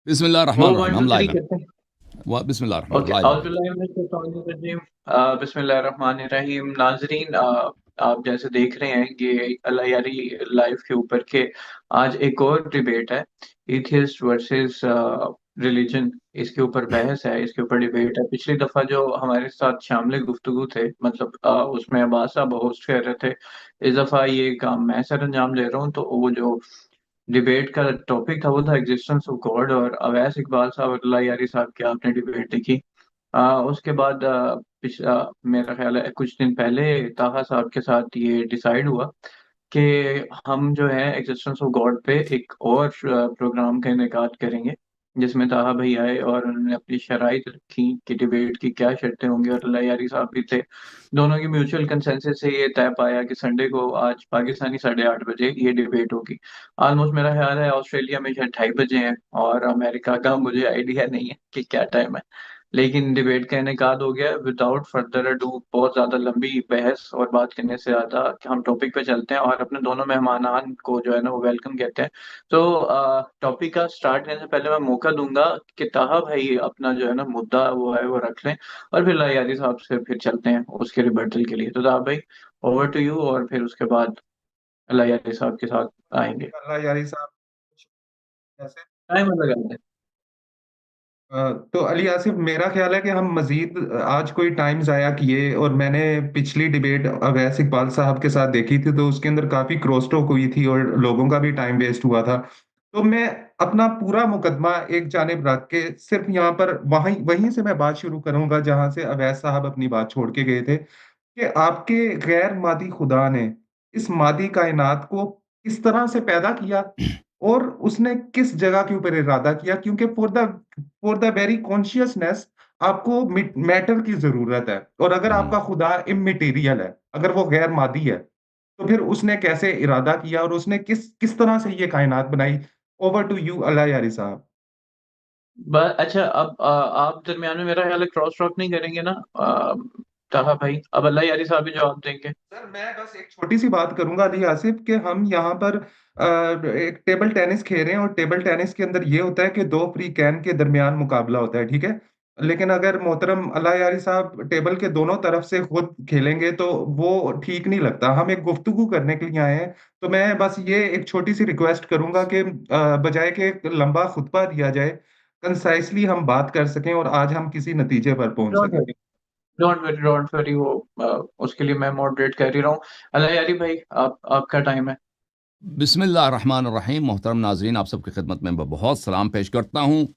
बिस्मिल्लाह वो रहमान रहीम, वन हम to three live हैं। कहते हैं। वाह, बिस्मिल्लाह रहमान, ओके, लाइव हैं भाई। औज़ुबिल्लाहि बिस्मिल्लाहिर्रहमानिर्रहीम। नाज़रीन, आप जैसे देख रहे हैं ये अल्लाह यारी लाइव के ऊपर के आज एक और डिबेट है, एथियस्ट वर्सेस रिलीजन। इसके ऊपर बहस है, इसके ऊपर डिबेट है। पिछली दफ़ा जो हमारे साथ शामिल गुफ्तगू थे, मतलब उसमें अब्बास साहब होस्ट कर रहे थे। इस दफ़ा ये काम मैं सर अंजाम ले रहा हूँ। तो वो जो डिबेट का टॉपिक था वो था एग्जिस्टेंस ऑफ गॉड, और अवैस इकबाल साहब और अल्लाह यारी साहब की आपने डिबेट देखी। उसके बाद पिछला मेरा ख्याल है कुछ दिन पहले ताहा साहब के साथ ये डिसाइड हुआ कि हम जो है एग्जिस्टेंस ऑफ गॉड पे एक और प्रोग्राम का इनेकाद करेंगे, जिसमें ताहा भाई आए और उन्होंने अपनी शराइत रखी कि डिबेट की क्या शर्तें होंगी, और अल्लाह यारी साहब भी थे। दोनों की म्यूचुअल कंसेंसस से ये तय पाया कि संडे को आज पाकिस्तानी 8:30 बजे ये डिबेट होगी। ऑलमोस्ट मेरा ख्याल है ऑस्ट्रेलिया में शायद 2:30 बजे है, और अमेरिका का मुझे आइडिया नहीं है कि क्या टाइम है। लेकिन डिबेट का इनेकाद हो गया। विदाउट फर्दर अडू, बहुत ज्यादा लंबी बहस और बात करने से ज्यादा कि हम टॉपिक पे चलते हैं और अपने दोनों मेहमानान को जो है ना वो वेलकम कहते हैं। तो टॉपिक का स्टार्ट करने से पहले मैं मौका दूंगा कि ताहा भाई अपना जो है ना मुद्दा वो है वो रख लें, और फिर लायादी साहब से फिर चलते हैं उसके रिबर्टल के लिए। तो ताहा भाई, ओवर टू यू, और फिर उसके बाद लायादी साहब के साथ आएंगे। अल्लाह यारी साहब कैसे। टाइम लगा दें। तो अली आसिफ, मेरा ख्याल है कि हम मजीद आज कोई टाइम जाया किए, और मैंने पिछली डिबेट अवैस इकबाल साहब के साथ देखी थी, तो उसके अंदर काफी क्रॉस टॉक हुई थी और लोगों का भी टाइम वेस्ट हुआ था। तो मैं अपना पूरा मुकदमा एक जानिब रख के सिर्फ यहाँ पर वहीं वहीं से मैं बात शुरू करूंगा जहां से अवैस साहब अपनी बात छोड़ के गए थे, कि आपके गैर मादी खुदा ने इस मादी कायनात को किस तरह से पैदा किया, और उसने किस जगह के ऊपर इरादा किया। क्योंकि फॉर द वेरी कॉन्शियसनेस आपको मैटर की जरूरत है, और अगर हम्म। आपका खुदा इमटेरियल है, अगर वो गैर मादी है, तो फिर उसने कैसे इरादा किया और उसने किस किस तरह से ये कायनात बनाई। ओवर टू यू अल्लाह यारी साहब। अच्छा, अब आप दरमियान में मेरा ख्याल है क्रॉस टॉक नहीं करेंगे ना, ताहा भाई? अब अल्लाह यारी साहब भी जवाब देंगे। सर, मैं बस एक छोटी सी बात करूंगा अली आसिफ, कि हम यहाँ पर एक टेबल टेनिस खेल रहे हैं, और टेबल टेनिस के अंदर ये होता है कि दो फ्री कैन के दरमियान मुकाबला होता है, ठीक है। लेकिन अगर मोहतरम अल्लाह यारी साहब टेबल के दोनों तरफ से खुद खेलेंगे तो वो ठीक नहीं लगता। हम एक गुफ्तगू करने के लिए आए हैं। तो मैं बस ये एक छोटी सी रिक्वेस्ट करूंगा कि बजाय कि एक लंबा खुतबा दिया जाए, कंसाइसली हम बात कर सकें और आज हम किसी नतीजे पर पहुंच डोंट सकें। Worry, don't worry, don't worry. वो उसके लिए मैं मॉडरेट कर ही रहा हूँ। अल्लाह यारी भाई, आप आपका टाइम है। बिस्मिल्लाह रहमान रहीम। मोहतरम नाजरीन, आप सबकी खिदमत में बहुत सलाम पेश करता हूँ।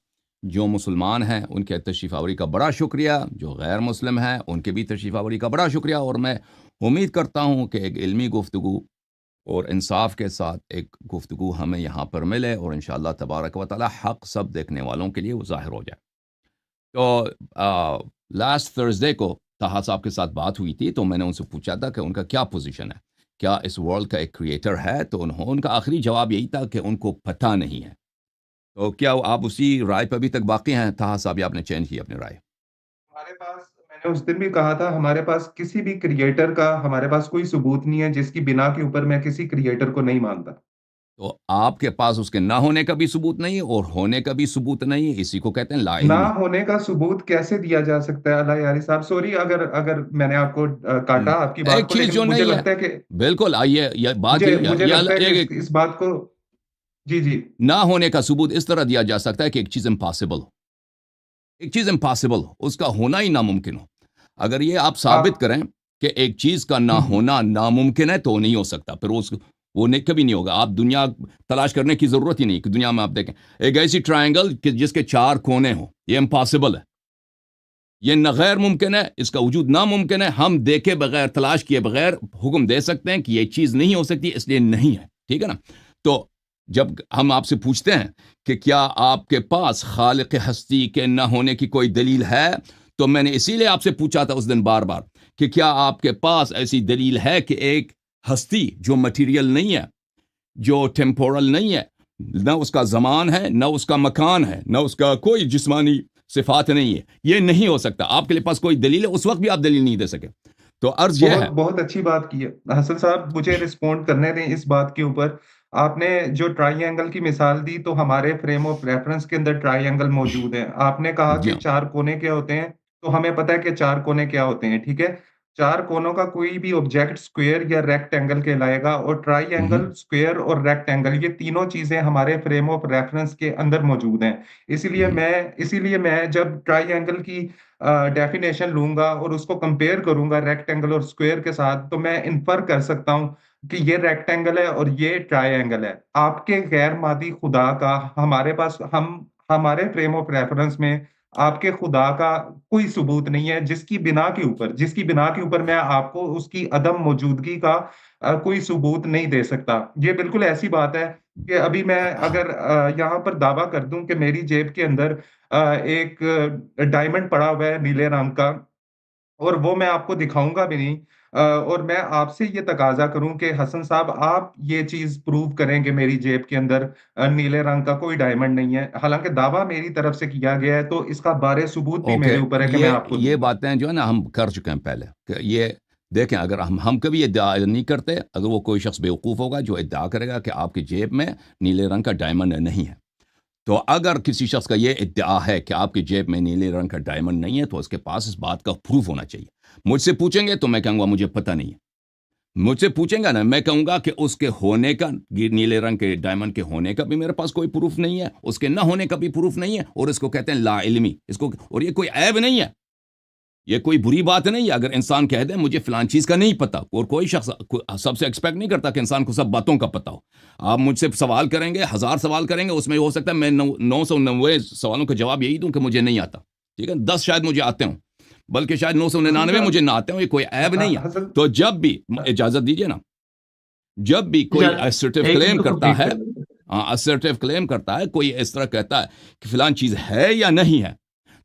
जो मुसलमान हैं उनके तशरीफ़ आवरी का बड़ा शुक्रिया, जो गैर मुस्लिम हैं उनके भी तशरीफ़ आवरी का बड़ा शुक्रिया, और मैं उम्मीद करता हूँ कि एक इल्मी गुफ्तगू और इंसाफ के साथ एक गुफ्तगू हमें यहाँ पर मिले, और इंशाअल्लाह तबारक व तआला हक़ सब देखने वालों के लिए वो ज़ाहिर हो जाए। तो लास्ट थर्सडे को ताहा साहब के साथ बात हुई थी, तो मैंने उनसे पूछा था कि उनका क्या पोजीशन है, क्या इस वर्ल्ड का एक क्रिएटर है। तो उनका आखिरी जवाब यही था कि उनको पता नहीं है। तो क्या आप उसी राय पर अभी तक बाकी हैं ताहा साहब, या आपने चेंज की अपनी राय? हमारे पास, मैंने उस दिन भी कहा था, हमारे पास किसी भी क्रिएटर का, हमारे पास कोई सबूत नहीं है जिसकी बिना के ऊपर मैं किसी क्रिएटर को नहीं मानता। तो आपके पास उसके ना होने का भी सबूत नहीं और होने का भी सबूत नहीं, इसी को कहते हैं ना लाइल्मी। होने का सबूत कैसे दिया जा सकता है अल्लाह यारी साहब? सॉरी अगर अगर मैंने आपको काटा आपकी बात एक को, चीज लेकिन जो मुझे नहीं है, लगता है कि बिल्कुल आइए, ये बात मुझे ये, मुझे ये लगता है कि एक इस बात को। जी जी। ना होने का सबूत इस तरह दिया जा सकता है कि एक चीज इम्पॉसिबल हो। एक चीज इम्पॉसिबल हो, उसका होना ही नामुमकिन हो। अगर ये आप साबित आप। करें कि एक चीज का ना हम्म। होना नामुमकिन है, तो नहीं हो सकता, फिर वो नहीं, कभी नहीं होगा। आप दुनिया तलाश करने की जरूरत ही नहीं कि दुनिया में आप देखें एक ऐसी ट्रायंगल कि जिसके 4 कोने हों, ये इम्पॉसिबल है। ये न गैर मुमकिन है, इसका वजूद नामुमकिन है। हम देखे बगैर, तलाश किए बगैर हुक्म दे सकते हैं कि ये चीज नहीं हो सकती, इसलिए नहीं है। ठीक है ना? तो जब हम आपसे पूछते हैं कि क्या आपके पास खालिक हस्ती के न होने की कोई दलील है, तो मैंने इसीलिए आपसे पूछा था उस दिन बार बार कि क्या आपके पास ऐसी दलील है कि एक हस्ती जो मटेरियल नहीं है, जो टेम्पोरल नहीं है, न उसका जमान है, न उसका मकान है, न उसका कोई जिस्मानी सिफात नहीं है, ये नहीं हो सकता। आपके लिए पास कोई दलील है? उस वक्त भी आप दलील नहीं दे सके। तो अर्ज यह बहुत है। बहुत अच्छी बात की है हसन साहब, मुझे रिस्पॉन्ड करने दें इस बात के ऊपर। आपने जो ट्राइंगल की मिसाल दी, तो हमारे फ्रेम ऑफ रेफरेंस के अंदर ट्राइंगल मौजूद है। आपने कहा जी कि हाँ। चार कोने क्या होते हैं, तो हमें पता है कि चार कोने क्या होते हैं, ठीक है। चार कोनों का कोई भी ऑब्जेक्ट स्क्वायर या रेक्टेंगल कहलाएगा, और ट्राइंगल, स्क्वायर और रेक्टेंगल, ये तीनों चीजें हमारे फ्रेम ऑफ रेफरेंस के अंदर मौजूद हैं। हम्म, इसीलिए मैं जब ट्राइंगल की डेफिनेशन लूंगा और उसको कंपेयर करूंगा रेक्टेंगल और स्क्वायर के साथ, तो मैं इन्फर कर सकता हूँ कि ये रेक्टेंगल है और ये ट्रायंगल है। आपके गैर मादी खुदा का हमारे पास, हम हमारे फ्रेम ऑफ रेफरेंस में आपके खुदा का कोई सबूत नहीं है, जिसकी बिना के ऊपर मैं आपको उसकी अदम मौजूदगी का कोई सबूत नहीं दे सकता। ये बिल्कुल ऐसी बात है कि अभी मैं अगर यहाँ पर दावा कर दूं कि मेरी जेब के अंदर एक डायमंड पड़ा हुआ है नीले रंग का, और वो मैं आपको दिखाऊंगा भी नहीं, और मैं आपसे ये तकाजा करूं कि हसन साहब, आप ये चीज प्रूव करें कि मेरी जेब के अंदर नीले रंग का कोई डायमंड नहीं है, हालांकि दावा मेरी तरफ से किया गया है, तो इसका बारे सबूत भी ओके। मेरे ऊपर है कि मैं आपको ये दूंगा। बातें जो है ना हम कर चुके हैं पहले कि ये देखें, अगर हम कभी ये इद्दा नहीं करते, अगर वो कोई शख्स बेवकूफ़ होगा जो इद्दा करेगा कि आपकी जेब में नीले रंग का डायमंड नहीं है, तो अगर किसी शख्स का ये इद्दा है कि आपकी जेब में नीले रंग का डायमंड नहीं है, तो उसके पास इस बात का प्रूफ होना चाहिए। मुझसे पूछेंगे तो मैं कहूँगा मुझे पता नहीं है। मुझसे पूछेंगे ना, मैं कहूँगा कि उसके होने का, नीले रंग के डायमंड के होने का भी मेरे पास कोई प्रूफ नहीं है, उसके न होने का भी प्रूफ नहीं है, और इसको कहते हैं ला इल्मी इसको। और ये कोई ऐब नहीं है, ये कोई बुरी बात नहीं है अगर इंसान कह दे मुझे फलान चीज़ का नहीं पता। और कोई शख्स सबसे एक्सपेक्ट नहीं करता कि इंसान को सब बातों का पता हो। आप मुझसे सवाल करेंगे, 1000 सवाल करेंगे, उसमें हो सकता है मैं 990 सवालों का जवाब यही दूं कि मुझे नहीं आता, ठीक है। 10 शायद मुझे आते हों, बल्कि शायद हसन 999 साहब, मुझे ना आते हों, ये कोई ऐब नहीं है। हसन, तो जब भी, इजाज़त दीजिए ना, जब भी कोई इजाजत, असर्टिव एक क्लेम मिनट को करता कंप्लीट है, कर लेंगे। असर्टिव क्लेम करता है, कोई इस तरह कहता है कि फलान चीज़ है या नहीं है,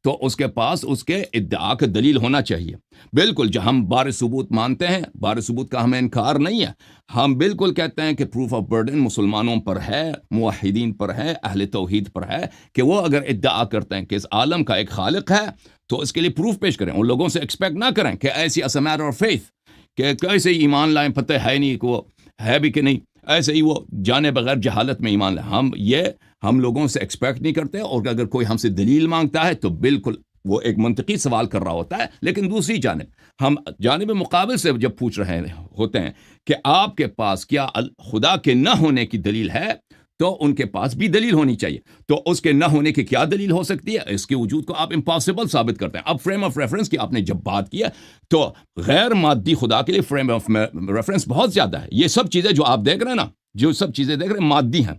तो उसके पास उसके इद्दा का दलील होना चाहिए। बिल्कुल, जो हम बार सबूत मानते हैं, बार सबूत का हमें इनकार नहीं है। हम बिल्कुल कहते हैं कि प्रूफ ऑफ बर्डन मुसलमानों पर है, मुवहिदीन पर है, अहले तौहीद पर है, कि वो अगर इद्दा करते हैं कि इस आलम का एक खालिक है, तो इसके लिए प्रूफ पेश करें। उन लोगों से एक्सपेक्ट ना करें कि ऐसी अस मैटर ऑफ फेथ, कि कैसे ईमान लाएं, पता है नहीं कि वो है भी कि नहीं, ऐसे ही वो जाने बगैर जहालत में ईमान लाएं। हम लोगों से एक्सपेक्ट नहीं करते। और अगर कोई हमसे दलील मांगता है तो बिल्कुल वो एक मंतकी सवाल कर रहा होता है, लेकिन दूसरी जानिब हम जानिब मुकाबिल से जब पूछ रहे होते हैं कि आपके पास क्या खुदा के न होने की दलील है, तो उनके पास भी दलील होनी चाहिए। तो उसके न होने की क्या दलील हो सकती है? इसके वजूद को आप इम्पॉसिबल साबित करते हैं। अब फ्रेम ऑफ रेफरेंस की आपने जब बात की है, तो गैर मादी खुदा के लिए फ्रेम ऑफ रेफरेंस बहुत ज्यादा है। ये सब चीजें जो आप देख रहे हैं ना, जो सब चीजें देख रहे हैं मादी हैं।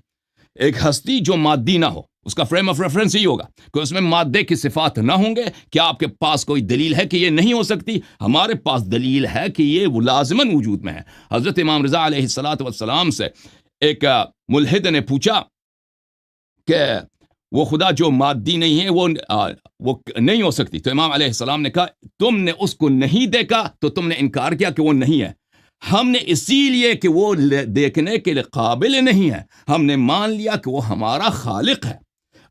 एक हस्ती जो मादी ना हो, उसका फ्रेम ऑफ रेफरेंस ही होगा कि उसमें मादे की सिफात ना होंगे। क्या आपके पास कोई दलील है कि ये नहीं हो सकती? हमारे पास दलील है कि ये लाज़िमन वजूद में है। हजरत इमाम रज़ा अलैहिस्सलातु वस्सलाम से एक मुल्हिद ने पूछा कि वो खुदा जो मादी नहीं है, वो नहीं हो सकती। तो इमाम अलैहिस्सलाम ने कहा, तुमने उसको नहीं देखा तो तुमने इनकार किया कि वो नहीं है। हमने इसीलिए कि वो देखने के लिए काबिल नहीं है, हमने मान लिया कि वो हमारा खालिक है।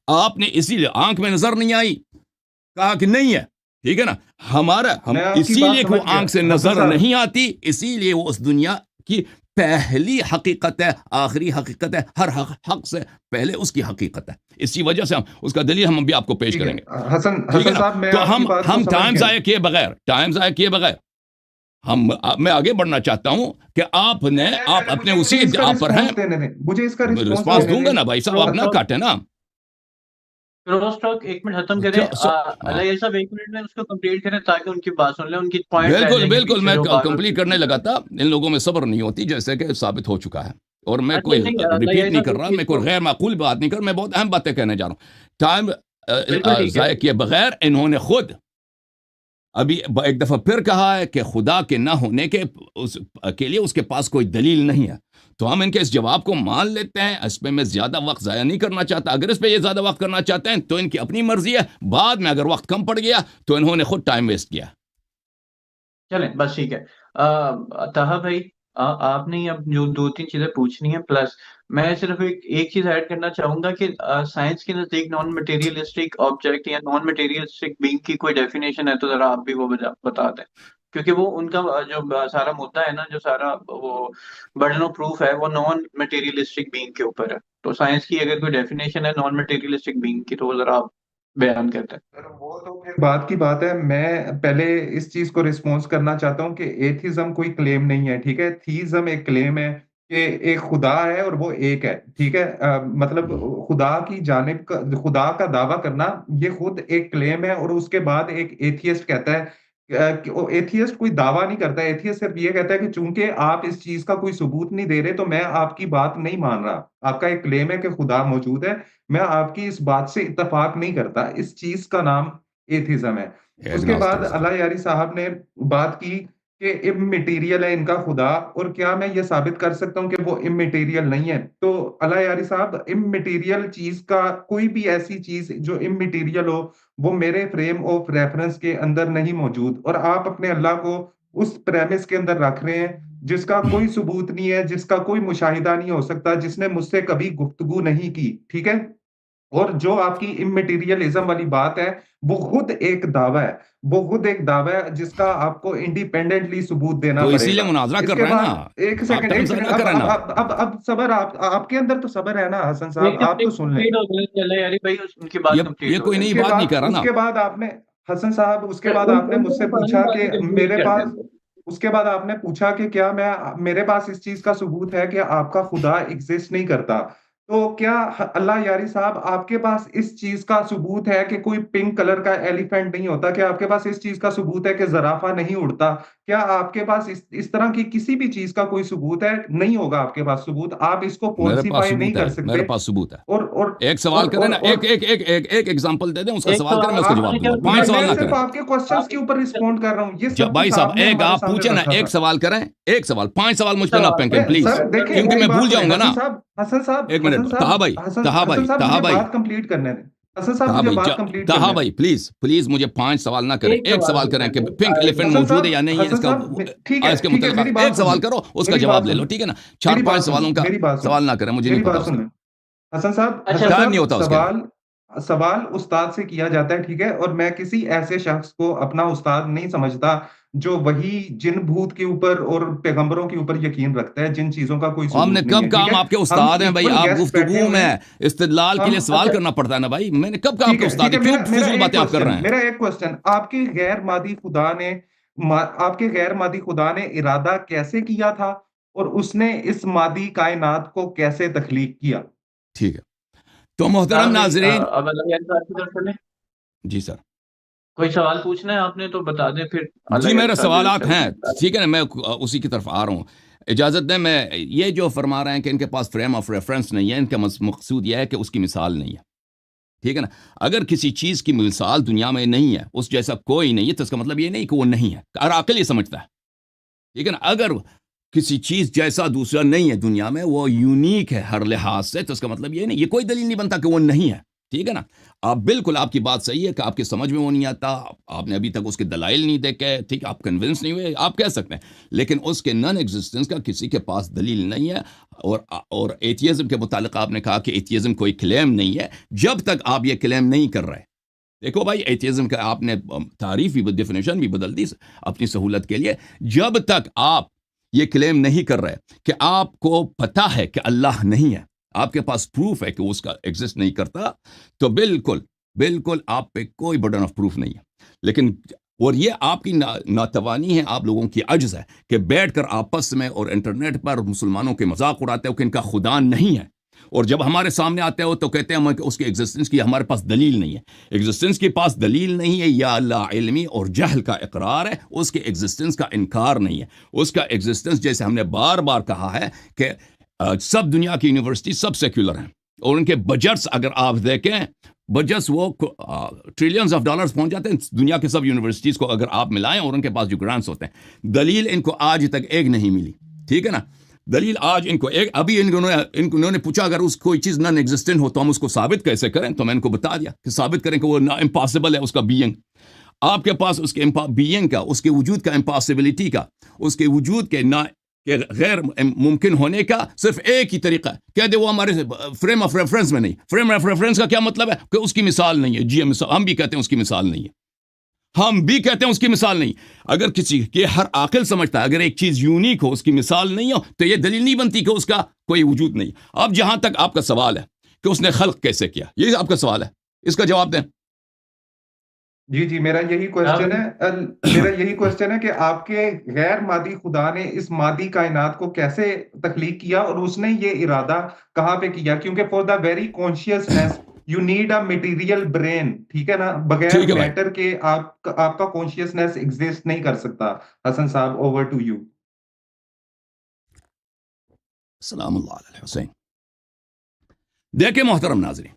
आपने इसीलिए, आंख में नजर नहीं आई, कहा कि नहीं है, ठीक है ना। हम मैं आपकी बात इसीलिए कि वो समझ गया आंख से हसन नजर साहब। नहीं आती, इसीलिए वो उस दुनिया की पहली हकीकत है, आखिरी हकीकत है, हर हक से पहले उसकी हकीकत है। इसी वजह से हम उसका दलील हम भी आपको पेश ठीक है करेंगे, हसन ठीक है हसन ना। साहब, मैं तो आपकी हम बात को हम समझ टाइम गया। जाया किए बगैर मैं आगे बढ़ना चाहता हूं कि आप अपने मुझे उसी मुझे इसका आप पर हैं। रिस्पॉन्स देने दें, मुझे इसका रिस्पॉन्स रिस्पांस देने दूंगा दें। ना भाई साहब, आप क्रॉस ना टॉक, काटे ना। क्रॉस टॉक एक मिनट खत्म करें। क्या हाँ, अलाइ साहब 1 मिनट में उसको कंप्लीट करें ताकि उनकी बात सुन ले, उनकी पॉइंट रह बिल्कुल जाएंगे बिल्कुल, पीछे मैं जो बार बार कंप्लीट करने रिपीट लगा कर रहे था। इन लोगों में सब्र नहीं होती, जैसे कि साबित हो चुका है। और मैं हैं। कोई नहीं नहीं, रिपीट अलाइ नहीं साहब कर एक रहा, चीज मैं कोई को गैर माकूल बात नहीं कर, मैं बहुत अहम बातें कहने जा रहा हूँ। टाइम बिल्कुल ठीक है। जाया किए बगैर इन्होंने खुद अभी एक दफा फिर कहा है कि खुदा के ना होने के लिए उसके पास कोई दलील नहीं है। तो हम इनके इस जवाब को मान लेते हैं। इस पे मैं ज्यादा वक्त जाया नहीं करना चाहता। अगर इस पे ये ज्यादा वक्त करना चाहते हैं तो इनकी अपनी मर्जी है। बाद में अगर वक्त कम पड़ गया तो इन्होंने खुद टाइम वेस्ट किया। चलें बस ठीक है। ताहा भाई, आपने ही अब जो 2-3 चीजें पूछनी है, प्लस मैं सिर्फ एक चीज ऐड करना चाहूंगा कि साइंस के नजदीक नॉन मटेरियलिस्टिक ऑब्जेक्ट या नॉन मटेरियलिस्टिक बीइंग की कोई डेफिनेशन है तो जरा आप भी वो बता दें। क्योंकि वो उनका जो सारा मुद्दा है ना, जो सारा वो बर्डन ऑफ प्रूफ है, वो नॉन मटेरियलिस्टिक बीइंग के ऊपर है। तो साइंस की अगर कोई डेफिनेशन है नॉन मटेरियलिस्टिक बीइंग की, तो वो जरा आप बयान करते हैं। सर वो तो फिर बात की बात है। मैं पहले इस चीज को रिस्पॉन्स करना चाहता हूँ कि एथिज्म कोई क्लेम नहीं है, ठीक है। थीज्म एक क्लेम है कि एक खुदा है और वो एक है, ठीक है। मतलब खुदा की जानिब का, खुदा का दावा करना, ये खुद एक क्लेम है। और उसके बाद एक एथियस्ट कहता है एथियस्ट कोई दावा नहीं करता, एथियस्ट सिर्फ ये कहता है कि चूंकि आप इस चीज का कोई सबूत नहीं दे रहे तो मैं आपकी बात नहीं मान रहा। आपका एक क्लेम है कि खुदा मौजूद है, मैं आपकी इस बात से इत्तेफाक नहीं करता। इस चीज का नाम एथिज्म है। उसके बाद एग्नोस्टिक्स। अल्लाह यारी साहब ने बात की कि इमटेरियल है इनका खुदा, और क्या मैं ये साबित कर सकता हूँ कि वो इमटेरियल नहीं है? तो अल्लाह यारी साहब, इमटेरियल चीज का कोई भी ऐसी चीज जो इमटेरियल हो वो मेरे फ्रेम ऑफ रेफरेंस के अंदर नहीं मौजूद। और आप अपने अल्लाह को उस प्रेमिस के अंदर रख रहे हैं जिसका कोई सबूत नहीं है, जिसका कोई मुशाहिदा नहीं हो सकता, जिसने मुझसे कभी गुफ्तगू नहीं की, ठीक है। और जो आपकी इमटेरियलिज्म वाली बात है वो खुद एक दावा है, वो खुद एक दावा है जिसका आपको इंडिपेंडेंटली सबूत देना तो इसीलिए पड़ेगा। मुनाजरा कर इसके रहे हैं बाद ना। एक आप सेकंड, टाइम एक जाया सेकंड, ना करें ना। अब सबर, आप आपके अंदर तो सबर है ना हसन साहब, एकदम आप तो सुन लें। कंप्लीट हो गए, चले यारी भाई, उनकी बात ये कंप्लीट हो कोई जाए। नई बात नहीं कर रहा ना। उसके बाद आपने, हसन साहब, उसके बाद आपने उनको मुझसे तो पुरानी पूछा कि बातें कंप्लीट मेरे कर पास, दें। उसके बाद आपने पूछा कि क्या मैं, मेरे पास इस चीज का सबूत है कि आपका खुदा एग्जिस्ट नहीं करता। तो क्या अल्लाह यारी साहब, आपके पास इस चीज का सबूत है कि कोई पिंक कलर का एलिफेंट नहीं होता? क्या आपके पास इस चीज का सबूत है कि जराफा नहीं उड़ता? क्या आपके पास इस तरह की किसी भी चीज का कोई सबूत है? नहीं होगा आपके पास सबूत, आप इसको मेरे पास फॉल्सीफाई नहीं सबूत है, कर मेरे सकते। पास सबूत है। और एक सवाल करें ना, और एक एक एक एक एक एग्जांपल दे दें, उसका एक सवाल करें, सवाल मैं उसका जवाब आपने क्या दूंगा। पूछा? पांच सवाल मैं ना सिर्फ करें। आपके क्वेश्चंस के आपने ऊपर रिस्पॉन्ड कर रहा हूँ, ये सब भाई कुछ साहब, आपने एक हमारे आप सामने पूछे ना, रखा था। एक सवाल करें, एक सवाल, 5 सवाल मुझ पे ना सवाल फेंकें प्लीज, सर देखिए, क्योंकि मेरी मैं बात भूल सुने जाऊंगा ना। हसन साहब, हसन साहब, एक हसन मिनट, साहब, हसन साहब, मुझे तहा भाई, बात कंप्लीट करने दें। हसन साहब, तहा मुझे भाई, बात कंप्लीट तहा करने दें। भाई, प्लीज प्लीज मुझे 5 सवाल ना करें, एक एक सवाल सवाल करें पूछने कि दो, पिंक एलिफेंट हसन मौजूद है या साहब, नहीं है, हसन इसका साहब, ठीक इसके है, मुतल्लिक मेरी एक बात सवाल सुन करो, लें, उसका मेरी बात जवाब ले सुन लो, लें, ठीक है ना। चार मेरी पांच बात सुन सवालों लें, का मेरी बात सुन सवाल ना करें, मुझे नहीं मेरी पता बात सुन उसका। लें। हसन साहब, अच्छा। हसन टाइम नहीं साहब, होता उसके लिए। सवाल सवाल उस्ताद से किया जाता है, ठीक है। और मैं किसी ऐसे शख्स को अपना उस्ताद नहीं समझता जो वही जिन भूत के ऊपर और पैगंबरों के ऊपर यकीन रखता है जिन चीजों का कोई हमने सबूत नहीं कब है, कहा ठीक हम है। आपके हम उस्ताद हैं भाई? इक्वल आप गेस्ट बैठे गुफ्तगू हुए हैं। में इस्तिदलाल के लिए हम सवाल अच्छा, करना पड़ता है ना भाई। मैंने कब कहा ठीक आपके है, ठीक उस्ताद है। हैं? क्यों मेरा मेरा फजूल एक बातें आप कर क्वेश्चन, रहे हैं? मेरा एक क्वेश्चन, आपके गैर मादी खुदा ने, आपके गैर मादी खुदा ने इरादा कैसे किया था और उसने इस मादी कायनात को कैसे तख्लीक किया? ठीक है, तो मोहतरम ताब भाई, नाजरीन। अब अल्लाह यारी साहब की तरफ चले। जी सर। कोई सवाल पूछना है आपने तो बता दें, फिर जी अल्लाह यारी मेरे साहब की तरफ सवालात चलते हैं, हैं। ठीक है ना, मैं उसी की तरफ आ रहा हूँ। इजाज़त दें, मैं ये जो फरमा रहे हैं कि इनके पास फ्रेम ऑफ रेफरेंस नहीं है, इनका मकसूद यह है कि उसकी मिसाल नहीं है, ठीक है ना। अगर किसी चीज़ की मिसाल दुनिया में नहीं है, उस जैसा कोई नहीं है, तो इसका मतलब ये नहीं कि वो नहीं है, और अकल ये समझता है, ठीक है ना। अगर किसी चीज़ जैसा दूसरा नहीं है दुनिया में, वो यूनिक है हर लिहाज से, तो इसका मतलब ये नहीं, ये कोई दलील नहीं बनता कि वो नहीं है, ठीक है ना। आप बिल्कुल, आपकी बात सही है कि आपकी समझ में वो नहीं आता, आपने अभी तक उसके दलाइल नहीं देखे, ठीक, आप कन्विंस नहीं हुए, आप कह सकते हैं, लेकिन उसके नॉन एग्जिस्टेंस का किसी के पास दलील नहीं है। और एथियज्म के मुतालिक आपने कहा कि एथियज्म कोई क्लेम नहीं है, जब तक आप ये क्लेम नहीं कर रहे। देखो भाई, एथियज्म का आपने तारीफ भी, डेफिनेशन भी बदल दी अपनी सहूलत के लिए। जब तक आप ये क्लेम नहीं कर रहे कि आपको पता है कि अल्लाह नहीं है, आपके पास प्रूफ है कि वो उसका एग्जिस्ट नहीं करता, तो बिल्कुल बिल्कुल आप पे कोई बर्डन ऑफ प्रूफ नहीं है। लेकिन, और ये आपकी नातवानी है, आप लोगों की अज्ज है कि बैठकर आपस में और इंटरनेट पर मुसलमानों के मजाक उड़ाते हो कि इनका खुदा नहीं है, और जब हमारे सामने आते हो तो कहते हैं हम उसके एग्जिस्टेंस की हमारे पास दलील नहीं है। एग्जिस्टेंस के पास दलील नहीं है, या अल्लाह इल्मी और जहल का इकरार है, उसके एग्जिस्टेंस का इनकार नहीं है। उसका एग्जिस्टेंस, जैसे हमने बार बार कहा है कि सब दुनिया की यूनिवर्सिटी सब सेक्युलर हैं, और उनके बजट्स अगर आप देखें, बजट्स वो ट्रिलियंस ऑफ डॉलर्स पहुंच जाते हैं दुनिया के सब यूनिवर्सिटीज़ को अगर आप मिलाएं, और उनके पास जो ग्रांट्स होते हैं। दलील इनको आज तक एक नहीं मिली, ठीक है ना। दलील आज इनको एक, अभी इन्होंने पूछा अगर उस कोई चीज़ नॉन एग्जिस्टेंट हो तो हम उसको साबित कैसे करें, तो मैं इनको बता दिया कि साबित करें कि वो ना इम्पॉसिबल है उसका बीइंग। आपके पास उसके बीइंग का, उसके वजूद का, इम्पॉसिबिलिटी का, उसके वजूद के ना के गैर मुमकिन होने का सिर्फ एक ही तरीका है, कह दे वो हमारे फ्रेम ऑफ रेफरेंस में नहीं। फ्रेम ऑफ रेफरेंस का क्या मतलब है? कि उसकी मिसाल नहीं है। जी हम भी कहते हैं उसकी मिसाल नहीं है। हम भी कहते हैं उसकी मिसाल नहीं। अगर किसी के हर आकिल समझता है अगर एक चीज यूनिक हो, उसकी मिसाल नहीं हो, तो यह दलील नहीं बनती कि उसका कोई वजूद नहीं। अब जहां तक आपका सवाल है कि उसने खल्क कैसे किया, ये आपका सवाल है, इसका जवाब दें। जी जी, मेरा यही क्वेश्चन है। मेरा यही क्वेश्चन है कि आपके गैर मादी खुदा ने इस मादी कायनात को कैसे तख्लीक किया और उसने ये इरादा कहाँ पे किया? क्योंकि for the very consciousness you need a material brain, ठीक है ना? बगैर ठीक है भाई, मैटर के आपका कॉन्शियसनेस एग्जिस्ट नहीं कर सकता। हसन साहब, ओवर टू यू। सलामुल्लाह अलैहि हुसैन। देखे मोहतरम नाज़रीन,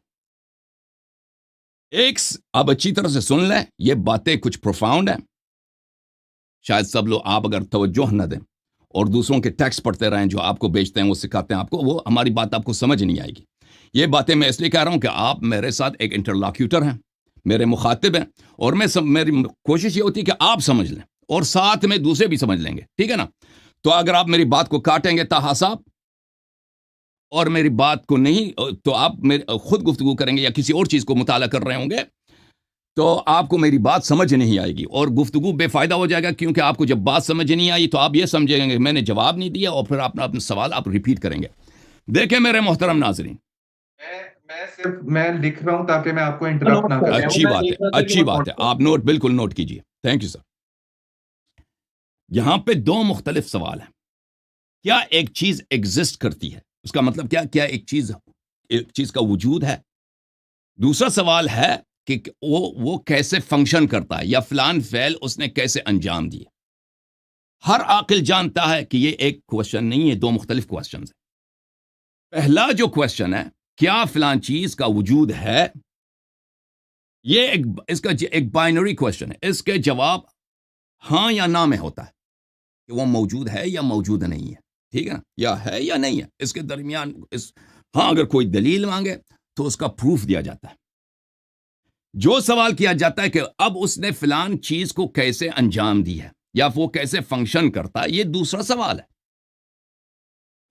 अब अच्छी तरह से सुन लें, ये बातें कुछ प्रोफाउंड हैं। शायद सब लोग, आप अगर तवज्जो न दें और दूसरों के टेक्स्ट पढ़ते रहें जो आपको बेचते हैं, वो सिखाते हैं आपको, वो हमारी बात आपको समझ नहीं आएगी। ये बातें मैं इसलिए कह रहा हूं कि आप मेरे साथ एक इंटरलॉक्यूटर हैं, मेरे मुखातिब हैं, और मेरी कोशिश ये होती है कि आप समझ लें और साथ में दूसरे भी समझ लेंगे, ठीक है ना? तो अगर आप मेरी बात को काटेंगे ताहा साहब और मेरी बात को नहीं, तो आप मेरे खुद गुफ्तगू करेंगे या किसी और चीज़ को मुताला कर रहे होंगे, तो आपको मेरी बात समझ नहीं आएगी और गुफ्तगू बेफायदा हो जाएगा। क्योंकि आपको जब बात समझ नहीं आई तो आप ये समझेंगे मैंने जवाब नहीं दिया, और फिर अपना अपना सवाल आप रिपीट करेंगे। देखें मेरे मोहतरम नाजरीन, मैं लिख रहा हूं ताकि मैं आपको इंटरप्ट ना करूं। अच्छी बात है, अच्छी बात है, आप बिल्कुल नोट कीजिए। Thank you sir. यहां पे दो मुख्तलिफ सवाल हैं। क्या एक चीज एग्जिस्ट करती है, उसका मतलब क्या एक चीज का वजूद है। दूसरा सवाल है कि वो कैसे फंक्शन करता है, या फलान फेल उसने कैसे अंजाम दिए। हर आकिल जानता है कि ये एक क्वेश्चन नहीं है, दो मुख्तलिफ क्वेश्चन है। पहला जो क्वेश्चन है, क्या फलान चीज का वजूद है, ये इसका एक बाइनरी क्वेश्चन है। इसके जवाब हां या ना में होता है कि वो मौजूद है या मौजूद नहीं है, ठीक है ना, या है या नहीं है। इसके दरमियान हां अगर कोई दलील मांगे तो उसका प्रूफ दिया जाता है। जो सवाल किया जाता है कि अब उसने फिलान चीज को कैसे अंजाम दी है या वो कैसे फंक्शन करता है, ये दूसरा सवाल है।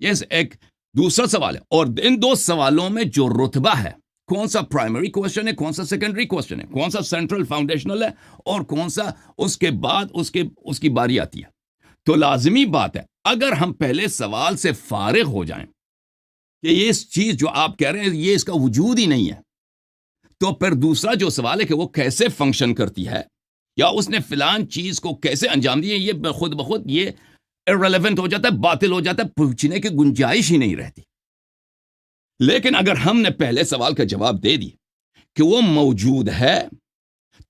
यस, एक दूसरा सवाल है। और इन दो सवालों में जो रुतबा है, कौन सा प्राइमरी क्वेश्चन है, कौन सा सेकेंडरी क्वेश्चन है, कौन सा सेंट्रल फाउंडेशनल है, और कौन सा उसके बाद उसकी बारी आती है। तो लाजमी बात है, अगर हम पहले सवाल से फारिग हो जाएं कि ये चीज जो आप कह रहे हैं ये इसका वजूद ही नहीं है, तो फिर दूसरा जो सवाल है कि वो कैसे फंक्शन करती है या उसने फिलान चीज को कैसे अंजाम दिया, ये खुद ब खुद ये इररिलेवेंट हो जाता है, बातिल हो जाता है, पूछने की गुंजाइश ही नहीं रहती। लेकिन अगर हमने पहले सवाल का जवाब दे दिया कि वो मौजूद है,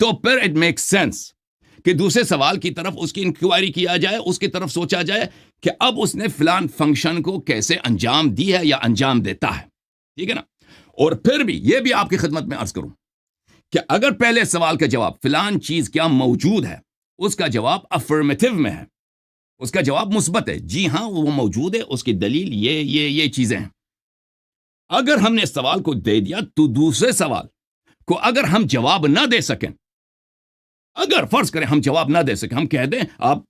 तो फिर इट मेक्स सेंस कि दूसरे सवाल की तरफ उसकी इंक्वायरी किया जाए, उसकी तरफ सोचा जाए कि अब उसने फिलान फंक्शन को कैसे अंजाम दी है या अंजाम देता है, ठीक है ना। और फिर भी यह भी आपकी खिदमत में अर्ज करूं कि अगर पहले सवाल का जवाब फिलान चीज क्या मौजूद है, उसका जवाब अफर्मेटिव में है, उसका जवाब मुस्बत है, जी हां वो मौजूद है, उसकी दलील ये चीजें हैं। अगर हमने इस सवाल को दे दिया तो दूसरे सवाल को अगर हम जवाब ना दे सकें, अगर फर्ज करें हम जवाब ना दे सकें, हम कह दें आप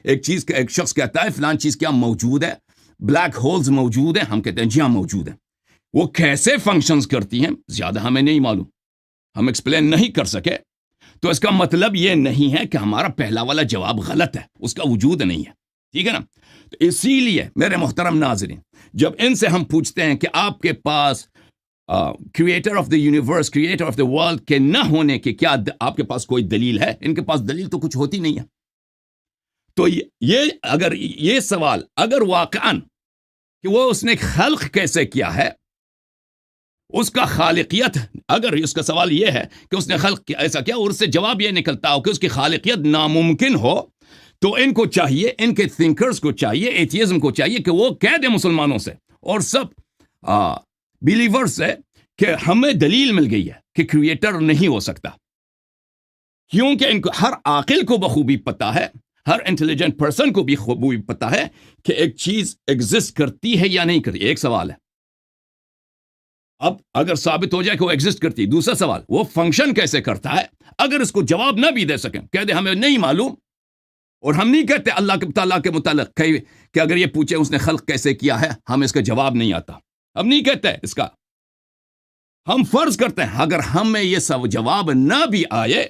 एक शख्स कहता है फिलान चीज क्या मौजूद है, ब्लैक होल्स मौजूद है, हम कहते हैं जी हां मौजूद है। वो कैसे फंक्शंस करती हैं ज्यादा हमें नहीं मालूम, हम एक्सप्लेन नहीं कर सके, तो इसका मतलब यह नहीं है कि हमारा पहला वाला जवाब गलत है, उसका वजूद नहीं है, ठीक है ना। तो इसीलिए मेरे मोहतरम नाज़रीन, जब इनसे हम पूछते हैं कि आपके पास creator of the universe, creator of the world के न होने के क्या आपके पास कोई दलील है, इनके पास दलील तो कुछ होती नहीं है। तो ये सवाल अगर वाकअन कि वो उसने खल्क कैसे किया है, उसका खालिकियत, अगर उसका सवाल यह है कि उसने खल्क ऐसा किया और उससे जवाब यह निकलता हो कि उसकी खालिकियत नामुमकिन हो, तो इनको चाहिए, इनके थिंकर्स को चाहिए, एथियज्म को चाहिए कि वो कह दे मुसलमानों से और सब बिलीवर्स से कि हमें दलील मिल गई है कि क्रिएटर नहीं हो सकता। क्योंकि इनको हर आकिल को बखूबी पता है, हर इंटेलिजेंट पर्सन को भी खूबी पता है कि एक चीज एग्जिस्ट करती है या नहीं करती। एक सवाल है, अब अगर साबित हो जाए कि वो एग्जिस्ट करती, दूसरा सवाल वो फंक्शन कैसे करता है। अगर इसको जवाब ना भी दे सकें, कह दे हमें नहीं मालूम, और हम नहीं कहते अल्लाह के ताला के मुतालिक कि अगर ये पूछे उसने खल्क कैसे किया है, हमें इसका जवाब नहीं आता, हम नहीं कहते इसका। हम फर्ज करते हैं अगर हमें ये सब जवाब ना भी आए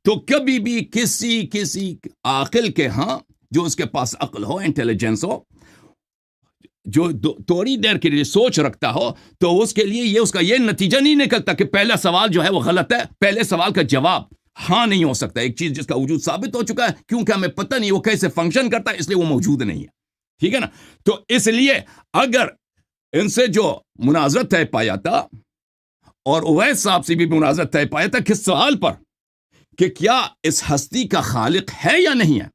तो कभी भी किसी किसी आकिल के यहाँ, जो उसके पास अक्ल हो, इंटेलिजेंस हो, जो थोड़ी देर के लिए सोच रखता हो, तो उसके लिए ये उसका ये नतीजा नहीं निकलता कि पहला सवाल जो है वो गलत है, पहले सवाल का जवाब हाँ नहीं हो सकता। एक चीज जिसका वजूद साबित हो चुका है, क्योंकि हमें पता नहीं वो कैसे फंक्शन करता है, इसलिए वो मौजूद नहीं है। ठीक है ना? तो इसलिए अगर इनसे जो मुनाजरत तय पाया था, और उवैस साहब से भी मुनाजरत तय पाया था, किस सवाल पर कि क्या इस हस्ती का खालिक है या नहीं है,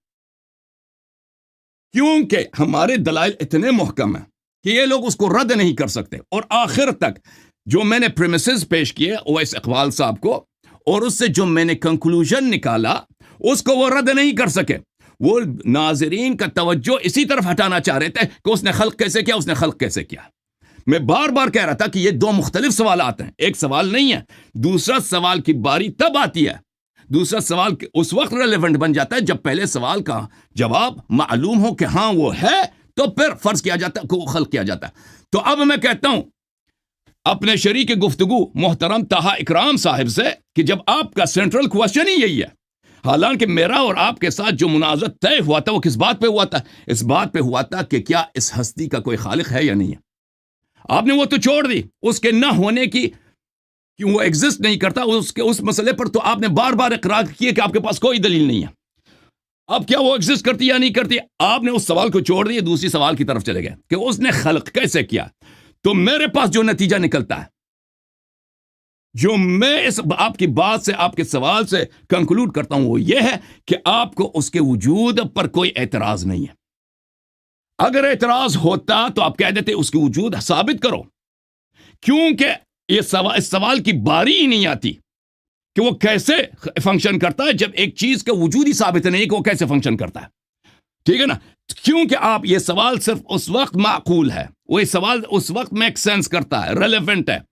क्योंकि हमारे दलाइल इतने मुहकम हैं कि ये लोग उसको रद्द नहीं कर सकते। और आखिर तक जो मैंने प्रेमिसेस पेश किए उवैस इकबाल साहब को, और उससे जो मैंने कंक्लूजन निकाला, उसको वो रद्द नहीं कर सके। वो नाजरीन का तवज्जो इसी तरफ हटाना चाह रहे थे कि उसने खल्क कैसे किया, उसने खल्क कैसे किया। मैं बार बार कह रहा था कि ये दो मुख्तलिफ सवाल आते हैं, एक सवाल नहीं है। दूसरा सवाल की बारी तब आती है, दूसरा सवाल उस वक्त रेलेवेंट बन जाता है जब पहले सवाल का जवाब मालूम हो कि हाँ वो है, तो फिर फर्ज किया जाता है, को खल्क किया जाता है। तो अब मैं कहता हूं अपने शरीक गुफ्तगू मोहतरम ताहा इकराम साहिब से कि जब आपका सेंट्रल क्वेश्चन ही यही है, हालांकि मेरा और आपके साथ जो मुनाज़त तय हुआ था वो किस बात पे हुआ था? इस बात पे हुआ था कि क्या इस हस्ती का कोई खालिक है या नहीं है। आपने वो तो छोड़ दी, उसके ना होने की, कि वो एग्जिस्ट नहीं करता, उसके उस मसले पर तो आपने बार बार इकरार किए कि आपके पास कोई दलील नहीं है। अब क्या वो एग्जिस्ट करती या नहीं करती, आपने उस सवाल को छोड़ दिया, दूसरी सवाल की तरफ चले गए कि उसने खल्क कैसे किया। तो मेरे पास जो नतीजा निकलता है, जो मैं इस आपकी बात से, आपके सवाल से कंक्लूड करता हूं, वो ये है कि आपको उसके वजूद पर कोई एतराज नहीं है। अगर एतराज होता तो आप कह देते उसकी वजूद साबित करो, क्योंकि इस सवाल की बारी ही नहीं आती कि वो कैसे फंक्शन करता है जब एक चीज का वजूद ही साबित नहीं कि वो कैसे फंक्शन करता है। ठीक है ना? क्योंकि आप ये सवाल सिर्फ उस वक्त माकूल है, वो ये सवाल उस वक्त मेक सेंस करता है, रेलेवेंट है।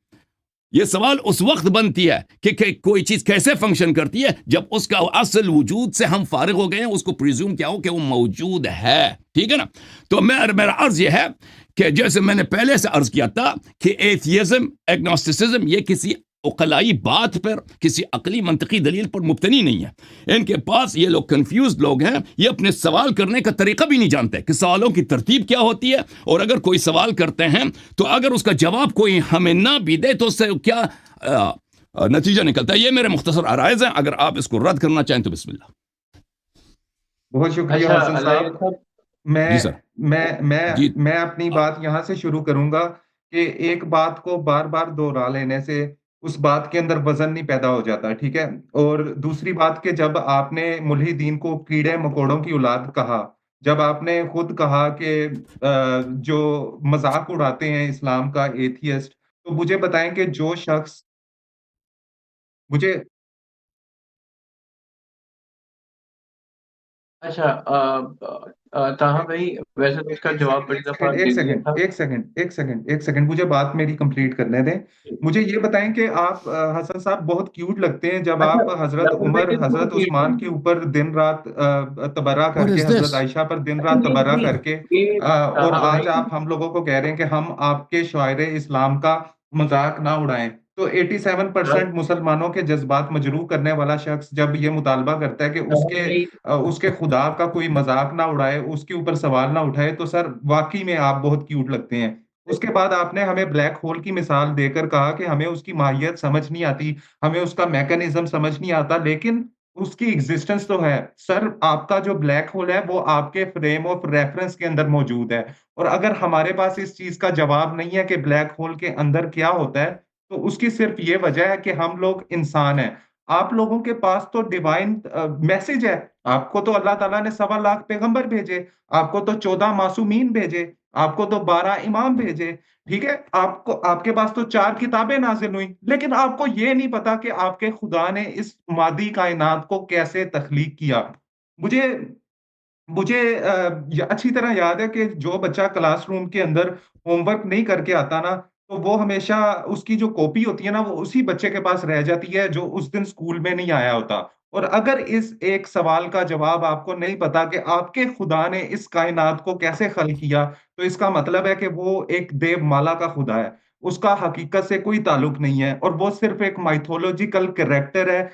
ये सवाल उस वक्त बनती है कि कोई चीज कैसे फंक्शन करती है जब उसका असल वजूद से हम फारिग हो गए हैं, उसको प्रिज्यूम क्या हो कि वो मौजूद है। ठीक है ना? तो मेरा अर्ज ये है कि जैसे मैंने पहले से अर्ज किया था कि एथियज्म, एग्नोस्टिसिज्म ये किसी उकलाई बात पर, किसी अकली मंतकी दलील पर मुब्तनी नहीं है। इनके पास, ये लोग कंफ्यूज लोग हैं, ये अपने सवाल करने का तरीका भी नहीं जानते कि सवालों की तरतीब क्या होती है, और अगर कोई सवाल करते हैं तो अगर उसका जवाब कोई हमें ना भी दे तो उससे क्या नतीजा निकलता है। ये मेरे मुख्तसर आराइज हैं, अगर आप इसको रद्द करना चाहें तो बिस्मिल्लाह। बहुत शुक्रिया अच्छा हसन अलाया साहब। साहब, जी सर। जी मैं अपनी बात यहाँ से शुरू करूंगा कि एक बात को बार बार दोहरा लेने से उस बात के अंदर वजन नहीं पैदा हो जाता, ठीक है। और दूसरी बात कि जब आपने मुल्हिदीन को कीड़े मकोड़ों की औलाद कहा, जब आपने खुद कहा कि जो मजाक उड़ाते हैं इस्लाम का एथियस्ट, तो मुझे बताएं कि जो शख्स मुझे अच्छा ताहा भाई, वैसे तो इसका जवाब बड़ी दफा दे दिया था। एक सेकंड, मुझे बात मेरी कंप्लीट करने दें। मुझे ये बताएं कि आप हसन साहब बहुत क्यूट लगते हैं जब अच्छा, आप हजरत उमर, representative हजरत complaint है। उस्मान के ऊपर दिन रात तबर्रा व्हाट करके, इज हजरत दिस? आयशा पर दिन अच्छा रात नहीं तबर्रा नहीं, करके, ये और ताहा आज भाई, आप हम लोगों को कह रहे हैं कि हम आपके शायरे इस्लाम का मजाक ना उड़ाएं। तो 87% मुसलमानों के जज्बात मजरूह करने वाला शख्स जब ये मुतालबा करता है कि ताहा भाई, उसके खुदा का कोई मजाक ना उड़ाए, उसके ऊपर सवाल ना उठाए, तो सर वाकई में आप बहुत क्यूट लगते हैं। उसके बाद आपने हमें ब्लैक होल की मिसाल देकर कहा कि हमें उसकी माहियत समझ नहीं आती, हमें उसका मैकेनिज्म समझ नहीं आता, लेकिन उसकी एग्जिस्टेंस तो है। सर, आपका जो ब्लैक होल है वो आपके फ्रेम ऑफ रेफरेंस के अंदर मौजूद है, और अगर हमारे पास इस चीज का जवाब नहीं है कि ब्लैक होल के अंदर क्या होता है, तो उसकी सिर्फ ये वजह है कि हम लोग इंसान हैं। आप लोगों के पास तो डिवाइन मैसेज है। आपको तो अल्लाह ताला ने 1.25 लाख पैगंबर भेजे, आपको तो 14 मासूमीन भेजे, आपको तो 12 इमाम भेजे, ठीक है। आपको, आपके पास तो 4 किताबें नाजिल हुई, लेकिन आपको ये नहीं पता कि आपके खुदा ने इस मादी कायनात को कैसे तख्लीक किया। मुझे मुझे अच्छी तरह याद है कि जो बच्चा क्लासरूम के अंदर होमवर्क नहीं करके आता ना, तो वो हमेशा उसकी जो कॉपी होती है ना, वो उसी बच्चे के पास रह जाती है जो उस दिन स्कूल में नहीं आया होता। और अगर इस एक सवाल का जवाब आपको नहीं पता कि आपके खुदा ने इस कायनात को कैसे खल किया, तो इसका मतलब है कि वो एक देवमाला का खुदा है। उसका हकीकत से कोई ताल्लुक नहीं है, और वो सिर्फ एक माइथोलॉजिकल कैरेक्टर है,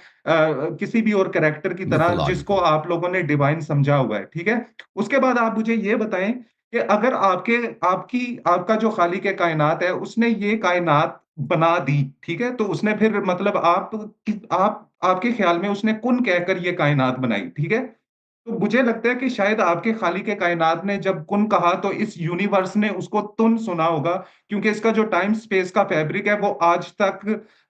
किसी भी और कैरेक्टर की तरह, जिसको मिथोलॉजिकल। आप लोगों ने डिवाइन समझा हुआ है। ठीक है। उसके बाद आप मुझे ये बताएं कि अगर आपका जो खालिक कायनात है उसने ये कायनात बना दी, ठीक है, तो उसने फिर मतलब आपके ख्याल में उसने कुन कहकर ये कायनात बनाई, ठीक है। तो मुझे लगता है कि शायद आपके खालिक कायनात ने जब कुन कहा तो इस यूनिवर्स ने उसको तुन सुना होगा, क्योंकि इसका जो टाइम स्पेस का फैब्रिक है वो आज तक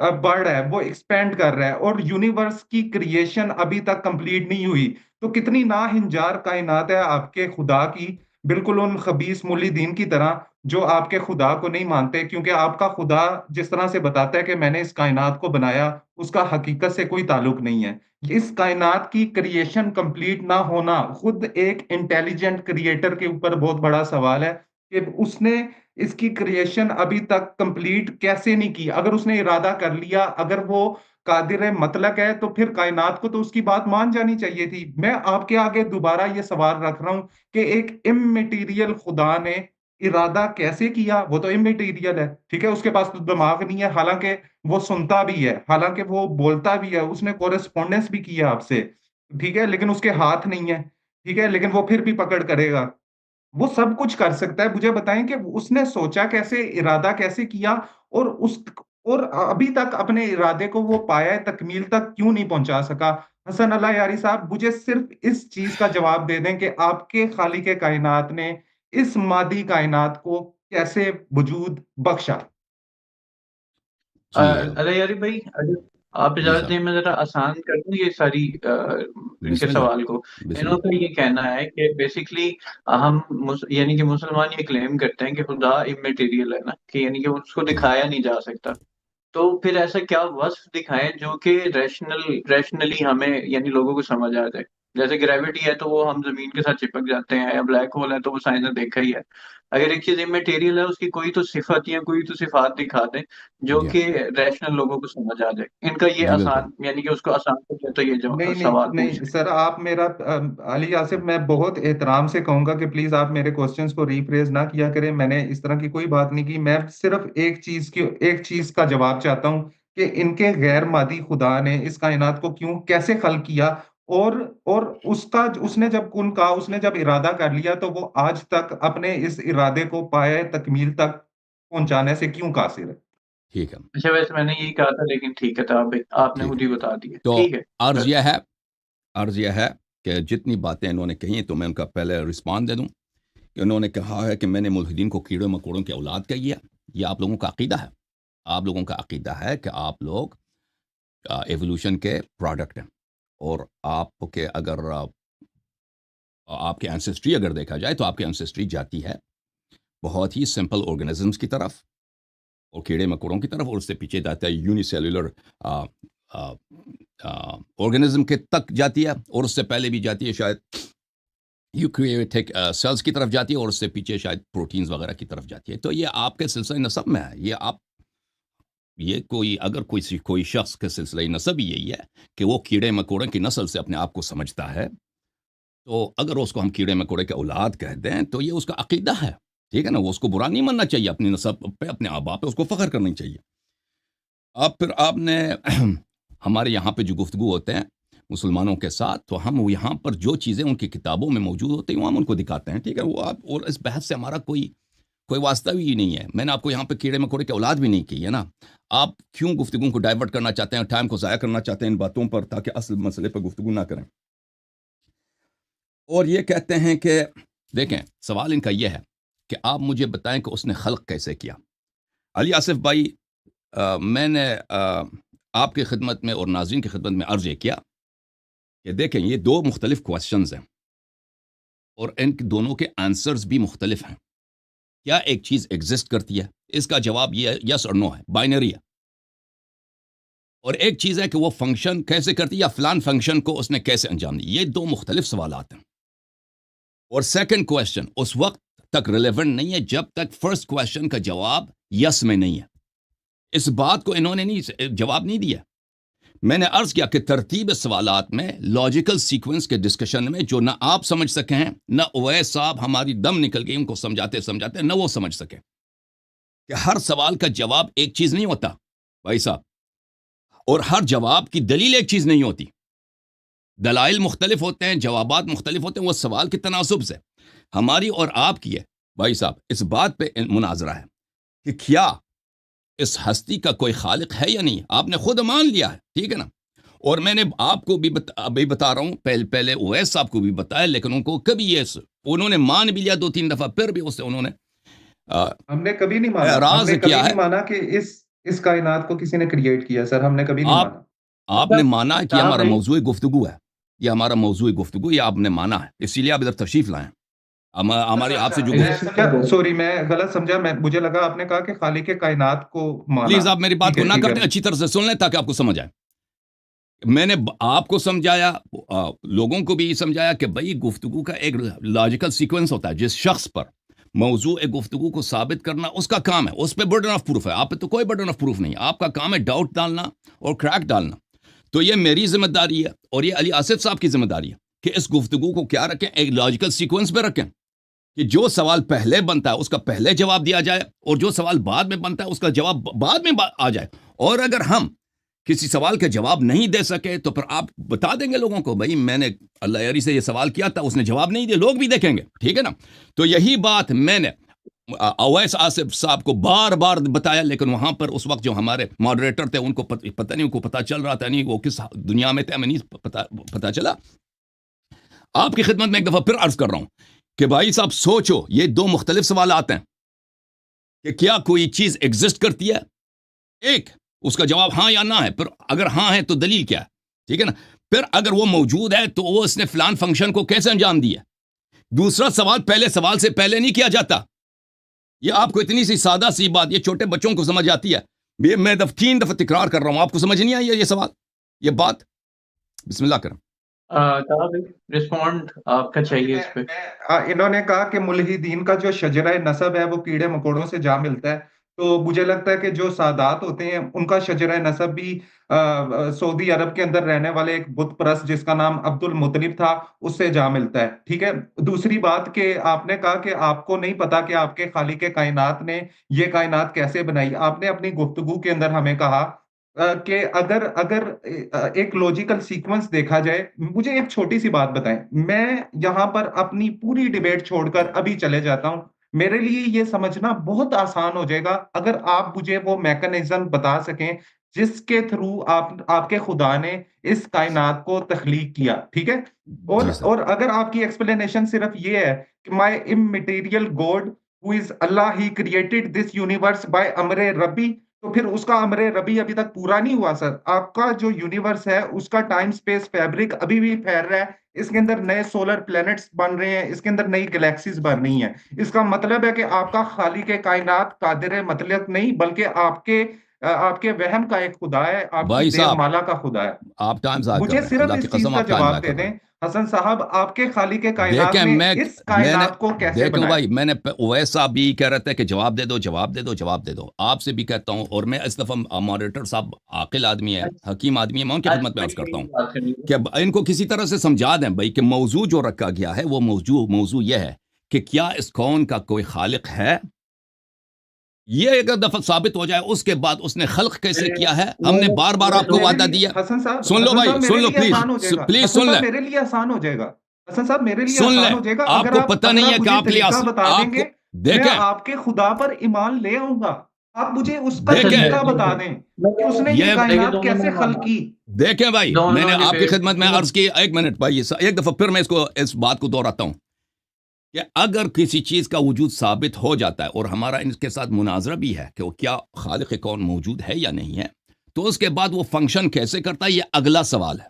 बढ़ रहा है, वो एक्सपेंड कर रहा है, और यूनिवर्स की क्रिएशन अभी तक कंप्लीट नहीं हुई। तो कितनी नाहिंजार कायनात है आपके खुदा की, बिल्कुल उन खबीस मुल्हिदीन की तरह जो आपके खुदा को नहीं मानते, क्योंकि आपका खुदा जिस तरह से बताता है कि मैंने इस कायनात को बनाया, उसका हकीकत से कोई ताल्लुक नहीं है। इस कायनात की क्रिएशन कंप्लीट ना होना खुद एक इंटेलिजेंट क्रिएटर के ऊपर बहुत बड़ा सवाल है कि उसने इसकी क्रिएशन अभी तक कंप्लीट कैसे नहीं की। अगर उसने इरादा कर लिया, अगर वो कादिर मतलब है, तो फिर कायनात को तो उसकी बात मान जानी चाहिए थी। मैं आपके आगे दोबारा ये सवाल रख रहा हूं कि एक इममेटीरियल खुदा ने इरादा कैसे किया? वो तो इममेटीरियल है, ठीक है, उसके पास तो दिमाग नहीं है, हालांकि वो सुनता भी है, हालांकि वो बोलता भी है, उसने कोरेस्पोंडेंस भी किया आपसे, ठीक है, लेकिन उसके हाथ नहीं है, ठीक है, लेकिन वो फिर भी पकड़ करेगा। वो सब कुछ कर सकता है। मुझे बताएं कि उसने सोचा कैसे, इरादा कैसे किया, और उस और अभी तक अपने इरादे को वो पाया है, तकमील तक क्यों नहीं पहुंचा सका? हसन अल्लाह यारी साहब, मुझे सिर्फ इस चीज का जवाब दे दें कि आपके खालिक कायनात ने इस मादी कायनात को कैसे वजूद बख्शा। जी अरे यार भाई, अगर आप जी इजाजत साहब। दें मैं जरा आसान कर दूं ये सारी इनके बिस्मिल्लाह। सवाल को। इन्हों बिस्मिल्लाह। का ये कहना है कि बेसिकली यानी कि मुसलमान ये क्लेम करते हैं कि खुदा इमेटीरियल है ना, कि यानी कि उसको जी दिखाया नहीं जा सकता। तो फिर ऐसा क्या वस्फ दिखाएं जो कि रैशनली हमें यानी लोगों को समझ आ जाए। जैसे ग्रेविटी है तो वो हम जमीन के साथ चिपक जाते हैं, या ब्लैक होल है तो वो साइंस ने देखा ही है। अगर एक चीज इमेटेरियल है, उसकी कोई तो सिफत या कोई तो सिफात दिखा दें जो जी कि रैशनल लोगों को समझ आ जाए। इनका ये जी बिल्कुल। आसान यानी कि उसको आसान कर तो ये जो नहीं नहीं सवाल पूछ नहीं रहे सर, आप मेरा अली आसिफ, मैं बहुत एहतराम से कहूंगा कि प्लीज आप मेरे क्वेश्चंस को रीफ्रेज ना किया करें। मैंने इस तरह की कोई बात नहीं की। मैं सिर्फ एक चीज का जवाब चाहता हूं कि इनके गैर मादी खुदा ने इस कायनात को क्यों कैसे खल्क किया, और उसने जब कुन कहा, उसने जब इरादा कर लिया, तो वो आज तक अपने इस इरादे को पाए तकमील तक पहुंचाने से क्यों कासिर है। ठीक है। अच्छा, वैसे मैंने यही कहा था, लेकिन ठीक है, तो आपने ठीक खुद है। ही बता दिया, तो ठीक है। अर्ज good। यह है अर्ज यह है कि जितनी बातें इन्होंने कही हैं, तो मैं उनका पहले रिस्पॉन्ड दे दूं कि उन्होंने कहा है कि मैंने मुल्हिदीन को कीड़े मकोड़ों की औलाद कह दिया। ये आप लोगों का अकीदा है। आप लोगों का अकीदा है कि आप लोग एवोल्यूशन के प्रोडक्ट हैं, और आपके अगर आपके एंसेस्ट्री अगर देखा जाए तो आपकी एंसेस्ट्री जाती है बहुत ही सिंपल ऑर्गेनिजम्स की तरफ और कीड़े मकोड़ों की तरफ, और उससे पीछे जाता है यूनिसेलुलर ऑर्गेनिज्म के तक जाती है, और उससे पहले भी जाती है शायद यूकैरियोटिक सेल्स की तरफ जाती है, और उससे पीछे शायद प्रोटीन्स वगैरह की तरफ जाती है। तो ये आपके सिलसिले नसब में है। ये कोई शख्स के सिलसिले नसब ही यही है कि वो कीड़े मकोड़े की नस्ल से अपने आप को समझता है, तो अगर उसको हम कीड़े मकोड़े के औलाद कह दें तो ये उसका अकीदा है। ठीक है ना, वो उसको बुरा नहीं मानना चाहिए, अपनी नस्ब पे अपने आबा पे उसको फ़ख्र करना चाहिए। अब फिर आपने हमारे यहाँ पे जो गुफ्तगू होते हैं मुसलमानों के साथ, तो हम यहाँ पर जो चीज़ें उनकी किताबों में मौजूद होती हैं वो हम उनको दिखाते हैं। ठीक है, वो आप, और इस बहस से हमारा कोई कोई वास्ता ही नहीं है। मैंने आपको यहाँ पे कीड़े मकोड़े के औलाद भी नहीं की है ना। आप क्यों गुफ्तगू को डाइवर्ट करना चाहते हैं, टाइम को ज़ाया करना चाहते हैं इन बातों पर, ताकि असल मसले पर गुफ्तगू ना करें। और ये कहते हैं कि देखें, सवाल इनका यह है कि आप मुझे बताएं कि उसने खल्क कैसे किया। अली आसिफ भाई, मैंने आपकी खिदमत में और नाज़रीन की खिदमत में अर्ज़ ये किया कि देखें, ये दो मुख्तलिफ क्वेश्चंस हैं और इन दोनों के आंसर्स भी मुख्तलिफ हैं। क्या एक चीज़ एग्जिस्ट करती है? इसका जवाब ये यस और नो है, बाइनरी है। और एक चीज़ है कि वो फंक्शन कैसे करती है, या फलान फंक्शन को उसने कैसे अंजाम दिया। ये दो मुख्तलिफ सवालात हैं। और सेकंड क्वेश्चन उस वक्त तक रिलेवेंट नहीं है जब तक फर्स्ट क्वेश्चन का जवाब यस में नहीं है। इस बात को इन्होंने जवाब नहीं दिया। मैंने अर्ज किया कि तरतीब सवालात में लॉजिकल सीक्वेंस के डिस्कशन में जो ना आप समझ सके हैं, ना उवैस साहब हमारी दम निकल गई उनको समझाते समझाते, ना वो समझ सके। कि हर सवाल का जवाब एक चीज नहीं होता भाई साहब, और हर जवाब की दलील एक चीज नहीं होती। दलाइल मुख्तलिफ होते हैं, जवाबात मुख्तलिफ होते हैं, वो सवाल के तनासुब से हमारी और आपकी है भाई साहब। इस बात पे मुनाजरा है कि क्या इस हस्ती का कोई खालिक है या नहीं। आपने खुद मान लिया है, ठीक है ना, और मैंने आपको भी अभी बता रहा हूं, पहले ओवैस साहब को भी बताया, लेकिन उनको कभी ये उन्होंने मान भी लिया 2-3 दफा, फिर भी उससे उन्होंने हमने कभी नहीं माना, एराज हमने कभी किया नहीं है। माना कि इस कायनात को किसी ने क्रिएट किया सर, हमने कभी नहीं माना। आपने माना कि हाँ हमारा भाई, मौजूद गुफ्तगू है, ये हमारा मौजूद गुफ्तगू, ये आपने माना है, इसीलिए आप इधर तशरीफ लाएं। हमारी आपसे जो सॉरी, मैं गलत समझा, मैं मुझे लगा आपने कहा कि खालिक कायनात को माना। प्लीज आप मेरी बात ठीक को है, ना ठीक करते, है। अच्छी तरह से सुन लें ताकि आपको समझ आए। मैंने आपको समझाया, लोगों को भी समझाया कि भाई गुफ्तगू का एक लॉजिकल सीक्वेंस होता है। जिस शख्स पर मौजू एक गुफ्तगू को साबित करना उसका काम है, उस पर बर्डन ऑफ प्रूफ है, आप पे तो कोई बर्डन ऑफ प्रूफ नहीं। आपका काम है डाउट डालना और क्रैक डालना। तो ये मेरी जिम्मेदारी है और ये अली आसिफ साहब की जिम्मेदारी है कि इस गुफ्तगू को क्या रखें, एक लॉजिकल सीक्वेंस पे रखें कि जो सवाल पहले बनता है उसका पहले जवाब दिया जाए और जो सवाल बाद में बनता है उसका जवाब बाद में आ जाए। और अगर हम किसी सवाल का जवाब नहीं दे सके तो फिर आप बता देंगे लोगों को, भाई मैंने अल्लाह यारी से ये सवाल किया था, उसने जवाब नहीं दिया, लोग भी देखेंगे, ठीक है ना। तो यही बात मैंने अवैस आसिफ साहब को बार बार बताया, लेकिन वहां पर उस वक्त जो हमारे मॉडरेटर थे उनको पता नहीं, उनको पता चल रहा था नहीं वो किस दुनिया में थे, हमें नहीं पता चला। आपकी खिदमत में एक दफा फिर अर्ज कर रहा हूं कि भाई साहब सोचो, ये दो मुख्तलिफ सवाल आते हैं कि क्या कोई चीज एग्जिस्ट करती है, एक उसका जवाब हाँ या ना है, फिर अगर हाँ है तो दलील क्या है, ठीक है ना। फिर अगर वो मौजूद है तो वो उसने फलान फंक्शन को कैसे अंजाम दिया। दूसरा सवाल पहले सवाल से पहले नहीं किया जाता। ये आपको इतनी सी सादा सी बात, ये छोटे बच्चों को समझ आती है, मैं 3 दफा तकरार कर रहा हूं, आपको समझ नहीं आई ये सवाल, ये बात। बिस्मिल्लाह करें। रिस्पॉन्ड आपका चाहिए इस पे। इन्होंने कहा कि मुल्हिदीन का जो शजरा नसब है वो कीड़े मकोड़ों से जा मिलता है। तो मुझे लगता है कि जो सादात होते हैं उनका शजरा नसब भी सऊदी अरब के अंदर रहने वाले एक बुत परस्त जिसका नाम अब्दुल मुतलिब था उससे जा मिलता है, ठीक है। दूसरी बात कि आपने कहा कि आपको नहीं पता कि आपके खालिक कायनात ने ये कायनात कैसे बनाई। आपने अपनी गुफ्तगू के अंदर हमें कहा कि अगर अगर एक लॉजिकल सीक्वेंस देखा जाए। मुझे एक छोटी सी बात बताएं, मैं यहाँ पर अपनी पूरी डिबेट छोड़कर अभी चले जाता हूँ। मेरे लिए ये समझना बहुत आसान हो जाएगा अगर आप मुझे वो मैकेनिज्म बता सकें जिसके थ्रू आपके खुदा ने इस कायनात को तख्लीक किया, ठीक है। और अगर आपकी एक्सप्लेनेशन सिर्फ ये है कि my immaterial God who is Allah he created this universe by अमरे रबी, तो फिर उसका अमरे रबी अभी तक पूरा नहीं हुआ सर। आपका जो यूनिवर्स है उसका टाइम स्पेस फैब्रिक अभी भी फैल रहा है, इसके अंदर नए सोलर प्लैनेट्स बन रहे हैं, इसके अंदर नई गैलेक्सीज बन रही हैं। इसका मतलब है कि आपका खालिक कायनात कादिर मतलब नहीं बल्कि आपके वहम का एक खुदा है, आपकी देवमाला का खुदा है। आप टाइम ज़ाया कर मुझे रहे हैं, सिर्फ अल्लाह की इस चीज कसम का आप टाइम जवाब ज़ाया दे कर रहे दें हैं। हसन साहब, आपके खालिक कायनात ने इस कायनात को कैसे बनाया? भाई मैंने ओवैस साहब भी कह रहे थे कि जवाब दे दो, जवाब दे दो, जवाब दे दो। आपसे भी कहता हूं, और मैं इस दफा मॉडरेटर साहब आकिल आदमी है, हकीम आदमी है, मैं उनकी खिदमत में अर्ज करता हूं कि इनको किसी तरह से समझा दें भाई कि मौजू जो रखा गया है वो मौजू यह है कि क्या इस कौन का कोई खालिक है। ये एक दफा साबित हो जाए उसके बाद उसने खल्क कैसे किया है, हमने बार बार आपको वादा दिया। हसन साहब, सुन लो भाई, सुन लो प्लीज सुन ले, मेरे लिए आसान हो जाएगा। हसन साहब मेरे लिए सुन ले। आसान हो जाएगा अगर आपको पता नहीं है कि आप बता देंगे, मैं आपके खुदा पर ईमान ले आऊंगा। आप मुझे उसका तरीका बता दें कि उसने ये कायनात कैसे खल्क की। देखें भाई, मैंने आपकी खिदमत में अर्ज की, एक मिनट भाई, एक दफा फिर मैं इस बात को दोहराता हूं कि अगर किसी चीज का वजूद साबित हो जाता है और हमारा इनके साथ मुनाजरा भी है कि वो क्या खालिक कौन मौजूद है या नहीं है, तो उसके बाद वो फंक्शन कैसे करता है, ये अगला सवाल है।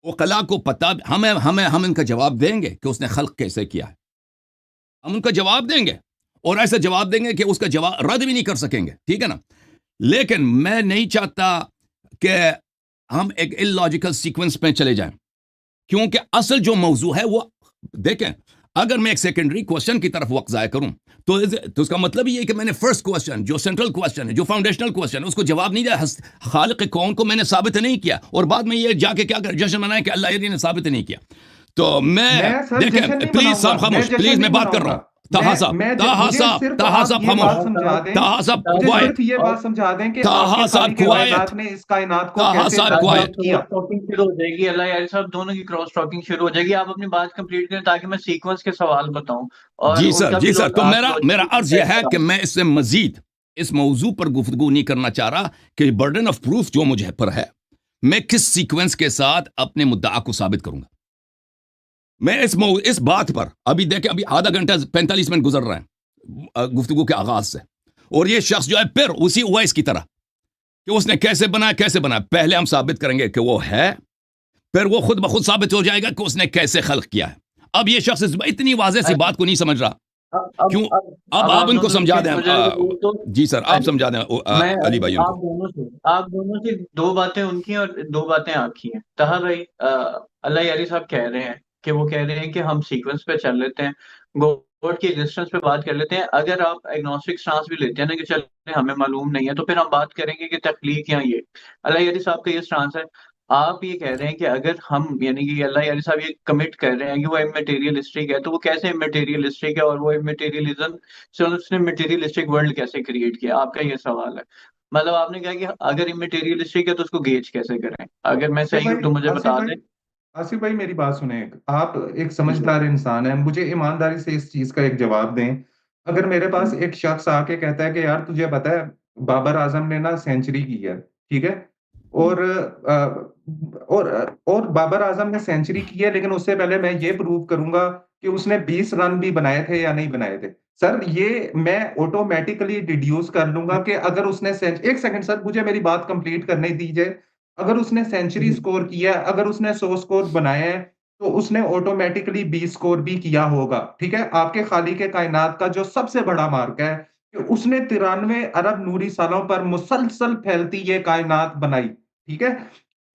वो कला को पता, हम इनका जवाब देंगे कि उसने खल्क कैसे किया है, हम उनका जवाब देंगे और ऐसा जवाब देंगे कि उसका जवाब रद्द भी नहीं कर सकेंगे, ठीक है ना। लेकिन मैं नहीं चाहता कि हम एक इलॉजिकल सीक्वेंस में चले जाएं, क्योंकि असल जो मौजू है वो देखें। अगर मैं एक सेकेंडरी क्वेश्चन की तरफ वक्त जाया करूं तो उसका मतलब ये है कि मैंने फर्स्ट क्वेश्चन, जो सेंट्रल क्वेश्चन है, जो फाउंडेशनल क्वेश्चन है, उसको जवाब नहीं दिया। खालिक कौन को मैंने साबित नहीं किया और बाद में ये जाके क्या कर जश्न मनाए कि अल्लाह ने साबित नहीं किया। तो मैं देखें, प्लीज साहब खामोश, प्लीज मैं बात कर रहा हूं, ताहा साहब, मैं ताहा मुझे साहब, सिर्फ ताहा आप साहब, ये बात खामोश। समझा दें, ताहा साहब, मुझे क्वाइट। सिर्फ ये बात समझा दें कि ताहा आपके साहब, खालिक क्वाइट। कायनात ने इस कायनात को ताहा कैसे साहब, तख्लीक क्वाइट। किया। क्रॉस टॉकिंग शुरू हो जाएगी, अल्लाह यार साहब दोनों की क्रॉस टॉकिंग शुरू हो जाएगी। आप अपनी बात कंप्लीट करें ताकि मैं सीक्वेंस के सवाल बताऊं और जी सर, उनका जी भी सर। तो आप मेरा मेरा लॉजिक अर्ज यह है कि मैं इससे मजीद इस मौजू पर गुफ्तगू नहीं करना चाह रहा कि बर्डन ऑफ प्रूफ जो मुझे पर है, मैं किस सीक्वेंस के साथ अपने मुद्दा को साबित करूंगा। मैं इस बात पर अभी देखें, अभी आधा घंटा 45 मिनट गुजर रहे हैं गुफ्तगू के आगाज से, और ये शख्स जो है फिर उसी उवैस की तरह कि उसने कैसे बनाया। पहले हम साबित करेंगे कि वो है, फिर वो खुद ब खुद साबित हो जाएगा कि उसने कैसे खल्क किया है। अब ये शख्स इतनी वाज़ेह सी बात को नहीं समझ रहा, क्यों? अब आप उनको समझा दें। जी सर, आप समझा दें अली भाई उनको। आप दोनों से दो बातें उनकी और दो बातें आपकी हैं। तहा भाई, अल्लाह यारी साहब कह रहे हैं कि वो कह रहे हैं कि हम सीक्वेंस पे चल लेते हैं, गॉड की एग्जिस्टेंस पे बात कर लेते हैं। अगर आप एग्नोस्टिक स्टांस भी लेते हैं ना कि चल हमें मालूम नहीं है, तो फिर हम बात करेंगे कि तख्लीक या ये। अल्लाह यारी साहब का ये स्टांस है। आप ये कह रहे हैं कि अगर हम यानी कि अल्लाह यारी साहब ये कमिट कर रहे हैं कि वो इमेटेरियलिस्टिक है, तो वो कैसे इमेटेरियलिस्टिक है और वो इमेटेरियलिज्म से उसने मटेरियलिस्टिक वर्ल्ड कैसे क्रिएट किया? आपका ये सवाल है। मतलब आपने कहा कि अगर इमेटेरियलिस्टिक है तो उसको गेज कैसे करें? अगर मैं आसिफ सही भाई, हूं तो मुझे आसिफ बता भाई, दें। आसिफ भाई मेरी बात सुने। आप एक जी सर। समझदार इंसान हैं, मुझे ईमानदारी से इस चीज का एक जवाब दें। अगर मेरे पास एक शख्स आके कहता है कि यार तुझे पता है बाबर आजम ने ना सेंचुरी की है, ठीक है, और और बाबर आजम ने सेंचुरी की है, लेकिन उससे पहले मैं ये प्रूव करूंगा कि उसने 20 रन भी बनाए थे या नहीं बनाए थे। सर ये मैं ऑटोमेटिकली डिड्यूस कर लूंगा कि अगर उसने एक सेकंड सर, मुझे मेरी बात कंप्लीट करने दीजिए। अगर उसने सेंचुरी स्कोर किया है, अगर उसने 100 स्कोर बनाए हैं, तो उसने ऑटोमेटिकली 20 स्कोर भी किया होगा, ठीक है। आपके खालिक कायनात का जो सबसे बड़ा मार्क है कि उसने 93 अरब नूरी सालों पर मुसलसल फैलती ये कायनात बनाई, ठीक है।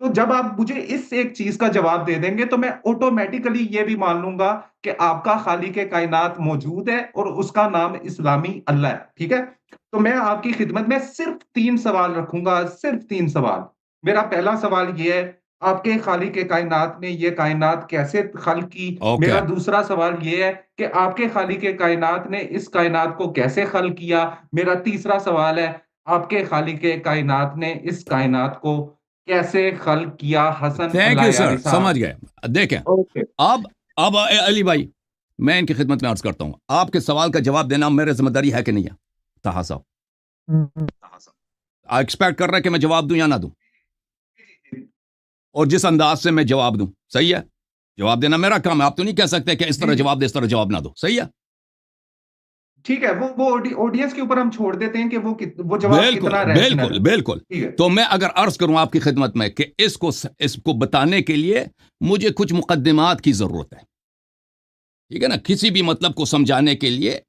तो जब आप मुझे इस एक चीज का जवाब दे देंगे तो मैं ऑटोमेटिकली ये भी मान लूंगा कि आपका खालिक कायनात मौजूद है और उसका नाम इस्लामी अल्लाह है, ठीक है। तो मैं आपकी खिदमत में सिर्फ 3 सवाल रखूंगा, सिर्फ 3 सवाल। मेरा पहला सवाल ये है, आपके खालिक कायनात ने ये कायनात कैसे खल्क की। ओके। मेरा दूसरा सवाल ये है कि आपके खालिक कायनात ने इस कायनात को कैसे खल्क किया। मेरा तीसरा सवाल है, आपके खालिक कायनात ने इस कायनात को कैसे खल्क किया। हसन थैंक यू अल्लायारी सर, समझ साहब। गए। देखें, ओके। अब अली भाई, मैं इनकी खिदमत में अर्ज करता हूं, आपके सवाल का जवाब देना मेरी जिम्मेदारी है कि नहीं है? ताहा साहब, आप एक्सपेक्ट कर रहे हैं कि मैं जवाब दूं या ना दूं, और जिस अंदाज से मैं जवाब दूं, सही है? जवाब देना मेरा काम है। आप तो नहीं कह सकते कि इस तरह जवाब दे, इस तरह जवाब ना दो, सही है? ठीक है, वो ऑडियंस के ऊपर हम छोड़ देते हैं कि वो जवाब बिल्कुल, कितना रैशनल बिल्कुल, है। बिल्कुल। ठीक है। तो मैं अगर अर्ज करूं आपकी खिदमत में कि इसको बताने के लिए मुझे कुछ मुकद्दिमात की जरूरत है, ठीक है ना, किसी भी मतलब को समझाने के लिए।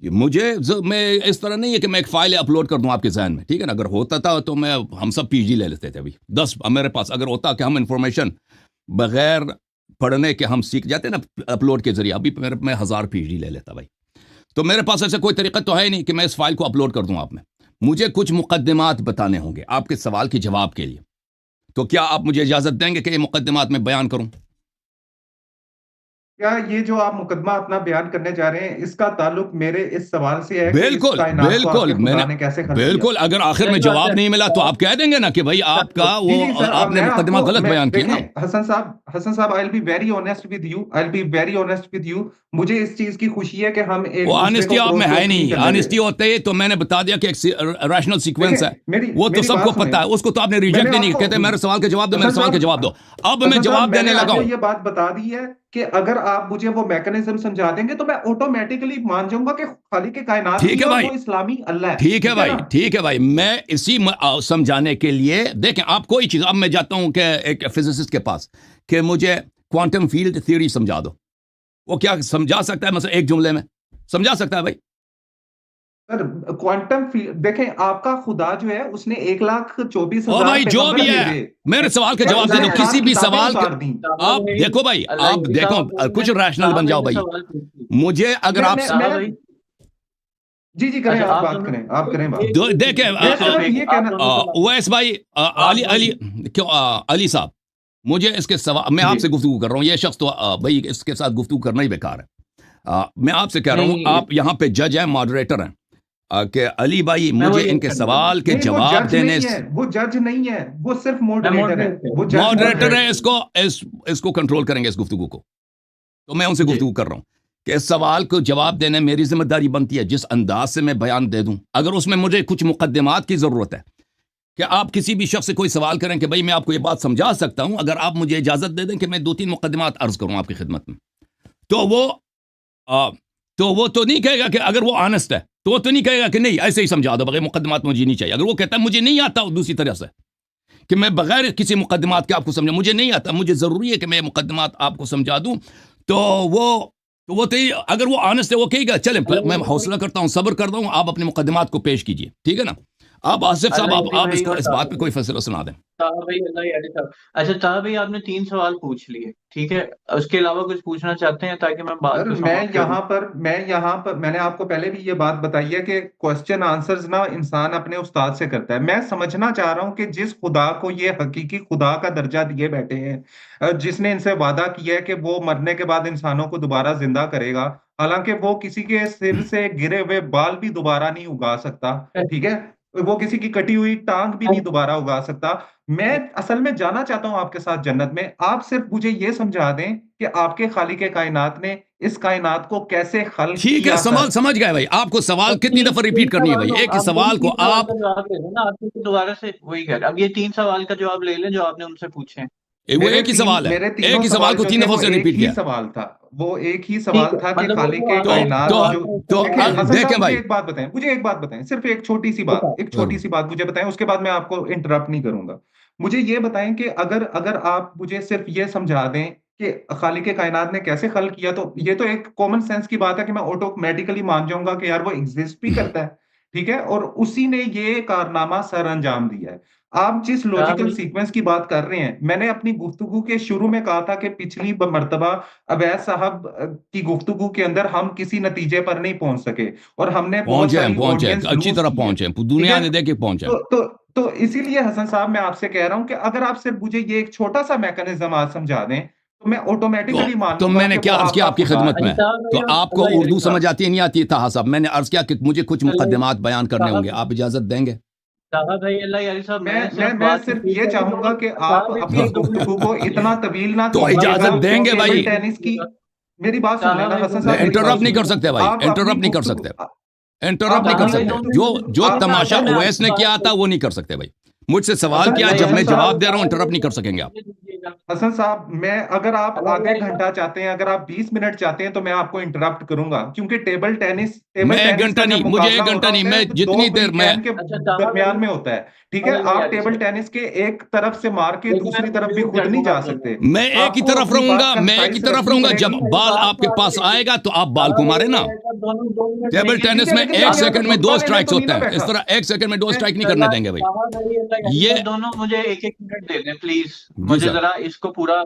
मैं इस तरह नहीं है कि मैं एक फाइल अपलोड कर दूं आपके जहन में, ठीक है ना। अगर होता था तो हम सब पीजी ले लेते थे। अभी 10 मेरे पास अगर होता कि हम इंफॉर्मेशन बगैर पढ़ने के हम सीख जाते ना अपलोड के जरिए, अभी मैं 1000 पीजी ले लेता भाई। तो मेरे पास ऐसा कोई तरीका तो है नहीं कि मैं इस फाइल को अपलोड कर दूं आप में। मुझे कुछ मुकद्दिमात बताने होंगे आपके सवाल के जवाब के लिए। तो क्या आप मुझे इजाजत देंगे कि ये मुकद्दिमात में बयान करूं? क्या ये जो आप मुकदमा अपना बयान करने जा रहे हैं इसका ताल्लुक मेरे इस सवाल से है कि इस बिल्कुल, कायनात को बिल्कुल। आपके खुदा मैंने ने कैसे खल्क किया। बिल्कुल, अगर आखिर में सही बात जवाब है। नहीं मिला तो आप कह देंगे ना कि भाई आपका जी जी सर, आपने मैं मुकदमा आपको गलत मैं बयान किया ना। देखें हसन साहब, I will be very honest with you, I will be very honest with you. मुझे इस चीज की खुशी है कि हम एक वो दूसरे ऑनेस्टी को आप में क्रॉस है टॉक नहीं। कर रहे। ऑनेस्टी होते ही तो मैंने बता दिया कि एक रैशनल सीक्वेंस है, देखें मेरी वो तो मेरी सबको बात सुने। पता है। उसको तो आपने रिजेक्ट मैंने ही नहीं आपको कहते मेरे सवाल के जवाब दो, मेरे हसन सवाल के जवाब साहब, दो। अब मैं हसन साहब, जवाब मैंने देने लगा आपको हूं। ये बात बता दी है कि अगर आप मुझे वो मैकेनिज्म समझा देंगे तो मैं ऑटोमेटिकली मान जाऊंगा कि खालिक कायनात ठीक ही है है और भाई, वो इस्लामी अल्लाह है। ठीक है ठीक है भाई, ना। ठीक है भाई। मैं इसी समझाने के लिए, देखें, आप कोई चीज, अब मैं जाता हूं कि एक फिजिसिस्ट के पास कि मुझे क्वांटम फील्ड थ्योरी समझा दो। वो क्या समझा सकता है? मतलब एक जुमले में समझा सकता है भाई? सर क्वांटम फील्ड देखें, आपका खुदा जो है उसने 1,24,000 ओ भाई, जो पैगंबर भी है, भेजे। मेरे सवाल का ठीक है, जवाब दे उसने दो, 4 किसी भी किताबें सवाल का। उतार दी। आप देखो भाई, अल्लाह आप यारी देखो, साहब कुछ रैशनल बन जाओ भाई। सवाल पूछिए। मुझे अगर आप मैं भाई, जी जी करें, अच्छा आप आप बात दोनों करें, आप करें बात। देखें, मैं सिर्फ ये आप कहना दोनों सवाल उवैस भाई, आप अली अली क्यों अली साहब, मुझे इसके सवाल, मैं जी आपसे गुफ्तगू कर रहा हूं। ये शख्स तो भाई इसके साथ गुफ्तगू करना ही बेकार है। मैं आपसे कह रहा हूँ, नहीं आप यहाँ पे जज हैं, मॉडरेटर हैं, कि अली भाई मैं मुझे वही इनके करना सवाल के नहीं, वो जवाब जज देने। नहीं है, वो जज नहीं है, वो सिर्फ मैं मॉडरेटर है, मॉडरेटर वो जज नहीं मॉडरेटर है। है, इसको कंट्रोल करेंगे इस गुफ्तगू को। तो मैं उनसे जी गुफ्तगू कर रहा हूँ कि इस सवाल को जवाब देने मेरी जिम्मेदारी बनती है, जिस अंदाज से मैं बयान दे दूं। अगर उसमें मुझे कुछ मुकद्दमात की ज़रूरत है, कि आप किसी भी शख्स से कोई सवाल करें कि भाई मैं आपको ये बात समझा सकता हूं, अगर आप मुझे इजाज़त दे दें कि मैं 2-3 मुकद्दमात अर्ज करूं आपकी खिदमत में, तो वो तो नहीं कहेगा कि, अगर वो ऑनेस्ट है तो वो तो नहीं कहेगा कि नहीं ऐसे ही समझा दो, बगैर मुकद्दमात मुझे नहीं चाहिए। अगर वो कहता है मुझे नहीं आता दूसरी तरह से, कि मैं बगैर किसी मुकद्दमात के आपको समझा, मुझे नहीं आता, मुझे ज़रूरी है कि मैं मुकद्दमात आपको समझा दूं, तो वो तो अगर वो ऑनेस्ट है वो कहेगा चले मैं हौसला करता हूं, सब्र करता हूं, आप अपने मुकद्दमात को पेश कीजिए, ठीक है ना। आप आसिफ साहब, आप भाई इस बता बात पे दो कोई फैसला सुना दें। ताहा भाई, अल्लाह याद साहब। अच्छा ताहा भाई, आपने 3 सवाल पूछ लिए, ठीक है, उसके अलावा कुछ पूछना चाहते हैं ताकि मैं बात सर को समाप्त करूं? मैं यहाँ पर मैंने आपको पहले भी ये बात बताई है कि क्वेश्चन आंसर्स ना इंसान अपने उस्ताद से करता है। मैं समझना चाह रहा हूँ कि जिस खुदा को ये हकीकी खुदा का दर्जा दिए बैठे हैं, जिसने इनसे वादा किया है कि वो मरने के बाद इंसानों को दोबारा जिंदा करेगा, हालांकि वो किसी के सिर से गिरे हुए बाल भी दोबारा नहीं उगा सकता, ठीक है, वो किसी की कटी हुई टांग भी नहीं दोबारा उगा सकता। मैं असल में जाना चाहता हूं आपके साथ जन्नत में। आप सिर्फ मुझे ये समझा दें कि आपके खालिक कायनात ने इस कायनात को कैसे खल्क ठीक है, किया, सवाल सर। समझ गए भाई। आपको सवाल अब कितनी तीन दफा तीन रिपीट करनी है सवाल भाई, हो, एक ही आप वही सवाल को 3 सवाल आप। का जवाब ले लें ना, आप फिर दोबारा से वही कर, अब ये 3 सवाल का जवाब ले लें जो आपने उनसे पूछे हैं। वो एक ही सवाल है, मेरे एक तीनों ही सवाल सवाल को जो 3 थे दफा वो से एक रिपीट ही किया। सवाल था। वो एक ही ठीक सवाल है, था कि मतलब वो खालिक जो तो आपने कायनात तो सवाल जो, का तो उत्तर देखिए दिया हसन देखें साहब, मुझे भाई। एक बात बताएं, मुझे एक बात बताएं, सिर्फ एक छोटी सी बता। बात, एक छोटी सी बात मुझे बताएं, उसके बाद मैं आपको इंटरप्ट नहीं करूंगा। मुझे ये बताएं कि अगर अगर आप मुझे सिर्फ ये समझा दें कि खालिक कायनात ने कैसे खल्क किया, तो ये तो एक कॉमन सेंस की बात है कि मैं ऑटोमेटिकली मान जाऊंगा कि यार वो एग्जिस्ट भी करता है, ठीक है, और उसी ने ये कारनामा सर अंजाम दिया है। आप जिस हाँ लॉजिकल भाई, सीक्वेंस की बात कर रहे हैं, मैंने अपनी गुफ्तगू के शुरू में कहा था कि पिछली मर्तबा अवैध साहब की गुफ्तगू के अंदर हम किसी नतीजे पर नहीं पहुंच सके और हमने बहुत सारी पहुंचे ऑडियंस अच्छी लूज तरह की है, पहुंचे, ठीक दुनिया है। ने देखे पहुंचे। तो इसीलिए हसन साहब मैं आपसे कह रहा हूं कि अगर आप सिर्फ मुझे ये एक छोटा सा मैकेनिज्म आज समझा दें, तो मैं तो ऑटोमेटिकली मान तो लूंगा मैंने कि वो क्या अर्ज किया आपका आपकी खुदा खिदमत है। में। अच्छा तो भाई, आपको अल्लाह यारी उर्दू साहब, समझ आती है नहीं आती है ताहा साहब? मैंने अर्ज किया कि मुझे कुछ अल्लाह मुकद्दमात बयान करने साहब, होंगे, आप इजाजत देंगे? साहब भाई, अल्लाह यारी साहब, मैं मैं मैं सिर्फ मैं बात सिर्फ कंप्लीट ये करके चाहूंगा कि आप साहब भाई अपनी प्लीज 2 मिनट। गुफ्तगू को इतना तवील ना तो कीजिएगा इजाजत कि देंगे टेबल भाई। टेनिस की, मेरी बात सुन साहब लेना भाई हसन 2 मिनट, साहब, मेरी बात इंटरप्ट नहीं सुन कर लेना। सकते भाई, आप अपनी इंटरप्ट नहीं कर सकते, गुफ्तगू इंटरप्ट आप नहीं कर साहब अपनी भाई सकते। 2 गुफ्तगू जो मिनट, जो आप मैं तमाशा मैं ओवैस आपकी ने बात किया था को, वो नहीं कर सकते भाई। मुझसे सवाल हसन किया, अल्लाह जब यारी मैं हसन साहब, जवाब साहब दे रहा हूं, इंटरप्ट नहीं कर मुझे सकेंगे आप। दीजिएगा। हसन साहब, मैं अगर आप अल्लाह आधे यारी साहब, घंटा चाहते हैं, अगर आप 20 मिनट चाहते हैं, तो मैं आपको इंटरप्ट करूंगा, क्योंकि टेबल मैं एक टेनिस घंटा का नहीं, जब मुझे मुकाबला एक हो घंटा रहा नहीं, होता मैं है तो दो जितनी देर मैं। फ्रीकैन के अच्छा साहब दरमियान भाई, में होता है, ठीक है। अल्लाह आप यारी टेबल साहब, टेनिस के एक तरफ से मार के एक मैं दूसरी तरफ भी म्यूट खुद कर नहीं दूंगा जा 2 मिनट। सकते। मैं एक ही आपको तरफ अपनी बात रहूंगा, मैं एक ही कंसाइज तरफ रखनी रहूंगा। जब पड़ेगी। मेरी बॉल बात आपके को आगे पास देखिए। आएगा तो आप बॉल को साहब मारे भाई, ना। यारी साहब, दोनों 2 मिनट टेबल देंगे ठीक टेनिस है, में लेकिन एक मैं यहाँ पे सेकंड में फुटबॉल 2 लेने स्ट्राइक्स तो नहीं होते ना हैं, इस बैठा। तरह एक सेकंड में 2 मैं स्ट्राइक नहीं करने अल्लाह देंगे भाई। साहब भाई, अल्लाह यारी ये साहब, दोनों मुझे 1-1 मिनट दे दें प्लीज। जी मुझे सर। जरा इसको पूरा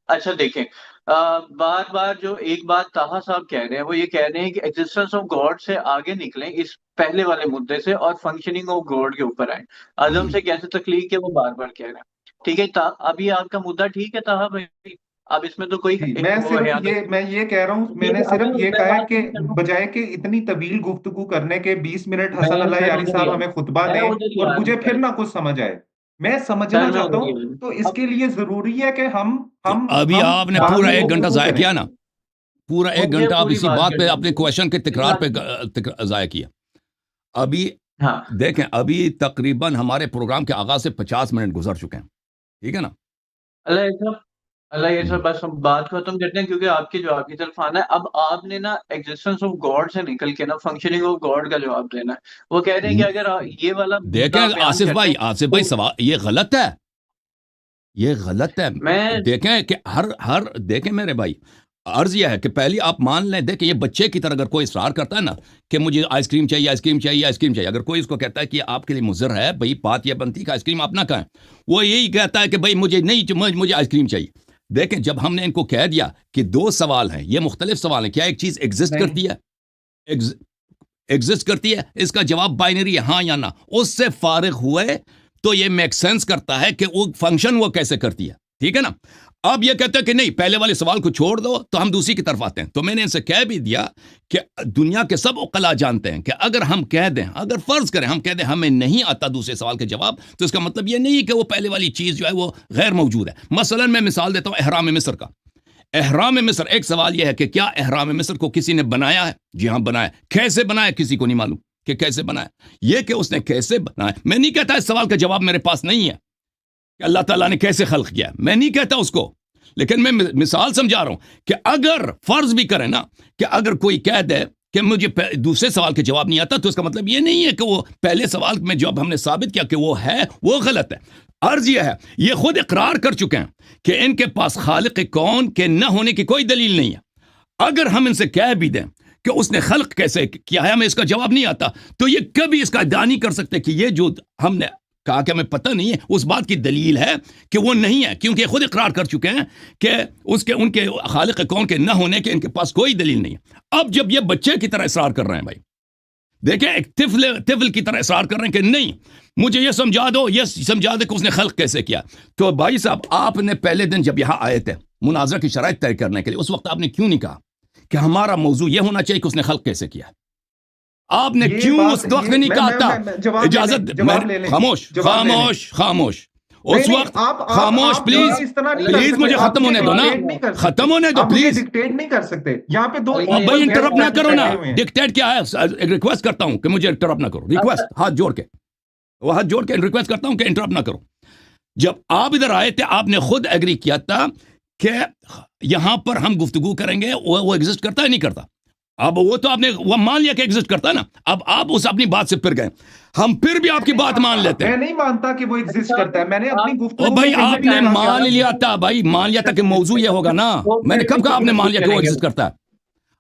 अच्छा देखें। बार बार जो एक बात ताहा साहब कह रहे हैं, वो ये कह रहे हैं कि एग्जिस्टेंस ऑफ गॉड से आगे निकलें इस पहले वाले मुद्दे से और फंक्शनिंग ऑफ गॉड के ऊपर आए। आदम से कैसे तख्लीक है वो बार बार कह रहे हैं। ठीक है, अभी आपका मुद्दा ठीक है ताहा भाई, अब इसमें तो कोई जी, एक वो है मैं ये कह रहा हूँ, ठीक मैंने है, सिर्फ अभी ये मैं कहा है बात कि नहीं कर रहा हूँ। बजाय के इतनी तवील गुफ्तगू करने के 20 मिनट हसन अल्लाह मैं यारी उधर ही साहब आ हमें खुतबा मैं दें उधर ही और आ रहा मुझे हूँ फिर सर। ना कुछ समझ आए। मैं समझना सर मैं चाहता उधर ही हूँ, आ रहा हूँ तो अब। इसके लिए जरूरी है कि तो अभी हम आपने बाद पूरा में 1 घंटा गुफ्तगू जाया करें। किया ना, पूरा एक मुझे घंटा आप पूरी इसी बात बात पे, करनी अपने है, क्वेश्चन के मेरी तकरार बात पे सुनिए। जाया किया। अभी हाँ, देखें, अभी तकरीबन हमारे प्रोग्राम के आगाज से 50 मिनट गुजर चुके हैं, ठीक है ना। अल्लाह ये सब अल्लाह ये सब, हम्म। बस हम बात खत्म करते हैं क्योंकि आपकी जो आपकी तरफ आना है। अब आपने ना एग्जिस्टेंस ऑफ गॉड से निकल के ना फंक्शनिंग ऑफ गॉड का जवाब देना है। वो कह रहे हैं कि अगर ये वाला मुद्दा देखें आप बयान करते हैं आसिफ भाई तो सवाल ये गलत है, ये गलत है। मैं देखें कि हर हर देखें मेरे भाई, अर्ज यह है कि पहले आप मान लें। देखें, ये बच्चे की तरह अगर कोई इसरार करता है ना कि मुझे आइसक्रीम चाहिए, आइसक्रीम चाहिए, आइसक्रीम चाहिए, अगर कोई इसको कहता है कि आपके लिए मुज़र है भाई, बात यह बनती कि आइसक्रीम आप ना खाएं, वो यही कहता है कि भाई मुझे नहीं, मुझे आइसक्रीम चाहिए। देखें, जब हमने इनको कह दिया कि 2 सवाल हैं, ये मुख्तलिफ सवाल हैं, क्या एक चीज़ एग्जिस्ट नहीं, करती है, एग्जिस्ट करती है, इसका जवाब बाइनरी है, हाँ या ना, उससे फारिग हुए तो ये मेक सेंस करता है कि वो फंक्शन वो कैसे करती है। ठीक है ना। अब ये कहते हैं कि नहीं, पहले वाले सवाल को छोड़ दो, तो हम दूसरी की तरफ आते हैं। तो मैंने इनसे कह भी दिया कि दुनिया के सब उकला जानते हैं कि अगर हम कह दें, अगर फर्ज करें हम कह दें हमें नहीं आता दूसरे सवाल के जवाब, तो इसका मतलब ये नहीं कि वो पहले वाली चीज जो है वो गैर मौजूद है। मसलन मैं मिसाल देता हूं एहराम मिस्र का। एहराम मिस्र, एक सवाल यह है कि क्या एहराम मिस्र को किसी ने बनाया है? जी हाँ बनाया। कैसे बनाया? किसी को नहीं मालूम कि कैसे बनाया। यह कि उसने कैसे बनाया, मैं नहीं कहता इस सवाल का जवाब मेरे पास नहीं है कि अल्लाह ताला ने कैसे खल्क किया, मैं नहीं कहता उसको, लेकिन मैं मिसाल समझा रहा हूं कि अगर फर्ज भी करें ना कि अगर कोई कह दे कि मुझे दूसरे सवाल के जवाब नहीं आता, तो इसका मतलब ये नहीं है कि वो पहले सवाल में जब हमने साबित किया कि वो है वो गलत है। अर्ज यह है, ये खुद इकरार कर चुके हैं कि इनके पास खालिक कौन के न होने की कोई दलील नहीं है। अगर हम इनसे कह भी दें कि उसने खल्क कैसे किया है, हमें इसका जवाब नहीं आता, तो ये कभी इसका अदा नहीं कर सकते कि ये जो हमने कहा कि हमें पता नहीं है, उस बात की दलील है कि वो नहीं है, क्योंकि खुद इकरार कर चुके हैं कि उसके उनके खालिक कौन के न होने के इनके पास कोई दलील नहीं है। अब जब ये बच्चे की तरह इसरार कर रहे हैं, भाई देखें, एक तिफल की तरह इसरार कर रहे हैं कि नहीं मुझे ये समझा दो, ये समझा दो कि उसने खल्क कैसे किया। तो भाई साहब, आपने पहले दिन जब यहां आए थे मुनाजरा की शराइत तय करने के लिए, उस वक्त आपने क्यों नहीं कहा कि हमारा मौजू ये होना चाहिए कि उसने खल्क कैसे किया? आपने क्यों उस वक्त नहीं कहा था? इजाजत, खामोश खामोश खामोश उस वक्त खामोश। प्लीज मुझे खत्म होने दो ना, खत्म होने दो प्लीज। डिक्टेट नहीं कर सकते यहाँ पे दो। भाई इंटरप्ट ना करो ना, डिक्टेट क्या है? एक रिक्वेस्ट करता हूं कि मुझे इंटरप्ट ना करो, रिक्वेस्ट, हाथ जोड़ के, वो हाथ जोड़ के रिक्वेस्ट करता हूं कि इंटरप्ट ना करो। जब आप इधर आए थे आपने खुद एग्री किया था कि यहां पर हम गुफ्तगू करेंगे, वो एग्जिस्ट करता है नहीं करता? अब वो तो आपने वो मान लिया कि एग्जिस्ट करता है ना, अब आप उस अपनी बात से फिर गए, हम फिर भी आपकी बात मान लेते हैं। मैं नहीं मानता कि वो एग्जिस्ट करता है, मैंने अपनी गुफ्तगू भाई आपने मान लिया था, भाई मान लिया था कि मौजू ये होगा ना। मैंने कब कहा आपने मान लिया कि वो एग्जिस्ट करता है?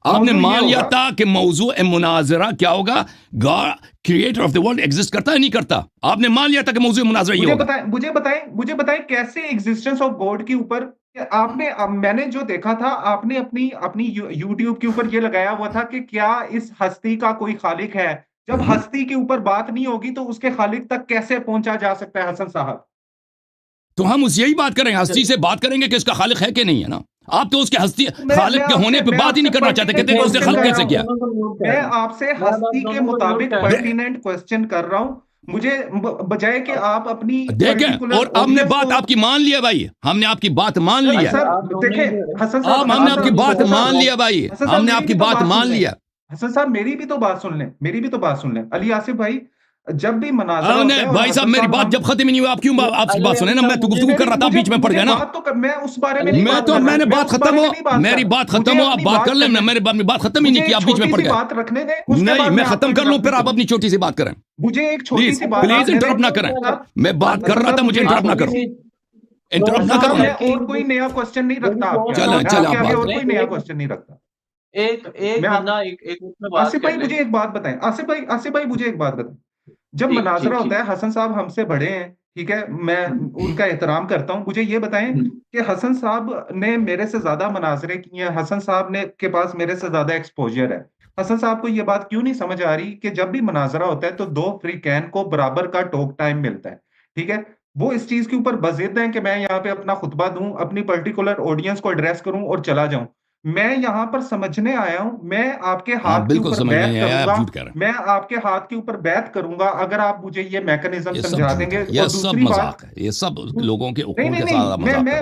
आपने मान लिया था कि मौजू मुनाजरा क्या होगा, God creator of the world exist करता है नहीं करता? आपने मान लिया था कि मौजू मुनाजरा ये होगा। मुझे बताएं कैसे एग्जिस्टेंस ऑफ गॉड के ऊपर आपने, मैंने जो देखा था, आपने अपनी यूट्यूब के ऊपर ये लगाया हुआ था कि क्या इस हस्ती का कोई खालिक है? जब हस्ती के ऊपर बात नहीं होगी तो उसके खालिक तक कैसे पहुंचा जा सकता है? हसन साहब, तो हम उस यही बात करेंगे, हस्ती से बात करेंगे कि इसका खालिक है कि नहीं है ना। आप तो उसके हस्ती खालिक के होने पे बात ही नहीं करना चाहते, कहते हैं उसने खालिक कैसे किया। मैं आपसे हस्ती के मुताबिक पर्टिनेंट क्वेश्चन कर रहा हूं, मुझे बजाय कि आप अपनी देखें। और हमने बात आपकी मान लिया भाई, हमने आपकी बात मान लिया। देखें हसन साहब, हमने आपकी बात मान लिया भाई, हमने आपकी बात मान लिया। हसन साहब मेरी भी तो बात सुन लें, मेरी भी तो बात सुन लें। अली आसिफ भाई, जब भी मुनाज़रा होता है, भाई साहब मेरी बात जब खत्म ही नहीं हुई, आप क्यों आपकी बात सुने ना? मैं तो गुफ्तगू कर रहा था, बीच में पड़ गया ना। मैं उस बारे में मैंने बात खत्म हो, मेरी बात खत्म हो, आप बात कर लें ना। मेरी बात खत्म ही नहीं की, आप बीच में पड़ गए। बात रखने दें, नहीं मैं खत्म कर लूं, फिर आप अपनी छोटी सी बात करें। मुझे एक छोटी सी बात, प्लीज इंटरप्ट ना करें, मैं बात कर रहा था, मुझे इंटरप्ट ना करो, इंटरप्ट ना करो। और कोई नया क्वेश्चन नहीं रखता, चलो और कोई नया क्वेश्चन नहीं रखता। आसिफ भाई मुझे एक बात बताएं, आसिफ भाई मुझे एक बात बताएं, जब मुनाजरा होता है, हसन साहब हमसे बड़े हैं, ठीक है, मैं उनका एहतराम करता हूं, मुझे ये बताएं कि हसन साहब ने मेरे से ज्यादा मुनाजरे किए हैं, हसन साहब ने के पास मेरे से ज्यादा एक्सपोजर है। हसन साहब को ये बात क्यों नहीं समझ आ रही कि जब भी मुनाजरा होता है तो दो फ्री कैन को बराबर का टॉक टाइम मिलता है, ठीक है? वो इस चीज के ऊपर बजिद हैं कि मैं यहाँ पे अपना खुतबा दूं, अपनी पर्टिकुलर ऑडियंस को एड्रेस करूं और चला जाऊं। मैं यहाँ पर समझने आया हूँ, मैं आपके हाथ के ऊपर बैत करूंगा, मैं आपके हाथ के ऊपर बैत करूंगा अगर आप मुझे ये मैकेनिज्म समझा देंगे। ये सब मजाक है, ये सब लोगों के उकूल के साथ मजाक मैं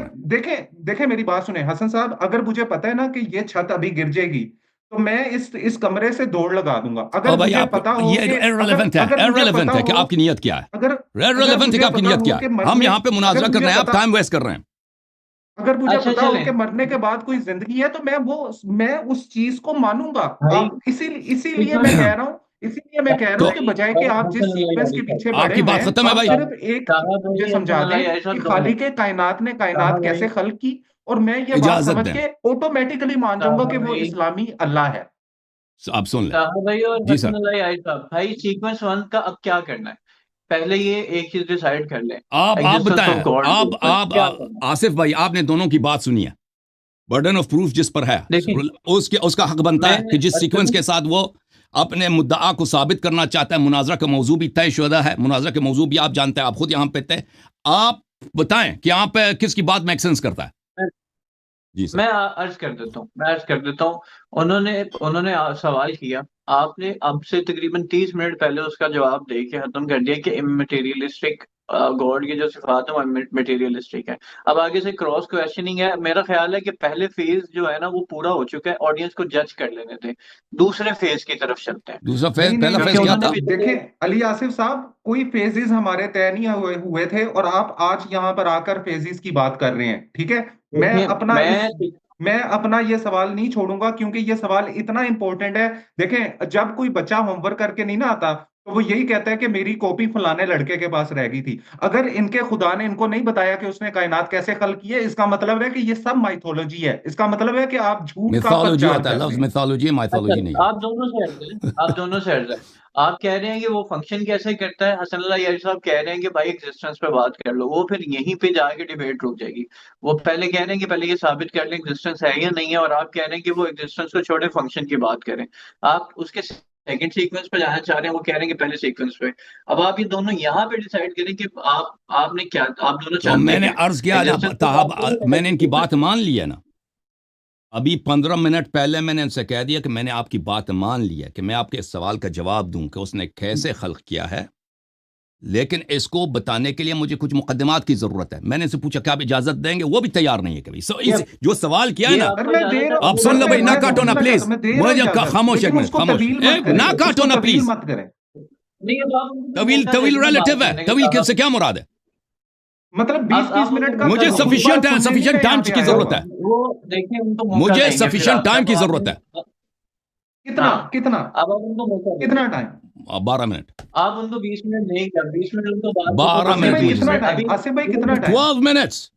देखें मेरी बात सुने हसन साहब, अगर मुझे पता है ना कि ये छत अभी गिर जाएगी तो मैं इस कमरे से दौड़ लगा दूंगा। अगर मुझे पता हो ये इररिलेवेंट है कि आपकी नियत क्या है, अगर इररिलेवेंट है कि आपकी नियत क्या है। हम यहाँ पे मुनाजरा कर रहे हैं, आप टाइम वेस्ट कर रहे हैं। अगर मुझे पता हो कि मरने के बाद कोई जिंदगी है तो मैं उस चीज को मानूंगा। इसीलिए मैं कह रहा हूँ, कि बजाय कि आप जिस सीक्वेंस के पीछे आपकी बात खत्म है भाई, सिर्फ एक मुझे समझा दें कि खालिक कायनात ने कायनात कैसे खल्क की, और मैं ये बात समझ के ऑटोमेटिकली मान जाऊंगा कि वो इस्लामी अल्लाह है। आप सुन लें भाई और जी सर भाई, सीक्वेंस 1 का अब क्या करना है? पहले ये एक चीज डिसाइड कर लें। आप बताएं, आप आसिफ भाई, आपने दोनों की बात सुनी है, बर्डन ऑफ प्रूफ जिस पर है उसका हक बनता है कि जिस सीक्वेंस के साथ वो अपने मुद्दा को साबित करना चाहता है। मुनाजरा का मौजू भी तयशुदा है, मुनाजरा के मौजू भी आप जानते हैं, आप खुद यहाँ पे थे। आप बताएं कि आप किसकी बात मेक सेंस करता है। जी सर। मैं अर्ज कर देता हूँ। उन्होंने उन्होंने सवाल किया, आपने अब से तकरीबन 30 मिनट पहले उसका जवाब दे के खत्म कर दिया कि इमटेरियलिस्टिक गॉड की जो सिफात है वो मटेरियलिस्टिक है। अब आगे से क्रॉस क्वेश्चनिंग है। मेरा ख्याल है कि पहले फेज जो है ना वो पूरा हो चुका है, ऑडियंस को जज कर लेने थे, दूसरे फेज की तरफ चलते हैं। दूसरा नहीं फेज, नहीं पहला क्योंकि फेज क्या उन्होंने था? भी देखें अली आसिफ साहब, कोई फेजेस हमारे तय नहीं हुए थे और आप आज यहाँ पर आकर फेजेस की बात कर रहे हैं, ठीक है। मैं देखिए अपना इस मैं मैं अपना ये सवाल नहीं छोड़ूंगा क्योंकि ये सवाल इतना इंपॉर्टेंट है। देखें, जब कोई बच्चा होमवर्क करके नहीं ना आता तो वो यही कहता है कि मेरी कॉपी फलाने लड़के के पास रह गई थी। अगर इनके खुदा ने इनको नहीं बताया कि उसने कायनात कैसे खल की है, इसका मतलब है कि ये सब माइथोलॉजी है। इसका मतलब है कि आप झूठ का मिथोलॉजी प्रचार होता है, कर लफ्ज रहे हैं। मिथोलॉजी, माइथोलॉजी नहीं अच्छा, है। आप दोनों से हट गए, आप दोनों से हट गए। आप कह रहे हैं कि वो फंक्शन कैसे करता है, हसन अल्लाह यारी साहब कह रहे हैं कि भाई एग्जिस्टेंस पे बात कर लो, वो फिर यहीं पे जाके डिबेट रुक जाएगी। वो पहले कह रहे हैं कि पहले ये साबित कर लें एग्जिस्टेंस है या नहीं है, और आप कह रहे हैं कि वो एग्जिस्टेंस को छोड़े फंक्शन की बात करें। आप उसके सेकंड सीक्वेंस पे जाना चाह रहे हैं, वो कह रहे हैं कि पहले सीक्वेंस पे। अब आप ये दोनों यहाँ पे डिसाइड करें कि आपने क्या, आप दोनों तो चाहते मैंने हैं अर्ज किया ना एग्जिस्टेंस पे बात साहब, मैंने इनकी करें। बात मान ली है ना। अभी 15 मिनट पहले मैंने इनसे कह दिया कि मैंने आपकी बात मान ली है कि मैं आपके इस सवाल का जवाब दूं कि उसने कैसे खल्क किया है, लेकिन इसको बताने के लिए मुझे कुछ मुकदमात की जरूरत है। मैंने इनसे पूछा क्या आप इजाजत देंगे, वो भी तैयार नहीं है कभी। ये इस जो सवाल किया है ये ना, सर आपको मैं दे इजाजत है, रहा आप वो सुन सर लो मैं भाई, ना मैं काटो ना समझना चाहता प्लीज। हूं, मैं दे रहा मुझे इजाजत, खामोश एक लेकिन मिनट, उसको खामोश, तवील मत करें, ना काटो उसको ना तवील प्लीज। मत करें। नहीं। अब आप उनको तवील मौका तवील देते हैं बात रिलेटिव है, करने का तवील साहब। से क्या मुराद है? मतलब बीस अब बीस आप उनको मिनट का मौका मुझे देंगे, पूरी बात सफिशिएंट है, सुनने नहीं सफिशिएंट मैं यहाँ टाइम पे की आया वो हूँ। जरूरत है। वो देखिए उनको मौका मुझे देंगे फिर सफिशिएंट आप टाइम जब की जरूरत आपने। है। कितना हाँ, कितना अब आप उनको मौका देंगे। कितना टाइम? 12 मिनट। आप उनको 20 मिनट नहीं कर, 20 मिनट उनको बात को बारह खत्म आसिफ कर मिनट भाई मुझे कितना दीजिए चाहिए। टाइम? अभी। आसिफ भाई कितना टाइम? 12 मिनट्स।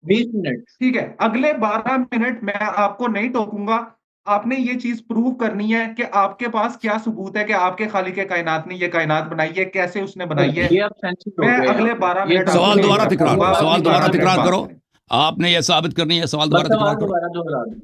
20 मिनट। ठीक है, अगले 12 मिनट मैं आपको नहीं टोकूंगा। आपने ये चीज प्रूव करनी है कि आपके पास क्या सबूत है कि आपके खालिक कायनात ने ये कायनात बनाई है, कैसे उसने बनाई है। ये आप सेंसिटिव हो मैं गए यहाँ अगले पे, बारह ये मिनट आपको सवाल सेंसिटिव नहीं हो दोबारा गए, इंटरप्ट तकरार अगले करूंगा, करो, आप बार सवाल अपनी नहीं दोबारा 12 मिनट तकरार बात करो। करें। आपने ये साबित करनी है, सवाल बस दोबारा तकरार सवाल करो। दोबारा दोहरा दो,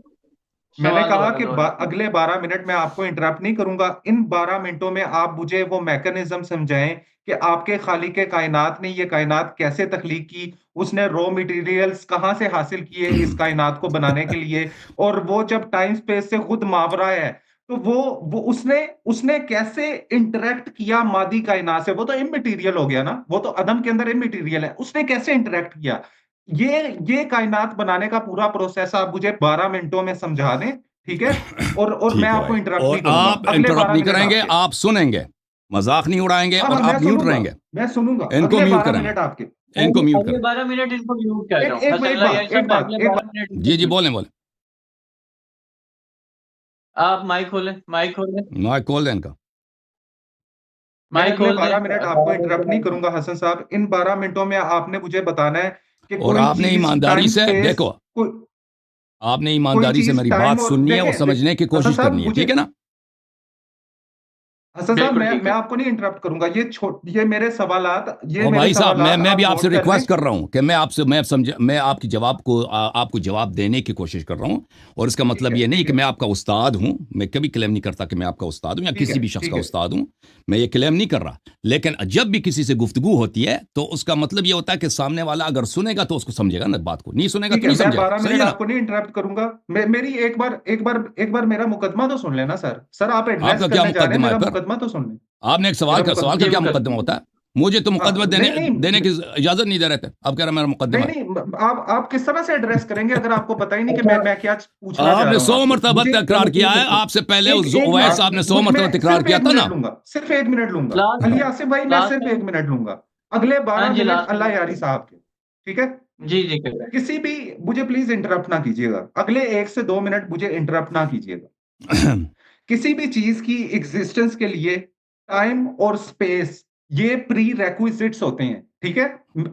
मैंने सवाल कहा दोबारा कि दोहरा दो। अगले 12 मिनट में आपको इंटरप्ट नहीं करूंगा। इन 12 मिनटों में आप मुझे वो मैकेनिज्म समझाएं कि आपके खालिक कायनात ने ये कायनात कैसे तख्लीक की, उसने रॉ मटेरियल्स कहाँ से हासिल किए इस कायनात को बनाने के लिए। और वो जब टाइम स्पेस से खुद मावरा है तो वो उसने उसने कैसे इंटरेक्ट किया मादी कायनात से। वो तो इमटेरियल हो गया ना, वो तो अदम के अंदर इमटेरियल है, उसने कैसे इंटरेक्ट किया। ये कायनात बनाने का पूरा प्रोसेस आप मुझे 12 मिनटों में समझा दें, ठीक है। और मैं ठीक है आपको भाई, इंटरप्ट नहीं और करूंगा, आप अगले इंटरप्ट बारह नहीं मिनट करेंगे, आपके। आप सुनेंगे, मजाक नहीं उड़ाएंगे हाँ और हाँ मैं आप म्यूट सुनूंगा, रहेंगे। मैं सुनूंगा इनको अगले म्यूट बारह करें, मिनट आपके। इनको म्यूट अगले करें। 12 मिनट इनको म्यूट कर रहा एक हूँ, एक हसन एक अल्लाह बात यारी साहब एक मैं बात अगले एक बारह बात मिनट जी इनको जी, म्यूट। बोलें बोलें। आप माइक खोलें, माइक खोलें, माइक खोल दें इनका। मैं माइक अगले खोल दें, 12 मिनट आपको 12 मिनट के इंटरप्ट नहीं माइक। करूंगा हसन साहब। इन 12 मिनटों में आपने मुझे बताना है कि और कोई आपने चीज ईमानदारी टाइम से स्पेस, देखो, कोई आपने कोई ईमानदारी से चीज मेरी बात टाइम और सुननी है और देखें समझने की हसन कोशिश साहब करनी है, मुझे, ठीक है ना? हसन साहब बिल्कुल ठीक मैं है। आपको नहीं इंटरप्ट करूंगा। ये और मेरे भाई साहब, सवालात मैं भी आप आपसे नोट कर लें। रिक्वेस्ट कर रहा हूं कि मैं आपसे, मैं समझ, मैं आपकी जवाब को आपको जवाब देने की कोशिश कर रहा हूं। और इसका मतलब ये नहीं ठीक कि है मैं आपका उस्ताद हूं, मैं कभी क्लेम नहीं करता कि मैं आपका उस्ताद हूं या ठीक है किसी भी शख्स ठीक का है उस्ताद हूं। मैं ये क्लेम नहीं कर रहा। लेकिन जब भी किसी से गुफ्तगू होती है तो उसका मतलब ये होता है कि सामने वाला अगर सुनेगा तो उसको समझेगा ना, बात को नहीं सुनेगा ठीक तो है नहीं मैं समझेगा। 12 सही मिनट है ना? आपको नहीं इंटरप्ट करूंगा। मेरी एक बार मेरा मुकदमा तो सुन लेना सर। सर आप एड्रेस आपका क्या करने जा रहे हैं, मुकदमा है मेरा फिर? मुकदमा तो सुन लें। आपने एक मेरा सवाल मुकदमा, का ये क्या मुकदमा। मुकदमा होता है? मुझे तो हाँ मुकदमा देने नहीं नहीं देने की इजाजत नहीं दे रहे थे, अब कह रहे मेरा नहीं मुकदमा है। नहीं आप किस तरह से एड्रेस करेंगे अगर आपको पता ही नहीं कि अच्छा, मैं क्या पूछना चाह आपने रहा हूँ 100 आपसे। मरतबा मुझे तकरार चलो किया ठीक है है, फिर। आपसे पहले एक एक उवैस मिनट साहब ने 100 मैं मरतबा तकरार सिर्फ किया एक था मिनट ना। लूंगा, सिर्फ 1 मिनट लूंगा। लास्ट अली टाइम, आसिफ भाई मैं लास्ट सिर्फ टाइम। 1 मिनट लूंगा। अगले हाँ बारह जी, मिनट लास्ट टाइम। अल्लाह यारी साहब के, ठीक है। जी जी कर रहे हैं। किसी भी, मुझे प्लीज इंटरप्ट ना कीजिएगा, अगले 1 से 2 मिनट मुझे इंटरप्ट ना कीजिएगा। किसी भी चीज की एग्जिस्टेंस के लिए टाइम और स्पेस ये प्री रेक्विजिट्स होते हैं, ठीक है।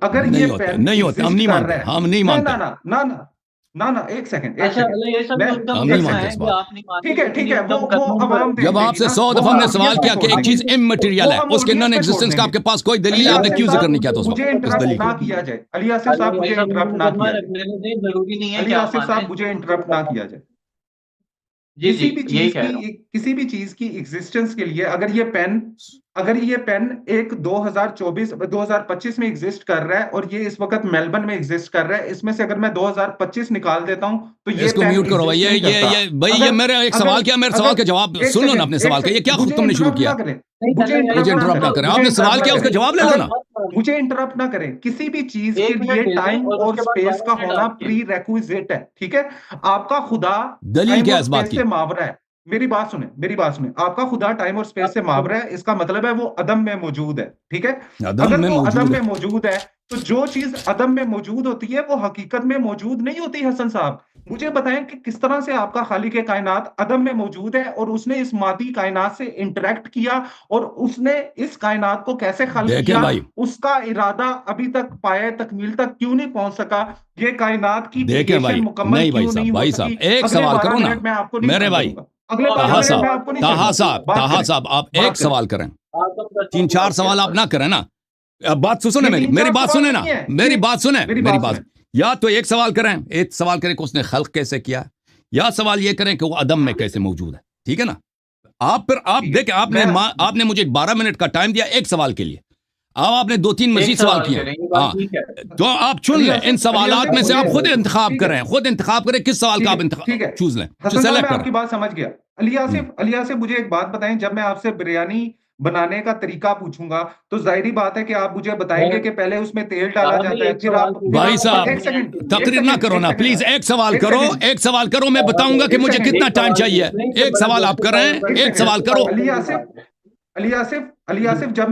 अगर ये नहीं होते, पेन नहीं होते, हम एग्जिस्ट नहीं कर मानते, रहा है, हम नहीं ना मानते, ना ना ना ना ना ना, एक सेकंड एक अच्छा, सेकंड अल्लाह ये सब मैं, तो उनका हम नहीं एक मुकदमा मानते है इस सेकंड, कि बात आप नहीं मानते, लेकिन ठीक ये है उनका वो मुकदमा अवाम ऊपर है। देख जब लेगी आपसे ना, 100 वो दफा हम हमने ऑडियंस सवाल पे किया कि छोड़ एक देंगे, चीज इमटेरियल वो है, हम उसके ऑडियंस नॉन पे छोड़ एग्जिस्टेंस का देंगे। आपके पास कोई अली दलील है, आपने आसिफ क्यों जिक्र नहीं साहब किया था उस मुझे वक्त, इस इंटरप्ट दलील ना को? किया जाए, अली आसिफ अल्लाह साहब ये मुझे सब उनको इंटरप्ट ना मुकदमा किया जाए। रखने दें, जरूरी नहीं है कि अली आप आसिफ माने साहब मुझे जो उनको इंटरप्ट ना मुकदमा। किया जाए। जी जी, यही कह रहा हूँ। किसी भी चीज की एग्जिस्टेंस के लिए अगर ये पेन अगर ये पेन एक 2024 2025 में एग्जिस्ट कर रहा है और ये इस वक्त मेलबर्न में एग्जिस्ट कर रहा है, इसमें से अगर मैं 2025 निकाल देता हूं तो ये इसको पेन म्यूट करो भाई। एग्जिस्ट नहीं करता। भाई ये अगर मेरा एक अगर सवाल क्या, मेरे सवाल अगर का जवाब एक सुन लो ना। सेकंड, अपने एक सवाल का ये सेकंड, क्या खुद मुझे तुमने शुरू इंटरप्ट किया? ना करें, नहीं मुझे मुझे इंटरप्ट ना इंटरप्ट ना करें, करें। मुझे आपने सवाल इंटरप्ट किया, ना उसका करें। जवाब ले लो अगर ना। मुझे इंटरप्ट ना करें, किसी भी चीज के 1 लिए मिनट दे दो टाइम और और उसके बाद स्पेस का 12 मिनट होना आपके। प्री रेक्विजिट है, ठीक है? आपका खुदा दलील टाइम क्या और है इस बात स्पेस की? से मावरा है। मेरी बात सुने, मेरी बात सुने। आपका खुदा टाइम और स्पेस से मावरा है, इसका मतलब है वो अदम में मौजूद है, ठीक है? अदम अगर में वो मौजूद अदम में है। मौजूद है तो जो चीज अदम में मौजूद होती है वो हकीकत में मौजूद नहीं होती। हसन साहब, मुझे बताएं कि किस तरह से आपका खालिक कायनात अदम में मौजूद है और उसने इस मादी कायनात से इंटरेक्ट किया और उसने इस कायनात को कैसे खल्क देखें किया, भाई, उसका इरादा अभी तक पाए तकमील तक क्यों नहीं पहुंच सका, ये कायनात की देखें क्रिएशन भाई, मुकम्मल नहीं क्यों नहीं हो भाई सकी। साहब एक अगले सवाल 12 करो ना मिनट मैं आपको नहीं मेरे टाइम भाई। दूंगा, अगले 12 ताहा मिनट मैं साहब, आपको नहीं ताहा टाइम दूंगा। साहब, बात ताहा करें, साहब, आप बात एक करें। सवाल करें। आदम का 3-4 सवाल आप ना करें ना। अब बात सुने ये मेरी, तीन मेरी चार बात सवाल सुने ना, नहीं है, मेरी ये बात सुने, मेरी मेरी बात बात। सुने। या तो एक सवाल करें, एक सवाल करें कि उसने खल्क कैसे किया, या सवाल ये करें कि वो अदम में कैसे मौजूद है, ठीक है ना? आप ठीक है, देखें, मैं आपने मुझे 12 मिनट का टाइम दिया एक सवाल के लिए। अब आपने 2-3 एक मजीद सवाल सवाल किए हैं। करें, ये बात हाँ, ठीक है। तो आप चुन अली लें इन आसिफ, अली सवालात आसिफ में से, आप मुझे खुद इंतखाब ठीक है, करें, खुद इंतखाब करें किस सवाल ठीक का है, आप ठीक है। चूज लें, हसन साहब, मैं सेलेक्ट करें। आपकी बात समझ गया। हम्म। अली आसिफ, मुझे एक बात बताएं, जब मैं आपसे बिरयानी बनाने का तरीका पूछूंगा तो जाहिर बात है कि आप मुझे बताएंगे कि पहले उसमें तेल डाला साहब भाई जाता है, एक सवाल फिर भाई आप साहब, एक सेकंड, एक तकरीर ना सेकंड, करो एक ना प्लीज। सेकंड, एक सवाल एक करो, सेकंड, एक सवाल करो, मैं बताऊंगा कि एक मुझे सेकंड, कितना टाइम चाहिए। नहीं तो एक बड़ा सवाल आप कर रहे जस्टिफाई हैं, एक एक सेकंड। सवाल करो। अली आसिफ, अली आसिफ, जी। जब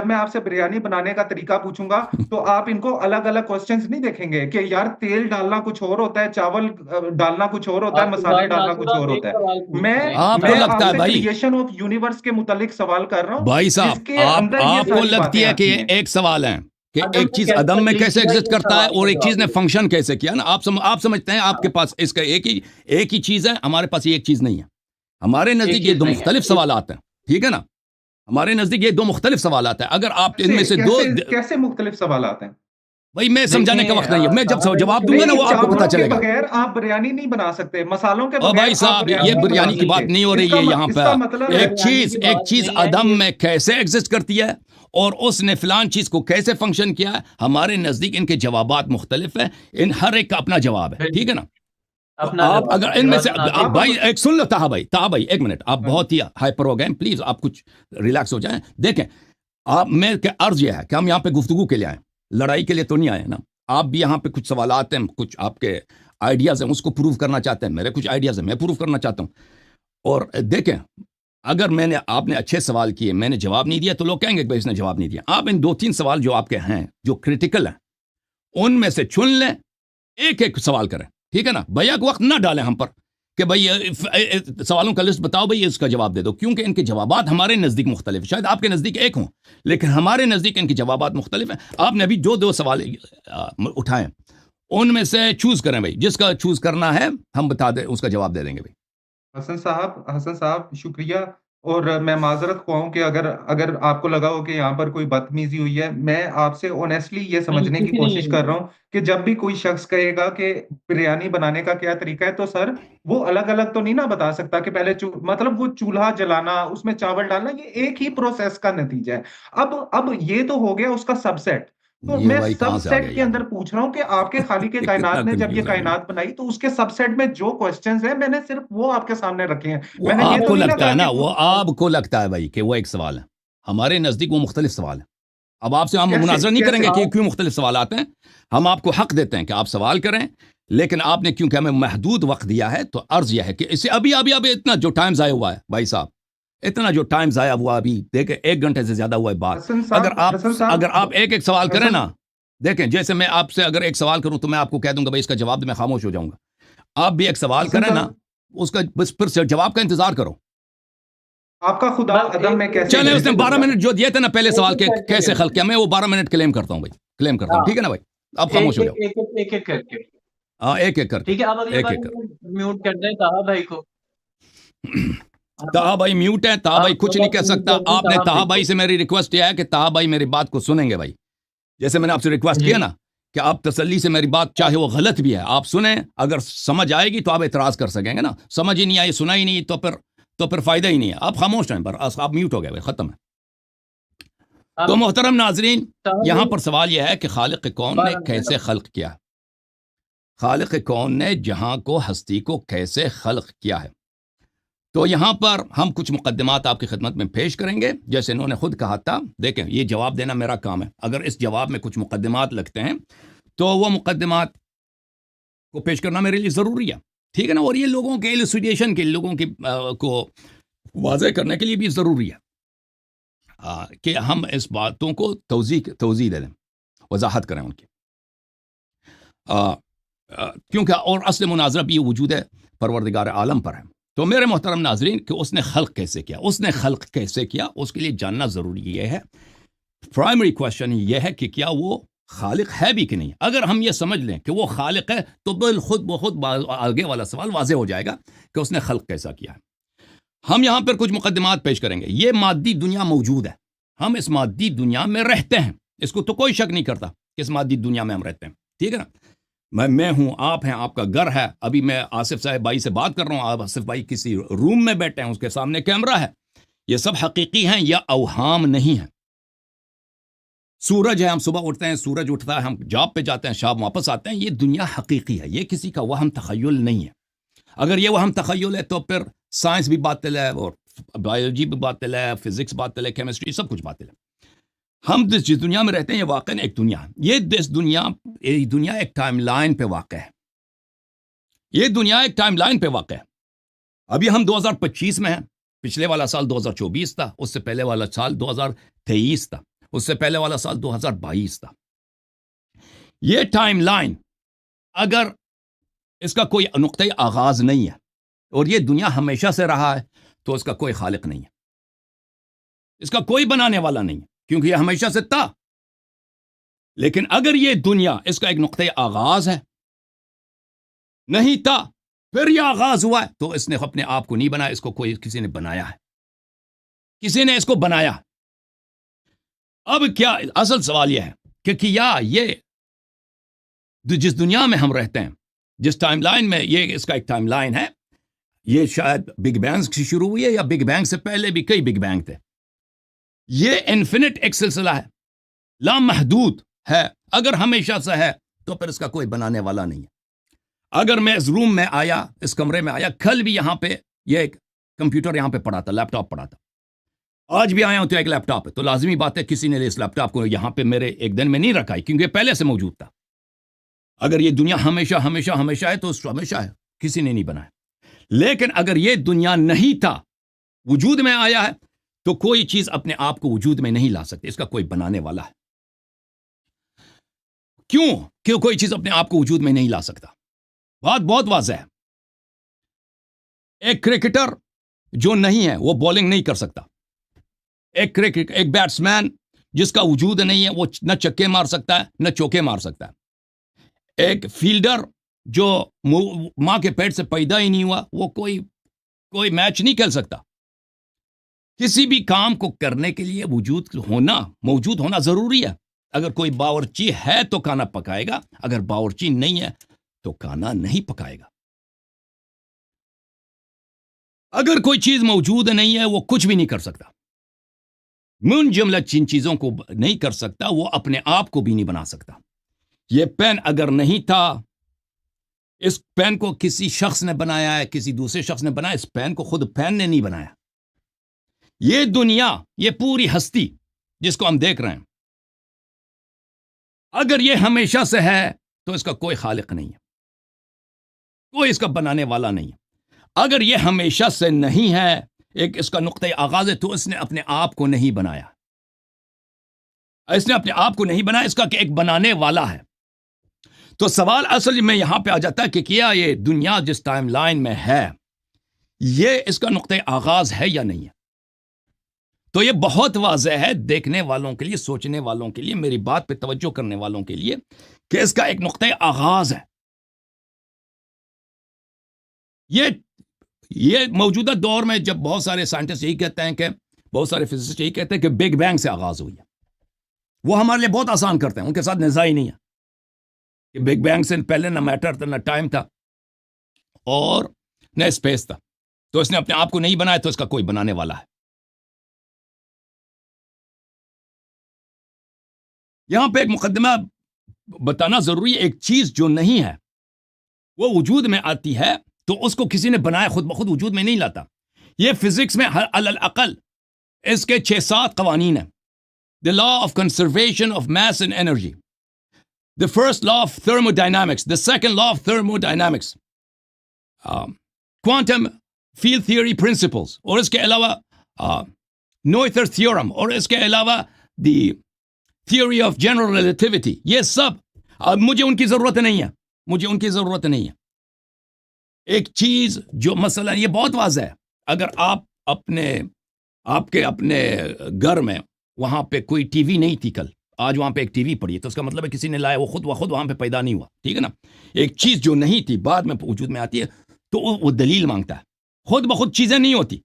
मैं आपसे बिरयानी बनाने का तरीका पूछूंगा तो आप इनको अलग अलग क्वेश्चंस नहीं देखेंगे कि यार तेल डालना कुछ और होता है, चावल डालना कुछ और होता है, आपकी मसाले बात ना डालना कुछ सुनो, और आप एक होता है। सवाल पूछ मैं रहे हैं, आपको मैं बात लगता है आपसे भाई, क्रिएशन ऑफ यूनिवर्स के मुतालिक सवाल कर रहा हूँ भाई साहब, जिसके आप अंदर ये आपको सारी लगती बातें है कि आती ये हैं। एक सवाल है कि अदम एक ने चीज कैसे अदम में तकलीफ कैसे किया, एग्जिस्ट ये करता है सवाल और का एक चीज जवाब ने दीजिए। फंक्शन कैसे किया ना। आप समझते हैं आपके हाँ, पास इसका एक ही चीज है, हमारे पास ये एक चीज नहीं है। हमारे एक नजदीक ये चीज दो नहीं है। मुख्तलिफ सवाल आते हैं, ठीक है ना? हमारे नजदीक ये दो मुख्तलिफ सवाल आते हैं। अगर आप इनमें कैसे से दो, कैसे कैसे मुख्तलिफ सवाल आते हैं? भाई मैं समझाने का देखें वक्त नहीं है, मैं जब साहब भाई जवाब शुरू दूंगा ना नहीं, वो से आपको पता चावलों के चलेगा। बगैर आप बिरयानी नहीं बना सकते, मसालों के ओ भाई बगैर आप साहब, ये बिरयानी नहीं बना बिरयानी की बात सकते। नहीं हो रही है यहाँ इसका पर। मतलब है, बिरयानी की एक बात चीज नहीं है अदम ये। में कैसे एग्जिस्ट करती है और उसने फिलान चीज को कैसे फंक्शन किया है, हमारे नजदीक इनके जवाबात मुख्तलिफ है। इन हर एक का अपना जवाब है, ठीक है ना? तो अपना आप जवाब अगर है, इनमें बात से सुनाते आप भाई एक सुन लो, ताहा भाई एक मिनट, आप बहुत ही हाइपर हो गए, प्लीज आप कुछ रिलैक्स हो जाएं। देखें, आप मैं क्या अर्ज यह है कि हम यहाँ पे गुफ्तगू के लिए आए, लड़ाई के लिए तो नहीं आए ना। आप भी यहाँ पे कुछ सवालात हैं, कुछ आपके आइडियाज हैं, उसको प्रूव करना चाहते हैं, मेरे कुछ आइडियाज हैं, मैं प्रूव करना चाहता हूँ। और देखें, अगर आपने अच्छे सवाल किए, मैंने जवाब नहीं दिया तो लोग कहेंगे कि भाई इसने जवाब नहीं दिया। आप इन 2-3 सवाल जो आपके हैं, जो क्रिटिकल हैं, उनमें से चुन लें, एक एक सवाल करें, ठीक है ना? भैया को वक्त ना डालें हम पर कि भाई सवालों का लिस्ट बताओ, भाई इसका जवाब दे दो, क्योंकि इनके जवाबात हमारे नज़दीक मुख्तलिफ, शायद आपके नज़दीक एक हों, लेकिन हमारे नज़दीक इनके जवाबात मुख्तलिफ हैं। आपने अभी जो 2 सवाल उठाए, उनमें से चूज करें भाई, जिसका चूज करना है हम बता दें, उसका जवाब दे देंगे भाई। हसन साहब शुक्रिया। और मैं माजरत ख्वाऊं कि अगर अगर आपको लगा हो कि यहाँ पर कोई बदतमीजी हुई है, मैं आपसे ऑनेस्टली ये नहीं, समझने की किसी कोशिश कर रहा नहीं। हूँ कि जब भी कोई शख्स कहेगा कि बिरयानी बनाने का क्या तरीका है, तो सर वो अलग अलग तो नहीं ना बता सकता कि पहले मतलब वो चूल्हा जलाना, उसमें चावल डालना, ये एक ही प्रोसेस का नतीजा है। अब ये तो हो गया उसका सबसेट। तो ये मैं भाई कहाँ से आ गया सबसेट के ये? अंदर पूछ रहा हूँ कि आपके खालिक कितना कायनात ने जब ये कंफ्यूज है मैं। कायनात बनाई तो उसके सबसेट में जो क्वेश्चंस हैं मैंने सिर्फ वो आपके सामने रखे हैं। वो मैंने ये तो आपको नहीं ना लगता कहा है कि ना, वो आपको लगता है भाई कि वो एक सवाल है, हमारे नज़दीक वो मुख्तलिफ सवाल है। अब आपसे हम कैसे मुनाजरा नहीं कैसे करेंगे कि क्यों मुख्तलिफ सवाल आते हैं। हम आपको हक देते हैं कि आप सवाल करें, लेकिन आपने क्योंकि हमें महदूद वक्त दिया है, तो अर्ज यह है कि इसे अभी अभी अभी इतना जो टाइम ज़ाया हुआ है भाई साहब, इतना जो टाइम ज़ाया हुआ अभी, देखें 1 घंटे से ज़्यादा हुआ है बात। हसन अगर साहब आप एक एक सवाल करें हसन ना, देखें जैसे मैं आपसे अगर एक सवाल करूं तो मैं आपको कह दूंगा भाई इसका जवाब दे, मैं खामोश हो जाऊंगा। आप भी एक सवाल हसन करें ना, साहब, उसका बस फिर से जवाब का इंतजार करो। आपका खुदा बस अदम में कैसे चले, उसने एग्जिस्ट 12 करता है? मिनट जो दिए थे ना पहले सवाल के, एक कैसे एक खल किया, मैं वो 12 मिनट क्लेम करता हूं भाई, क्लेम करता हूं, हाँ, ठीक है ना भाई? अब खामोश हो जाओ। एक एक करके। हाँ, एक एक करके, ठीक है, अब अगली एक बार एक कर। म्यूट कर दें ताहा भाई को। ताहा भाई म्यूट है, ताहा भाई आप कुछ नहीं कह म्यूट सकता। कर दें आपने ताहा ताहा भाई भाई को। से मेरी रिक्वेस्ट यह है कि ताहा भाई मेरी बात को सुनेंगे भाई। जैसे मैंने आपसे रिक्वेस्ट किया जी। ना कि आप तसल्ली से मेरी बात, चाहे वो गलत भी है, आप सुने, अगर समझ आएगी तो आप एतराज कर सकेंगे ना, समझ ही नहीं आई, सुना ही नहीं, तो फिर तो फिर फायदा ही नहीं है। आप खामोश हैं, पर आप म्यूट हो गए, खत्म है। तो अब मोहतरम नाजरीन, यहाँ तावील पर सवाल यह है कि खालिक कौन ने 12 मिनट कैसे अब खल्क किया है। खालिक कौन ने जहां को, हस्ती को कैसे खल्क किया है। तो यहाँ पर हम कुछ मुकद्दमात आपकी खिदमत में पेश करेंगे। जैसे इन्होंने खुद कहा था, देखें ये जवाब देना मेरा काम है, अगर इस जवाब में कुछ मुकद्दमात लगते हैं तो वो मुकद्दमात को पेश करना मेरे लिए ज़रूरी है, ठीक है ना। और ये लोगों के इलुसिडेशन के, लोगों की को वाज़े करने के लिए भी ज़रूरी है कि हम इस बातों को तोज़ी दे दें, वजाहत करें उनकी। क्योंकि और असल मुनाजरा भी वजूद है परवरदिगार आलम पर है। तो मेरे मोहतरम नाजरीन कि उसने खल्क कैसे किया, उसने खल्क कैसे किया, उसके लिए जानना ज़रूरी ये है। प्राइमरी क्वेश्चन ये है कि क्या वो खालिक है भी कि नहीं। अगर हम ये समझ लें कि वो खालिक है तो बिल खुद ब खुद आगे वाला सवाल वाज़े हो जाएगा कि उसने खल्क कैसा किया है। हम यहाँ पर कुछ मुकद्दमात पेश करेंगे। ये मादी दुनिया मौजूद है, हम इस मादी दुनिया में रहते हैं, इसको तो कोई शक नहीं करता कि इस मादी दुनिया में हम रहते हैं, ठीक है ना। मैं हूं, आप हैं, आपका घर है। अभी मैं आसिफ साहब भाई से बात कर रहा हूं, आसिफ भाई किसी रूम में बैठे हैं, उसके सामने कैमरा है। ये सब हकीकी हैं या अवहाम नहीं है। सूरज है, हम सुबह उठते हैं, सूरज उठता है, हम जॉब पे जाते हैं, शाम वापस आते हैं। ये दुनिया हकीकी है, ये किसी का वहम तखय्युल नहीं है। अगर ये वहम तखय्युल है तो फिर साइंस भी बातिल है, और बायोलॉजी भी बातिल है, फिजिक्स बातिल है, केमिस्ट्री सब कुछ बातिल है। हम जिस दुनिया में रहते हैं ये वाकई एक दुनिया है। ये दुनिया एक टाइमलाइन पे वाक़ है। ये दुनिया एक टाइमलाइन पे वाक़ है। अभी हम 2025 में हैं, पिछले वाला साल 2024 था, उससे पहले वाला साल 2023 था, उससे पहले वाला साल 2022 था। ये टाइमलाइन अगर इसका कोई नुक्ते आगाज नहीं है और ये दुनिया हमेशा से रहा है तो इसका कोई खालिक नहीं है, इसका कोई बनाने वाला नहीं है, क्योंकि यह हमेशा से था। लेकिन अगर यह दुनिया इसका एक नुक्ते आगाज है, नहीं था, फिर यह आगाज हुआ है, तो इसने अपने आप को नहीं बनाया, इसको किसी ने बनाया है, किसी ने इसको बनाया। अब क्या असल सवाल यह है कि क्या ये जिस दुनिया में हम रहते हैं, जिस टाइमलाइन में, ये इसका एक टाइमलाइन है, ये शायद बिग बैंग से शुरू हुई है या बिग बैंग से पहले भी कई बिग बैंग थे। ये इन्फिनिट एक सिलसिला है, लामहदूद है। अगर हमेशा से है तो फिर इसका कोई बनाने वाला नहीं है। अगर मैं इस रूम में आया, इस कमरे में आया, कल भी यहां पे ये एक कंप्यूटर यहां पे पड़ा था, लैपटॉप पड़ा था, आज भी आया हूं तो एक लैपटॉप है, तो लाजमी बात है किसी ने इस लैपटॉप को यहां पे मेरे एक दिन में नहीं रखा है, क्योंकि पहले से मौजूद था। अगर ये दुनिया हमेशा हमेशा हमेशा है तो हमेशा है, किसी ने नहीं बनाया। लेकिन अगर ये दुनिया नहीं था, वजूद में आया है, तो कोई चीज अपने आप को वजूद में नहीं ला सकती, इसका कोई बनाने वाला है। क्यों कोई चीज अपने आप को वजूद में नहीं ला सकता? बात बहुत वाज़ेह है। एक क्रिकेटर जो नहीं है वो बॉलिंग नहीं कर सकता। एक बैट्समैन जिसका वजूद नहीं है वो न चक्के मार सकता है न चौके मार सकता है। एक फील्डर जो मां के पेट से पैदा ही नहीं हुआ, वो कोई मैच नहीं खेल सकता। किसी भी काम को करने के लिए मौजूद होना जरूरी है। अगर कोई बावर्ची है तो खाना पकाएगा, अगर बावर्ची नहीं है तो खाना नहीं पकाएगा। अगर कोई चीज मौजूद नहीं है वो कुछ भी नहीं कर सकता। मुन जुमला जिन चीजों को नहीं कर सकता वो अपने आप को भी नहीं बना सकता। ये पेन अगर नहीं था, इस पेन को किसी शख्स ने बनाया है, किसी दूसरे शख्स ने बनाया, इस पेन को खुद पेन ने नहीं बनाया। ये दुनिया, ये पूरी हस्ती जिसको हम देख रहे हैं, अगर ये हमेशा से है तो इसका कोई खालिक नहीं है, कोई इसका बनाने वाला नहीं है। अगर ये हमेशा से नहीं है, एक इसका नुक्ते आगाज है, तो इसने अपने आप को नहीं बनाया। इसने अपने आप को नहीं बनाया, इसका एक बनाने वाला है। तो सवाल असल में यहां पे आ जाता है कि क्या ये दुनिया जिस टाइम लाइन में है, ये इसका नुक्ते आगाज है या नहीं है। तो ये बहुत वाज़ेह है देखने वालों के लिए, सोचने वालों के लिए, मेरी बात पे तवज्जो करने वालों के लिए, कि इसका एक नुक्ते आगाज है। ये मौजूदा दौर में जब बहुत सारे साइंटिस्ट यही कहते हैं, कि बहुत सारे फिजिसिस्ट यही कहते हैं कि बिग बैंग से आगाज हुई है, वो हमारे लिए बहुत आसान करते हैं, उनके साथ निज़ा ही नहीं है कि बिग बैंग से पहले ना मैटर था, ना टाइम था, और न स्पेस था। तो इसने अपने आप को नहीं बनाया, तो इसका कोई बनाने वाला है। यहां पे एक मुकदमा बताना जरूरी है। एक चीज जो नहीं है वो वजूद में आती है, तो उसको किसी ने बनाया, खुद ब खुद वजूद में नहीं लाता। ये फिजिक्स में अल अकल इसके 6-7 कवानीन है। The law of conservation of mass and energy, the first law of thermodynamics, the second law of thermodynamics, quantum field theory principles, और इसके अलावा नोएथर थ्योरम, और इसके अलावा the theory of general relativity. ये सब मुझे उनकी जरूरत नहीं है, मुझे उनकी जरूरत नहीं है। एक चीज जो मसला, ये बहुत वाज़ेह है, अगर आप आपके अपने घर में वहां पे कोई टीवी नहीं थी कल, आज वहां पे एक टीवी पड़ी है, तो उसका मतलब है किसी ने लाया, वो खुद वहां पे पैदा नहीं हुआ, ठीक है ना। एक चीज जो नहीं थी बाद में वजूद में आती है, तो वो दलील मांगता है। खुद ब खुद चीजें नहीं होती,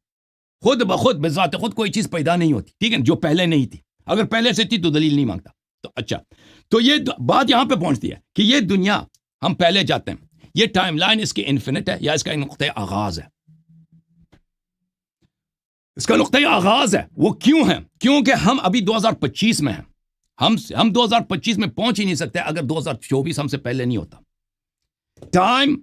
खुद ब खुद बेजात खुद कोई चीज पैदा नहीं होती, ठीक है, जो पहले नहीं थी। अगर पहले से थी तो दलील नहीं मांगता। तो अच्छा, तो ये बात यहां पे पहुंचती है कि ये दुनिया, हम पहले जाते हैं, ये टाइमलाइन इसकी इन्फिनिट है या इसका नुक्ते आगाज है? इसका नुक्ते आगाज है। वो क्यों है? क्योंकि हम अभी 2025 में हैं। हम 2025 में पहुंच ही नहीं सकते अगर 2024 हमसे पहले नहीं होता। टाइम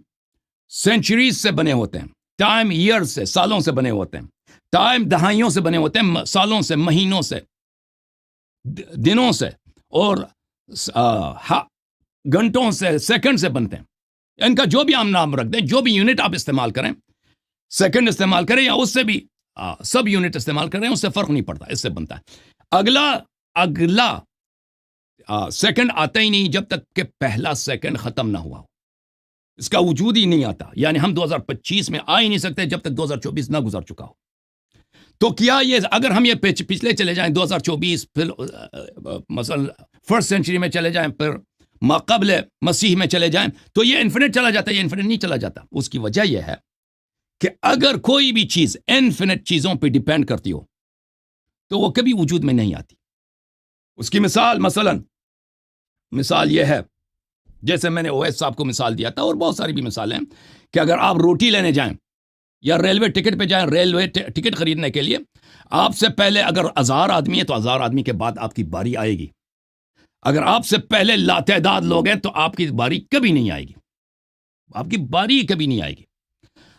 सेंचुरीज से बने होते हैं, टाइम ईयर्स से, सालों से बने होते हैं, टाइम दहाइयों से बने होते हैं, सालों से, महीनों से, दिनों से, और घंटों से, सेकंड से बनते हैं। इनका जो भी हम नाम रख दें, जो भी यूनिट आप इस्तेमाल करें, सेकंड इस्तेमाल करें या उससे भी सब यूनिट इस्तेमाल करें, उससे फर्क नहीं पड़ता, इससे बनता है। अगला सेकंड आता ही नहीं जब तक कि पहला सेकंड खत्म ना हुआ हो। इसका वजूद ही नहीं आता। यानी हम 2025 में आ ही नहीं सकते जब तक 2024 ना गुजर चुका हो। तो क्या ये, अगर हम ये पिछले चले जाएं 2024, फिर मसलन फर्स्ट सेंचुरी में चले जाएं, फिर माक़बल मसीह में चले जाएं, तो ये इन्फिनिट चला जाता है? ये इन्फिनिट नहीं चला जाता। उसकी वजह यह है कि अगर कोई भी चीज इन्फिनिट चीजों पे डिपेंड करती हो तो वो कभी वजूद में नहीं आती। उसकी मिसाल यह है, जैसे मैंने ओवैस साहब को मिसाल दिया था, और बहुत सारी भी मिसालें हैं, कि अगर आप रोटी लेने जाएं या रेलवे टिकट पे जाएं, रेलवे टिकट खरीदने के लिए, आपसे पहले अगर 1000 आदमी है तो 1000 आदमी के बाद आपकी बारी आएगी। अगर आपसे पहले लातेदाद लोग हैं तो आपकी बारी कभी नहीं आएगी, आपकी बारी कभी नहीं आएगी।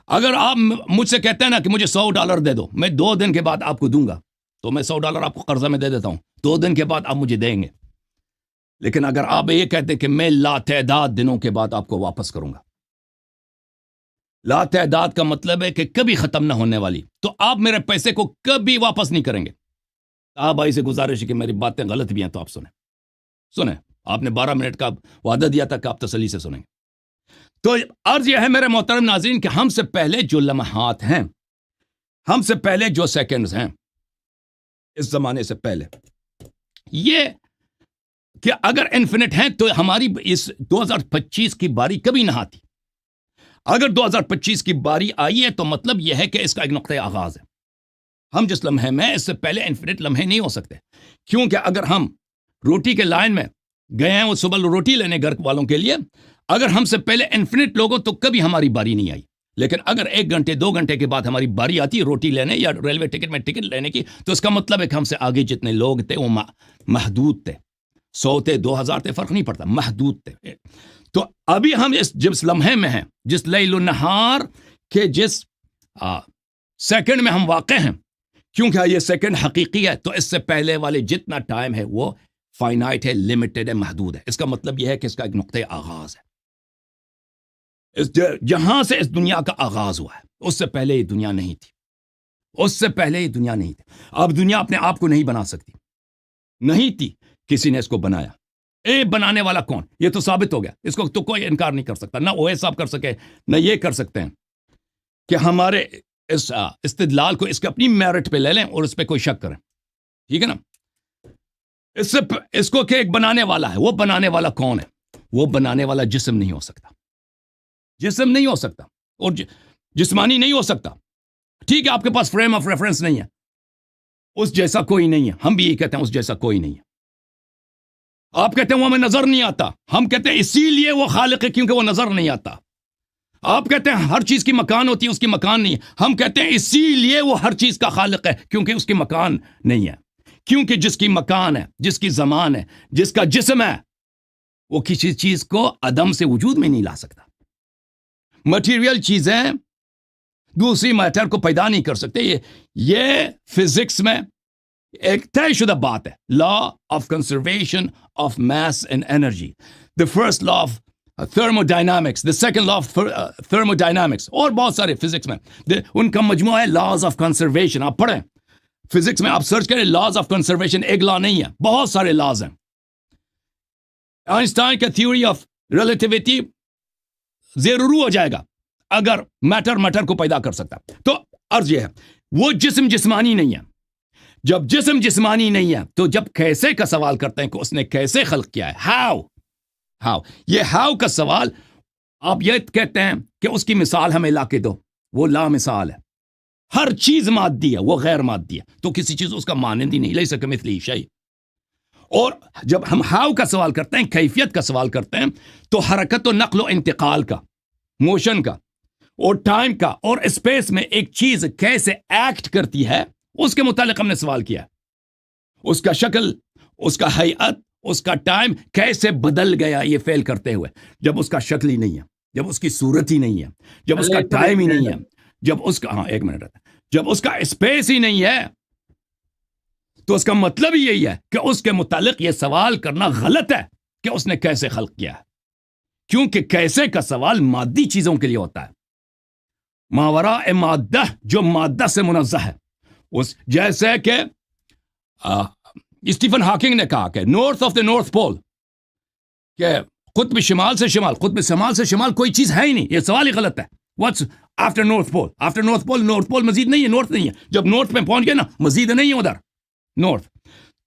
अगर आप मुझसे कहते हैं ना कि मुझे $100 दे दो, मैं 2 दिन के बाद आपको दूंगा, तो मैं $100 आपको कर्जा में दे देता हूं, 2 दिन के बाद आप मुझे देंगे। लेकिन अगर आप ये कहते हैं कि मैं लातेदाद दिनों के बाद आपको वापस करूंगा, लातेदाद का मतलब है कि कभी खत्म ना होने वाली, तो आप मेरे पैसे को कभी वापस नहीं करेंगे। आप भाई से गुजारिश है कि मेरी बातें गलत भी हैं तो आप सुने। आपने 12 मिनट का वादा दिया था कि आप तसल्ली से सुनेंगे। तो अर्ज यह है मेरे मोहतरम नाज़रीन कि हमसे पहले जो लम्हात हैं, हमसे पहले जो सेकंड्स हैं, इस जमाने से पहले, ये कि अगर इन्फिनिट हैं तो हमारी इस 2025 की बारी कभी ना आती। अगर 2025 की बारी आई है तो मतलब यह है कि इसका एक नुक्ते आगाज है। हम जिस लम्हे में, इससे पहले इन्फिनिट लम्हे नहीं हो सकते, क्योंकि अगर हम रोटी के लाइन में गए हैं वो सुबह रोटी लेने घर वालों के लिए, अगर हमसे पहले इन्फिनिट लोगों तो कभी हमारी बारी नहीं आई। लेकिन अगर 1 घंटे 2 घंटे के बाद हमारी बारी आती है रोटी लेने या रेलवे टिकट में टिकट लेने की, तो इसका मतलब है कि हमसे आगे जितने लोग थे वो महदूद थे, 100 थे, 2000 थे, फर्क नहीं पड़ता, महदूद थे। तो अभी हम जिस लम्हे में हैं, जिस लैल नहार के जिस सेकंड में हम वाक़े हैं, क्योंकि ये सेकंड हकीकी है, तो इससे पहले वाले जितना टाइम है वो फाइनाइट है, लिमिटेड है, महदूद है। इसका मतलब यह है कि इसका एक नुक्ते आगाज है। जहां से इस दुनिया का आगाज हुआ है, उससे पहले ये दुनिया नहीं थी, उससे पहले ये दुनिया नहीं थी। अब दुनिया अपने आप को नहीं बना सकती, नहीं थी, किसी ने इसको बनाया। बनाने वाला कौन, ये तो साबित हो गया, इसको तो कोई इनकार नहीं कर सकता। ना ओवैस साहब कर सके, ना ये कर सकते हैं कि हमारे इस इस्तिदलाल को इसके अपनी मेरिट पे ले लें और इस पे कोई शक करें, ठीक है ना। इसको क्या एक बनाने वाला है, वो बनाने वाला कौन है? वो बनाने वाला जिस्म नहीं हो सकता, जिस्म नहीं हो सकता, और जिस्मानी नहीं हो सकता, ठीक है। आपके पास फ्रेम ऑफ रेफरेंस नहीं है, उस जैसा कोई नहीं है। हम भी यही कहते हैं, उस जैसा कोई नहीं है। आप कहते हैं वो हमें नजर नहीं आता, हम कहते हैं इसीलिए वो खालिक है क्योंकि वो नजर नहीं आता। आप कहते हैं हर चीज की मकान होती है, उसकी मकान नहीं है। हम कहते हैं इसीलिए वो हर चीज का खालिक है, क्योंकि उसकी मकान नहीं है। क्योंकि जिसकी मकान है, जिसकी जमान है, जिसका जिस्म है, वो किसी चीज को अदम से वजूद में नहीं ला सकता। मटेरियल चीजें दूसरी मैटर को पैदा नहीं कर सकते। ये फिजिक्स में एक तयशुदा बात है, law of conservation of mass and energy, the first law of thermodynamics, the second law of thermodynamics, और बहुत सारे फिजिक्स में उनका मजमूआ है लॉज ऑफ कंजर्वेशन। आप पढ़ें फिजिक्स में, आप सर्च करें लॉज ऑफ कंजर्वेशन, एक लॉ नहीं है, बहुत सारे लॉज हैं। आइंस्टाइन का थ्योरी ऑफ रिलेटिविटी ज़रूर हो जाएगा अगर मैटर को पैदा कर सकता। तो अर्ज यह है, वो जिस्म जिस्मानी नहीं है। जब जिस्म जिस्मानी नहीं है, तो जब कैसे का सवाल करते हैं कि उसने कैसे खल्क किया है, हाउ, ये हाउ का सवाल, आप ये कहते हैं कि उसकी मिसाल हमें ला के दो, वो ला मिसाल है। हर चीज मादी है, वो गैर मादी है, तो किसी चीज उसका मानंद ही नहीं, लैसा कमिथलिही शै। और जब हम हाउ का सवाल करते हैं, कैफियत का सवाल करते हैं, तो हरकत और नक्ल इंतकाल का, मोशन का, और टाइम का, और स्पेस में एक चीज कैसे एक्ट करती है, उसके मुतालिक हमने सवाल किया। उसका शक्ल, उसका हैयत, उसका टाइम कैसे बदल गया ये फेल करते हुए। जब उसका शक्ल ही नहीं है, जब उसकी सूरत ही नहीं है, जब उसका टाइम ही नहीं है, जब उसका, हाँ एक मिनट रहता, जब उसका स्पेस ही नहीं है, तो उसका मतलब ही यही है कि उसके मुतालिक यह सवाल करना गलत है कि उसने कैसे खल्क किया है। क्योंकि कैसे का सवाल मादी चीजों के लिए होता है, मावरा ए मादा, जो मादा से मुनज़्ज़ह है। उस जैसे कि स्टीफन हॉकिंग ने कहा कि north of the north pole, कि कुत्ब शिमाल से शिमाल, कुत्ब शिमाल से शिमाल कोई चीज है ही नहीं। यह सवाल ही गलत है। What's after North Pole? After North पोल, नॉर्थ पोल मजीद नहीं है, नॉर्थ नहीं है। जब नॉर्थ में पहुंच गए ना, मजीद नहीं है उधर नॉर्थ।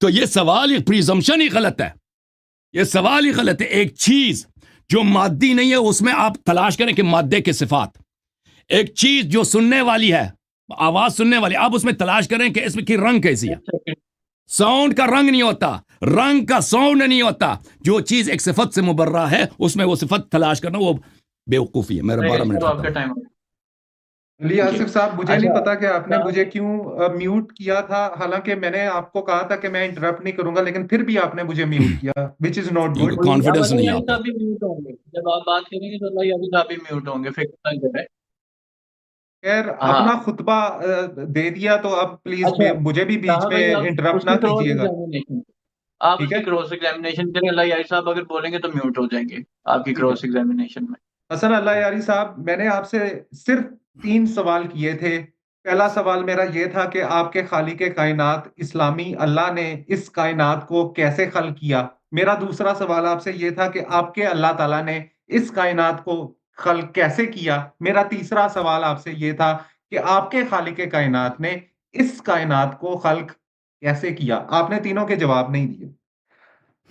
तो यह सवाल ही, प्रिजम्पशन ही गलत है। यह सवाल ही गलत है। एक चीज जो मादी नहीं है, उसमें आप तलाश करें कि मादे के सिफात। एक चीज जो सुनने वाली है, आवाज सुनने वाली, आप उसमें तलाश करें कि इसमें की रंग कैसी है। साउंड का रंग नहीं होता, रंग का साउंड नहीं होता। जो चीज एक सिफत से मुबर्रा है, उसमें वो सिफत तलाश करना, वो बेवकूफी है। मेरा 12 मिनट आपका टाइम। अली आसिफ साहब, मुझे नहीं अच्छा, पता कि आपने मुझे क्यों म्यूट किया था। हालांकि मैंने आपको कहा था कि मैं इंटरप्ट नहीं करूंगा, लेकिन फिर भी आपने मुझे म्यूट किया, which is not good. Confidence नहीं यारी आता। साहब भी म्यूट होंगे जब आप बात करेंगे, तो अल्लाह यारी साहब भी म्यूट होंगे, फिक्र ना करें। खैर, अपना हाँ, खुतबा दे दिया, तो अब प्लीज अच्छा, मुझे भी बीच कहा में भाई, आप इंटरप्ट उसकी ना क्रॉस कीजिएगा। एग्जामिनेशन, आप ठीक उसकी है, क्रॉस एग्जामिनेशन करें। अल्लाह यारी साहब अगर बोलेंगे तो म्यूट हो जाएंगे आपकी ठीक है। क्रॉस एग्जामिनेशन में। हसन अल्लाह यारी साहब, मैंने आपसे सिर्फ 3 सवाल किए थे। पहला सवाल मेरा ये था कि आपके खालिक कायनात इस्लामी अल्लाह ने इस कायनात को कैसे खल्क किया। मेरा दूसरा सवाल आपसे ये था कि आपके अल्लाह ताला ने इस कायनात को खल्क कैसे किया। मेरा तीसरा सवाल आपसे ये था कि आपके खालिक कायनात ने इस कायनात को खल्क कैसे किया। आपने तीनों के जवाब नहीं दिए।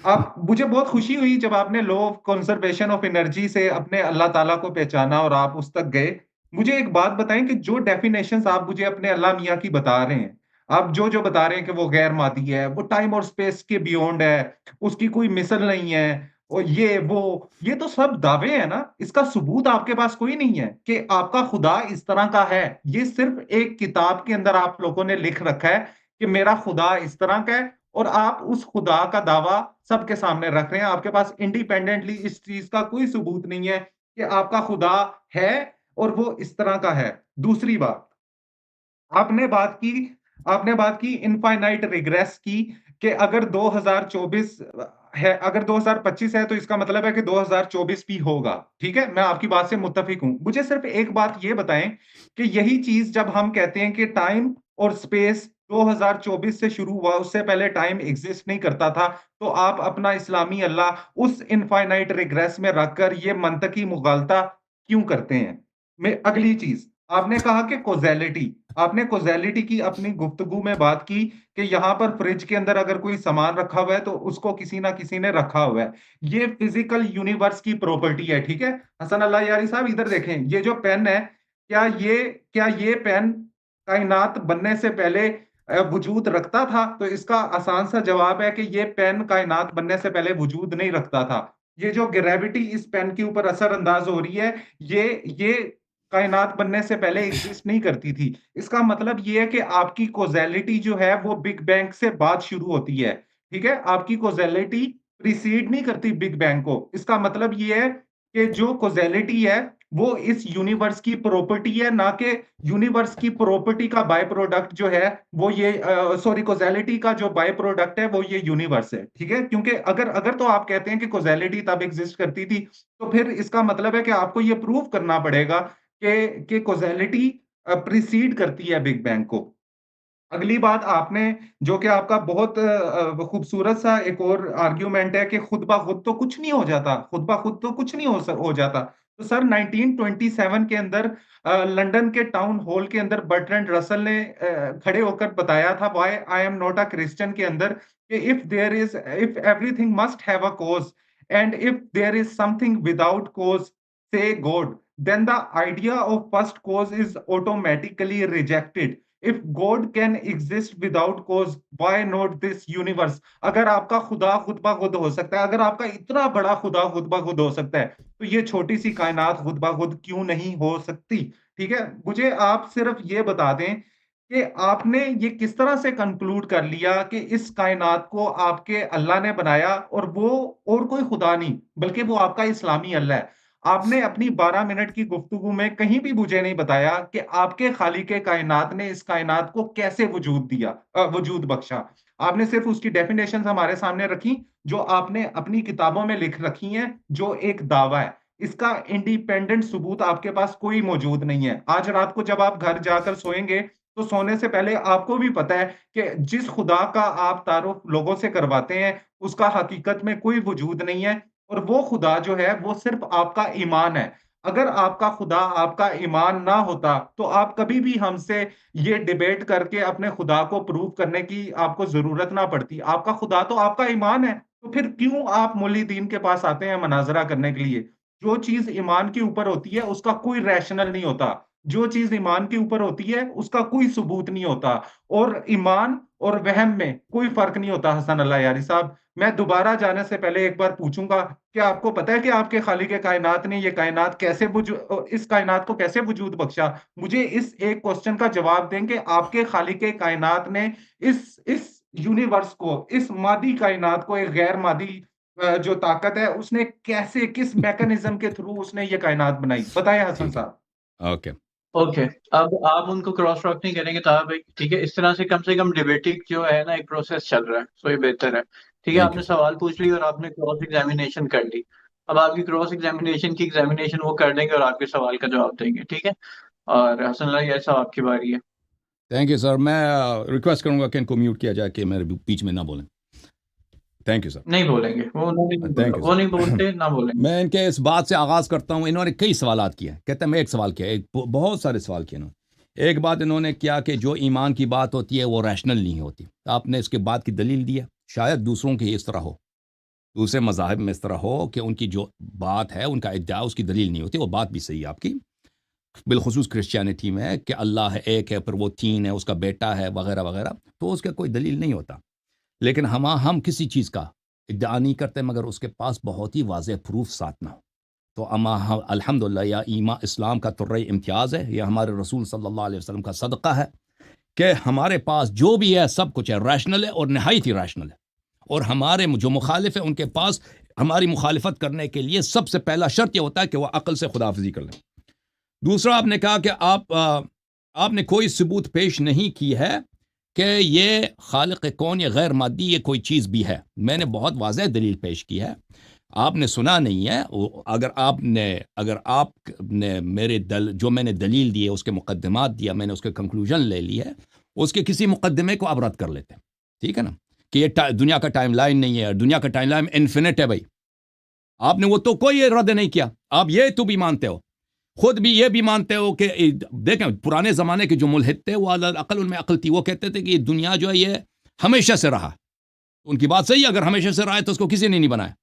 आप, मुझे बहुत खुशी हुई जब आपने law of conservation of energy से अपने अल्लाह ताला को पहचाना और आप उस तक गए। मुझे एक बात बताएं कि जो डेफिनेशंस आप मुझे अपने अल्लाह मियाँ की बता रहे हैं, आप जो जो बता रहे हैं कि वो गैर मादी है, वो टाइम और स्पेस के बियॉन्ड है, उसकी कोई मिसल नहीं है, और ये तो सब दावे हैं ना। इसका सबूत आपके पास कोई नहीं है कि आपका खुदा इस तरह का है। ये सिर्फ एक किताब के अंदर आप लोगों ने लिख रखा है कि मेरा खुदा इस तरह का है, और आप उस खुदा का दावा सबके सामने रख रहे हैं। आपके पास इंडिपेंडेंटली इस चीज का कोई सबूत नहीं है कि आपका खुदा है और वो इस तरह का है। दूसरी बात, आपने बात की आपने बात की इनफाइनाइट रिग्रेस की, कि अगर 2024 है, अगर 2025 है, तो इसका मतलब है कि 2024 भी होगा। ठीक है, मैं आपकी बात से मुत्तफिक हूं। मुझे सिर्फ एक बात ये बताएं कि यही चीज जब हम कहते हैं कि टाइम और स्पेस 2024 से शुरू हुआ, उससे पहले टाइम एग्जिस्ट नहीं करता था, तो आप अपना इस्लामी अल्लाह उस इनफाइनाइट रिग्रेस में रखकर ये मंतकी मुगालता क्यों करते हैं। मैं अगली चीज, आपने कहा कि कोजैलिटी, आपने कोजैलिटी की अपनी गुफ्तगू में बात की कि यहां पर फ्रिज के अंदर अगर कोई सामान रखा हुआ है तो उसको किसी ना किसी ने रखा हुआ है। ये फिजिकल यूनिवर्स की प्रॉपर्टी है। ठीक है, हसन अल्लाह यारी साहब इधर देखें, ये जो पेन है, क्या ये पेन कायनात बनने से पहले वजूद रखता था? तो इसका आसान सा जवाब है कि ये पेन कायनात बनने से पहले वजूद नहीं रखता था। ये जो ग्रेविटी इस पेन के ऊपर असरअंदाज हो रही है, ये कायनात बनने से पहले एग्जिस्ट नहीं करती थी। इसका मतलब ये है कि आपकी कॉजेलिटी जो है वो बिग बैंग से बाद शुरू होती है। ठीक है, आपकी कॉजेलिटी प्रीसीड नहीं करती बिग बैंग को। इसका मतलब ये है कि जो कॉजेलिटी है वो इस यूनिवर्स की प्रॉपर्टी है, ना कि यूनिवर्स की प्रॉपर्टी का बाय प्रोडक्ट जो है वो ये सॉरी कॉजेलिटी का जो बाय प्रोडक्ट है वो ये यूनिवर्स है। ठीक है, क्योंकि अगर अगर तो आप कहते हैं कि कॉजेलिटी तब एग्जिस्ट करती थी, तो फिर इसका मतलब है कि आपको ये प्रूव करना पड़ेगा कि कॉजेलिटी प्रीसीड करती है बिग बैंग को। अगली बात आपने, जो कि आपका बहुत खूबसूरत सा एक और आर्ग्यूमेंट है कि खुद ब खुद तो कुछ नहीं हो जाता, खुद ब खुद तो कुछ नहीं हो जाता। तो सर 1927 के अंदर लंदन के टाउन हॉल के अंदर बर्ट्रैंड रसल ने खड़े होकर बताया था why I am not a Christian के अंदर, कि if everything must have a cause and if there is something without cause say God, then the idea of first cause is automatically rejected. If God can exist without cause, why not this universe? अगर आपका खुदा खुद ब खुद हो सकता है, अगर आपका इतना बड़ा खुदा खुद ब खुद हो सकता है, तो ये छोटी सी कायनात खुद ब खुद क्यों नहीं हो सकती? ठीक है, मुझे आप सिर्फ ये बता दें कि आपने ये किस तरह से कंक्लूड कर लिया कि इस कायनात को आपके अल्लाह ने बनाया और वो और कोई खुदा नहीं, बल्कि वो आपका इस्लामी अल्लाह है। आपने अपनी 12 मिनट की गुफ्तगू में कहीं भी मुझे नहीं बताया कि आपके खालिके कायनात ने इस कायनात को कैसे वजूद बख्शा। आपने सिर्फ उसकी डेफिनेशंस हमारे सामने रखी, जो आपने अपनी किताबों में लिख रखी हैं, जो एक दावा है। इसका इंडिपेंडेंट सबूत आपके पास कोई मौजूद नहीं है। आज रात को जब आप घर जाकर सोएंगे, तो सोने से पहले आपको भी पता है कि जिस खुदा का आप तारुफ लोगों से करवाते हैं, उसका हकीकत में कोई वजूद नहीं है, और वो खुदा जो है वो सिर्फ आपका ईमान है। अगर आपका खुदा आपका ईमान ना होता, तो आप कभी भी हमसे ये डिबेट करके अपने खुदा को प्रूव करने की आपको जरूरत ना पड़ती। आपका खुदा तो आपका ईमान है, तो फिर क्यों आप मौली दीन के पास आते हैं मनाजरा करने के लिए? जो चीज ईमान के ऊपर होती है उसका कोई रैशनल नहीं होता। जो चीज ईमान के ऊपर होती है उसका कोई सबूत नहीं होता। और ईमान और वहम में कोई फर्क नहीं होता। हसन अल्लाह यारी साहब, मैं दोबारा जाने से पहले एक बार पूछूंगा, क्या आपको पता है कि आपके खालिक कायनात ने ये कायनात इस कायनात को कैसे वजूद बख्शा? मुझे इस एक क्वेश्चन का जवाब दें कि आपके खालिक कायनात ने इस यूनिवर्स को, इस मादी कायनात को, एक गैर मादी जो ताकत है, उसने कैसे, किस मैकेनिज्म के थ्रू उसने ये कायनात बनाई? बताएं हसन ठीक है, साहब। ओके। ओके, अब आप उनको क्रॉस टॉक नहीं करेंगे तो आप ठीक है, इस तरह से कम डिबेटिंग जो है ना, एक प्रोसेस चल रहा है, सो ये बेहतर है। ठीक है, थैंक यू आपने सर। सवाल पूछ ली और आपने क्रॉस एग्जामिनेशन कर ली। अब आपकी क्रॉस एग्जामिनेशन की एग्जामिनेशन वो कर देंगे और आपके सवाल का जवाब देंगे। ठीक है, और हसन लाई ऐसा आपकी बारी है। Thank you sir. मैं रिक्वेस्ट करूंगा कि इनको म्यूट किया जाए, कि मेरे बीच में ना बोलें। Thank you sir. नहीं बोलेंगे वो, उन्होंने नहीं बोला, थैंक यू वो नहीं सर। बोलते, ना बोलेंगे। मैं इनके इस बात से आगाज़ करता हूँ। इन्होंने कई सवालात किए हैं। कहते हैं मैं एक सवाल किया, बहुत सारे सवाल किए इन्होंने। एक बात इन्होंने किया कि जो ईमान की बात होती है वो रैशनल नहीं होती। तो आपने इसके बाद की दलील दी है। शायद दूसरों की इस तरह हो, दूसरे मज़ाहिब में इस तरह हो कि उनकी जो बात है, उनका इद्दा, उसकी दलील नहीं होती। वो बात भी सही है आपकी, बिलखुसूस क्रिश्चियनिटी में, कि अल्लाह है, एक है, पर वो तीन है, उसका बेटा है, वगैरह वगैरह। तो उसका कोई दलील नहीं होता। लेकिन हम किसी चीज़ का इद्दा नहीं करते मगर उसके पास बहुत ही वाज़ेह प्रूफ साथ ना हो। तो अल्हम्दुलिल्लाह, या इस्लाम का तुर्रे इम्तियाज़ है, या हमारे रसूल सल्लल्लाहु अलैहि वसल्लम का सदका है कि हमारे पास जो भी है सब कुछ है, रैशनल है और नहायत ही रैशनल है। और हमारे जो मुखालिफ है उनके पास हमारी मुखालिफत करने के लिए सबसे पहला शर्त यह होता है कि वह अक्ल से खुदाफिजी कर लें। दूसरा, आपने कहा कि आपने कोई सबूत पेश नहीं की है कि ये खालिक कौन या गैर मादी ये कोई चीज़ भी है। मैंने बहुत वाज़ेह दलील पेश की है, आपने सुना नहीं है। अगर आपने जो मैंने दलील दी है उसके मुकद्दमात दिया, मैंने उसके कंक्लूजन ले ली है, उसके किसी मुकद्दमे को आप रद्द कर लेते हैं। ठीक है ना, कि ये दुनिया का टाइम लाइन नहीं है, दुनिया का टाइम लाइन इन्फिनिट है भाई। आपने वो तो कोई रद्द नहीं किया। आप ये तो भी मानते हो, खुद भी ये भी मानते हो कि देखें, पुराने ज़माने के जो मुल्हिद थे वो अकल, उनमें अकल थी, वो कहते थे कि ये दुनिया जो है ये हमेशा से रहा। उनकी बात सही है, अगर हमेशा से रहा है तो उसको किसी ने नहीं बनाया।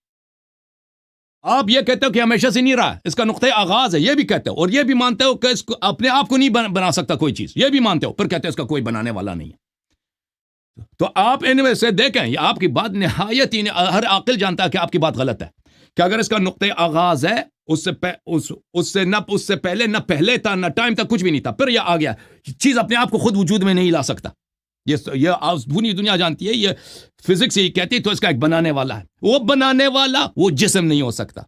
आप ये कहते हो कि हमेशा से नहीं रहा, इसका नुक्ते आगाज है, ये भी कहते हो। और ये भी मानते हो कि इसको अपने आप को नहीं बना सकता कोई चीज़, ये भी मानते हो, फिर कहते हो इसका कोई बनाने वाला नहीं है। तो आप इनमें से देखें, ये आपकी बात निहायत ही, हर आकिल जानता है कि आपकी बात गलत है, कि अगर इसका नुक्ते आगाज है उससे पहले न पहले था न टाइम था, कुछ भी नहीं था, फिर यह आ गया। चीज अपने आप को खुद वजूद में नहीं ला सकता। ये पूरी दुनिया जानती है, ये फिजिक्स यही कहती है। तो इसका एक बनाने वाला है, वो बनाने वाला वो जिस्म नहीं हो सकता,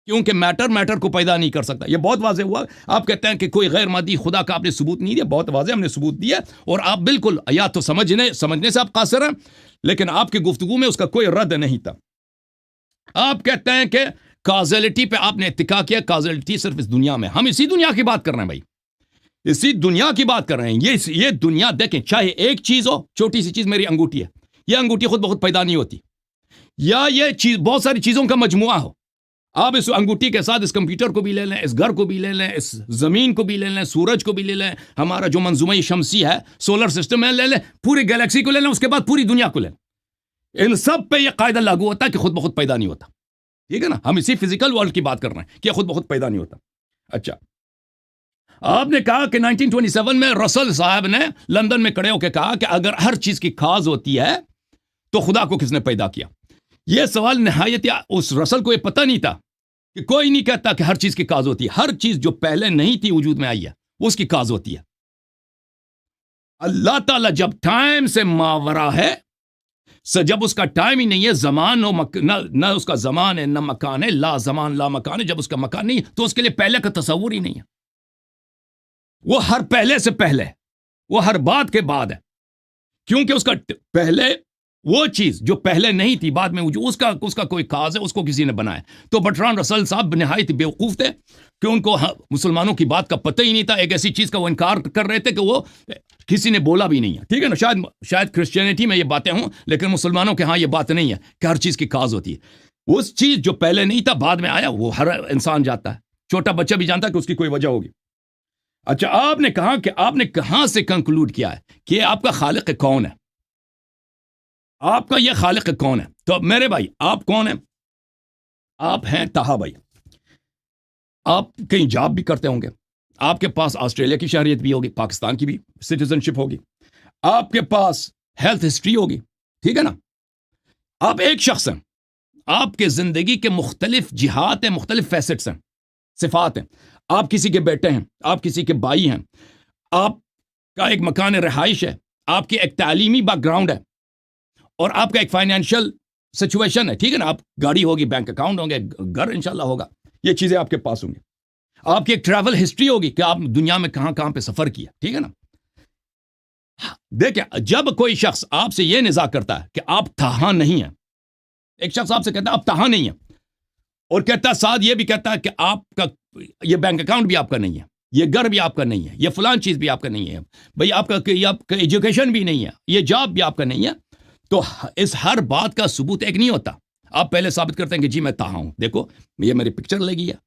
क्योंकि मैटर को पैदा नहीं कर सकता। ये बहुत वाज़ेह हुआ। आप कहते हैं कि कोई गैर मादी खुदा का आपने सबूत नहीं दिया, बहुत वाज़ेह हमने सबूत दिया, और आप बिल्कुल या तो समझने से आप कासिर हैं, लेकिन आपकी गुफ्तगू में उसका कोई रद्द नहीं था। आप कहते हैं कि काज़लिटी पे आपने इत्तिका किया, काज़लिटी सिर्फ इस दुनिया में। हम इसी दुनिया की बात कर रहे हैं भाई, इसी दुनिया की बात कर रहे हैं। ये दुनिया देखें, चाहे एक चीज हो, छोटी सी चीज मेरी अंगूठी है, ये अंगूठी खुद बहुत पैदा नहीं होती, या ये चीज बहुत सारी चीजों का मजमुआ हो। आप इस अंगूठी के साथ इस कंप्यूटर को भी ले लें, इस घर को भी ले लें, इस जमीन को भी ले लें, सूरज को भी ले लें, हमारा जो मंजूमा शमसी है, सोलर सिस्टम है, ले लें, पूरी गैलेक्सी को ले लें, उसके बाद पूरी दुनिया को ले लें। इन सब पे यह कायदा लागू होता है कि खुद बहुत पैदा नहीं होता। ठीक है ना, हम इसी फिजिकल वर्ल्ड की बात कर रहे हैं कि खुद बहुत पैदा नहीं होता। अच्छा, आपने कहा कि 1927 में रसल साहब ने लंदन में खड़े होकर कहा कि अगर हर चीज की खास होती है तो खुदा को किसने पैदा किया। यह सवाल निहायत, उस रसल को यह पता नहीं था कि कोई नहीं कहता कि हर चीज की काज होती है। हर चीज जो पहले नहीं थी वजूद में आई है, उसकी काज होती है। अल्लाह ताला जब टाइम से मावरा है, जब उसका टाइम ही नहीं है, जमान न उसका जमान है न मकान है, ला जमान ला मकान है, जब उसका मकान नहीं तो उसके लिए पहले का तस्वुर ही नहीं है। वो हर पहले से पहले, वो हर बात के बाद है, क्योंकि उसका पहले वो चीज जो पहले नहीं थी बाद में उसका कोई काज है, उसको किसी ने बनाया। तो बर्ट्रांड रसल साहब निहायत बेवकूफ थे कि उनको मुसलमानों की बात का पता ही नहीं था। एक ऐसी चीज का वो इनकार कर रहे थे कि वो किसी ने बोला भी नहीं है। ठीक है ना, शायद क्रिश्चियनिटी में ये बातें हों, लेकिन मुसलमानों के हाँ ये बात नहीं है कि हर चीज की काज होती है। उस चीज जो पहले नहीं था बाद में आया, वो हर इंसान जानता है, छोटा बच्चा भी जानता है कि उसकी कोई वजह होगी। अच्छा, आपने कहा कि आपने कहां से कंक्लूड किया है कि आपका खालिक कौन है, आपका यह खालिक कौन है। तो मेरे भाई, आप कौन है? आप हैं ताहा भाई। आप कहीं जॉब भी करते होंगे, आपके पास ऑस्ट्रेलिया की शहरियत भी होगी, पाकिस्तान की भी सिटीजनशिप होगी, आपके पास हेल्थ हिस्ट्री होगी। ठीक है ना, आप एक शख्स हैं, आपके जिंदगी के मुख्तलिफ जिहात हैं, मुख्तलिफ फैसेट्स हैं, सिफात हैं। आप किसी के बेटे हैं, आप किसी के भाई हैं, आपका एक मकान रहाइश है, आपकी एक तालीमी बैकग्राउंड है, और आपका एक फाइनेंशियल सिचुएशन है। ठीक है ना, आप गाड़ी होगी, बैंक अकाउंट होंगे, घर इंशाल्लाह होगा, ये चीजें आपके पास होंगी। आपकी एक ट्रैवल हिस्ट्री होगी कि आप दुनिया में कहां कहां पे सफर किया। ठीक है ना, देखिए, जब कोई शख्स आपसे यह निज़ा करता है कि आप तहा नहीं है, एक शख्स आपसे कहता है आप तहा नहीं है, और कहता है साथ ये भी कहता है कि आपका ये बैंक अकाउंट भी आपका नहीं है, ये घर भी आपका नहीं है, ये फलान चीज भी आपका नहीं है, भाई आपका एजुकेशन भी नहीं है, ये जॉब भी आपका नहीं है, तो इस हर बात का सबूत एक नहीं होता। आप पहले साबित करते हैं कि जी मैं ताहा हूं, देखो ये मेरी पिक्चर लगी है,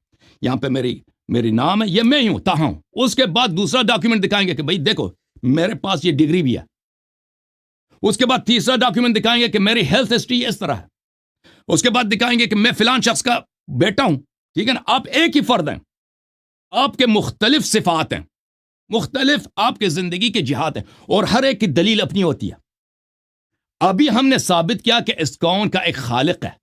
यहां पे मेरी नाम है, ये मैं ही हूं, ताहा हूं। उसके बाद दूसरा डॉक्यूमेंट दिखाएंगे कि भाई देखो मेरे पास ये डिग्री भी है। उसके बाद तीसरा डॉक्यूमेंट दिखाएंगे कि मेरी हेल्थ हिस्ट्री इस तरह है। उसके बाद दिखाएंगे कि मैं फिलान शख्स का बेटा हूं। ठीक है ना, आप एक ही फर्द हैं, आपके मुख्तलिफ सिफात हैं, मुख्तलिफ आपके जिंदगी के जिहाद हैं, और हर एक की दलील अपनी होती है। अभी हमने साबित किया कि इस कौन का एक खालिक है।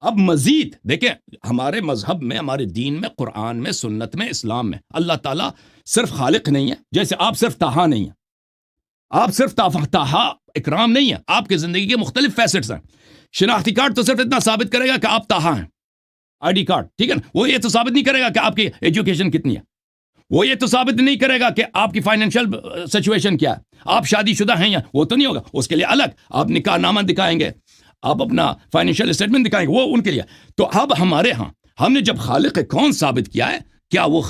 अब मजीद देखें, हमारे मजहब में, हमारे दीन में, कुरान में, सुन्नत में, इस्लाम में अल्लाह ताला सिर्फ खालिक नहीं है, जैसे आप सिर्फ ताहा नहीं है, आप सिर्फ ताहा इकराम नहीं है, आपके जिंदगी के मुख्तलिफ फैसेट्स हैं। शिनाख्ती कार्ड तो सिर्फ इतना साबित करेगा कि आप ताहा हैं, आईडी कार्ड, ठीक है ना, वो ये तो साबित नहीं करेगा कि आपकी एजुकेशन कितनी है, वो ये तो साबित नहीं करेगा कि आपकी फाइनेंशियल सिचुएशन क्या है, आप शादीशुदा हैं या, वो तो नहीं होगा। उसके लिए अलग आप निकाहनामा दिखाएंगे, आप अपना फाइनेंशियल स्टेटमेंट दिखाएंगे, वो उनके लिए। तो अब हमारे यहाँ हमने जब खालिक कौन साबित किया है, क्या वो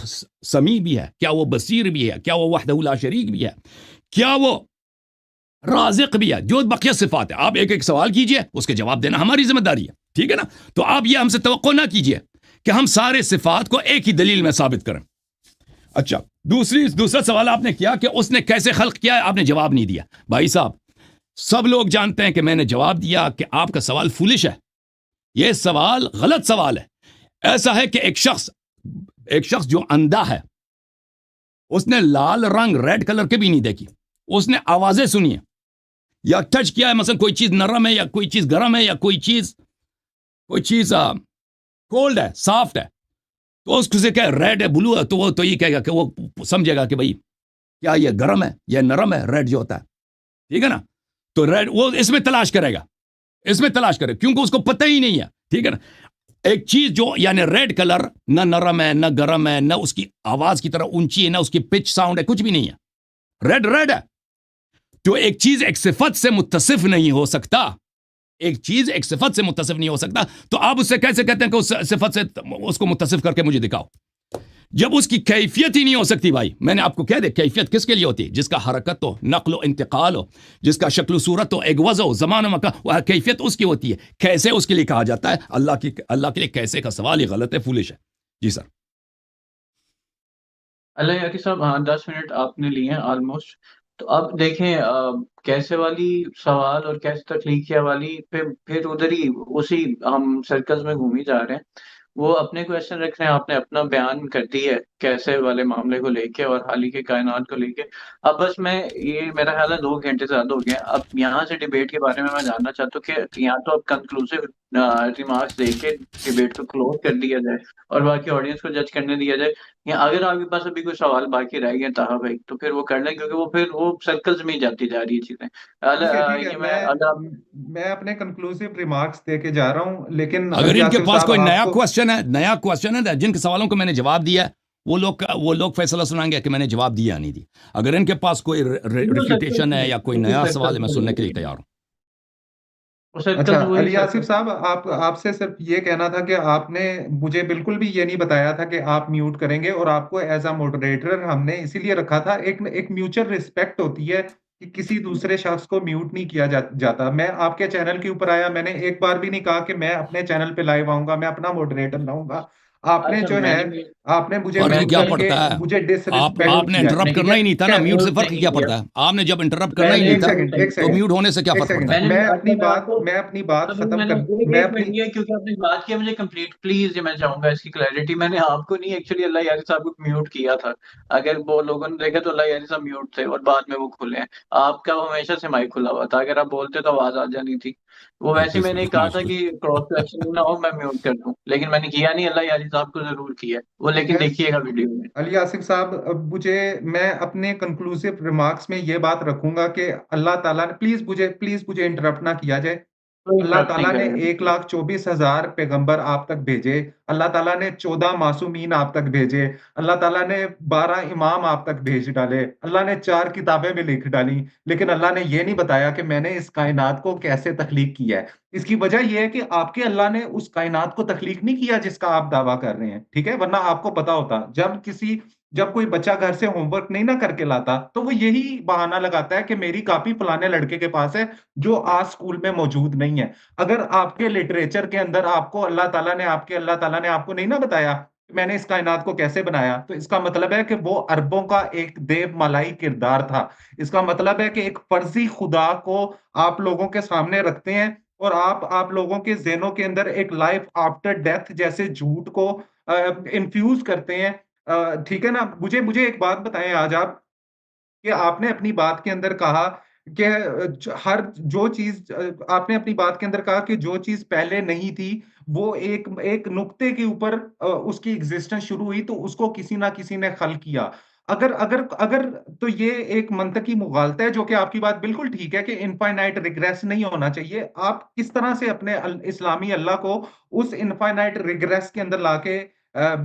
समी भी है, क्या वो बसीर भी है, क्या वो वहदहु ला शरीक भी है, क्या वो राज़िक भी है, जो बकिया सिफात है। आप एक एक सवाल कीजिए, उसके जवाब देना हमारी जिम्मेदारी है। ठीक है ना, तो आप ये हमसे तवक्को ना कीजिए कि हम सारे सिफात को एक ही दलील में साबित करें। अच्छा, दूसरा सवाल आपने किया कि उसने कैसे खल्क किया है, आपने जवाब नहीं दिया। भाई साहब, सब लोग जानते हैं कि मैंने जवाब दिया कि आपका सवाल फूलिश है, यह सवाल गलत सवाल है। ऐसा है कि एक शख्स जो अंधा है, उसने लाल रंग रेड कलर के भी नहीं देखी, उसने आवाजें सुनी है या टच किया है, मसलन कोई चीज नरम है या कोई चीज गर्म है या कोई चीज कोल्ड है, सॉफ्ट है, तो उससे क्या रेड है, ब्लू है, तो वो तो ये कहेगा कि वो समझेगा कि भाई क्या ये गर्म है, ये नरम है, रेड जो होता है, ठीक है ना। तो रेड वो इसमें तलाश करेगा, क्योंकि उसको पता ही नहीं है, ठीक है ना। एक चीज जो यानी रेड कलर ना नरम है, ना गर्म है, ना उसकी आवाज की तरह ऊंची है, ना उसकी पिच साउंड है, कुछ भी नहीं है, रेड रेड है। तो एक चीज एक सिफत से मुत्तसिफ नहीं हो सकता, तो आप उससे कैसे कहते हैं कि उस सिफत से उसको मुत्तसिफ करके मुझे दिखाओ, जब उसकी कैफियत ही नहीं हो सकती। भाई मैंने आपको कह दे, कैफियत किसके लिए होती है? जिसका हरकत हो, नक्ल हो, इंतकाल हो, जिसका शक्ल सूरत हो, एक वज़ हो, ज़मान हो, मकान, वह कैफियत उसकी होती है। कैसे उसके लिए कहा जाता है? अल्लाह के लिए कैसे का सवाल ही गलत है, फूलिश है। जी सर। अल्लाह याकी साहब, हाँ 10 मिनट आपने लिए हैं ऑलमोस्ट। तो अब देखें, कैसे वाली सवाल और कैसे तख्लीकिया वाली पे फिर उधर ही उसी हम सर्कल्स में घूम ही जा रहे हैं। वो अपने क्वेश्चन रख रहे हैं, आपने अपना बयान कर दी है कैसे वाले मामले को लेके और हाल ही के कायनात को लेके। अब बस मैं, ये मेरा ख्याल है 2 घंटे से ज्यादा हो गए हैं। अब यहाँ से डिबेट के बारे में मैं जानना चाहता हूँ कि यहाँ तो अब कंक्लूसिव रिमार्क्स दे के डिबेट को क्लोज कर दिया जाए और बाकी ऑडियंस को जज करने दिया जाए, या अगर आपके पास अभी कोई सवाल बाकी रह गए ताहा भाई, तो फिर वो कर लें, क्योंकि वो फिर वो सर्कल्स में ही जाती जा रही है चीजें। ठीक है, ये मैं अगर मैं अपने कंक्लूसिव रिमार्क्स दे के जा रहा हूँ, लेकिन अगर अली इनके आसिफ पास साहब कोई नया आपको क्वेश्चन है जिनके सवालों को मैंने जवाब दिया है, वो लोग फैसला सुनाएंगे कि मैंने जवाब दिया नहीं दिया। अगर इनके पास कोई रिफ्यूटेशन है या कोई नया सवाल है, मैं सुनने के लिए तैयार हूं। अच्छा, सर्कल्स वही अली आसिफ सर्कल। साहब, आपसे सिर्फ ये कहना था कि आपने मुझे बिल्कुल भी ये नहीं बताया था कि आप म्यूट करेंगे, और आपको एज अ मॉडरेटर हमने इसीलिए रखा था, एक म्यूचुअल रिस्पेक्ट होती है कि किसी दूसरे शख्स को म्यूट नहीं किया जाता। मैं आपके चैनल के ऊपर आया, मैंने एक बार भी नहीं कहा कि मैं अपने चैनल पे लाइव आऊंगा, मैं अपना मॉडरेटर लाऊंगा। आपने अच्छा, जो है, मैंने आपने मुझे फर्क म्यूट क्या करके पड़ता है? मुझे डिसरिस्पेक्ट आपने किया। इंटरप्ट नहीं करना किया, ही नहीं था ना, क्या? म्यूट से म्यूट फर्क नहीं क्या किया। पड़ता है? आपने जब इंटरप्ट करना ही मैंने नहीं एक था, सेकंड, एक तो सेकंड, म्यूट होने से क्या एक फर्क सेकंड, पड़ता है? मैंने मैं आपको मैं अपनी बात अभी खत्म मैंने कर, एक मैं एक अपनी मिनट दिया क्योंकि आपने बात किया मुझे कंप्लीट, प्लीज ये मैं चाहूंगा इसकी क्लैरिटी। मैंने आपको नहीं, एक्चुअली अल्लाह यारी साहब को म्यूट किया था। अगर वो लोगों ने देखा तो अल्लाह यारी साहब म्यूट थे और बाद में वो खुले हैं। आपका हमेशा से माइक खुला हुआ था, अगर आप बोलते तो आवाज आ जानी थी। वो वैसे ही मैंने कहा था कि क्रॉस क्वेश्चन ना हो, मैं म्यूट कर दूं, लेकिन मैंने किया नहीं। अल्लाह यारी साहब को जरूर किया वो, ठीक लेकिन है देखिएगा वीडियो में। अली आसिफ साहब, अब मैं अपने कंक्लूसिव रिमार्क्स में ये बात रखूंगा कि अल्लाह ताला ने, प्लीज मुझे इंटरप्ट ना किया जाए। कोई अल्लाह इंटरप्ट नहीं ताला ने करेगा। 1,24,000 पैगंबर आप तक भेजे। अल्लाह ताला ने 14 मासूमीन आप तक भेजे। अल्लाह ताला ने 12 इमाम आप तक भेज डाले। अल्लाह ने 4 किताबें भी लिख डाली। लेकिन अल्लाह ने ये नहीं बताया कि मैंने इस कायनात को कैसे तख्लीक किया है। इसकी वजह यह है कि आपके अल्लाह ने उस कायनात को तख्लीक नहीं किया जिसका आप दावा कर रहे हैं, ठीक है? वरना आपको पता होता, जब कोई बच्चा घर से होमवर्क नहीं ना करके लाता, तो वो यही बहाना लगाता है कि मेरी कॉपी फलाने लड़के के पास है जो आज स्कूल में मौजूद नहीं है। अगर आपके लिटरेचर के अंदर अल्लाह ताला ने आपको नहीं ना बताया कि मैंने इस कायनात को कैसे बनाया, तो इसका मतलब है कि वो अरबों का एक देव मलाई किरदार था। इसका मतलब है कि एक फर्जी खुदा को आप लोगों के सामने रखते हैं, और आप लोगों के ज़हनों के अंदर एक लाइफ आफ्टर डेथ जैसे झूठ को इन्फ्यूज करते हैं। ठीक है ना? मुझे मुझे एक बात बताएं आज आप, कि आपने अपनी बात के अंदर कहा कि आपने अपनी बात के अंदर कहा कि जो चीज पहले नहीं थी, वो एक एक नुक्ते के ऊपर उसकी एग्जिस्टेंस शुरू हुई, तो उसको किसी ना किसी ने खल किया। अगर अगर अगर तो ये एक मंतकी मुगालता है, जो कि आपकी बात बिल्कुल ठीक है कि इनफाइनाइट रिग्रेस नहीं होना चाहिए। आप किस तरह से अपने इस्लामी अल्लाह को उस इनफाइनाइट रिग्रेस के अंदर लाके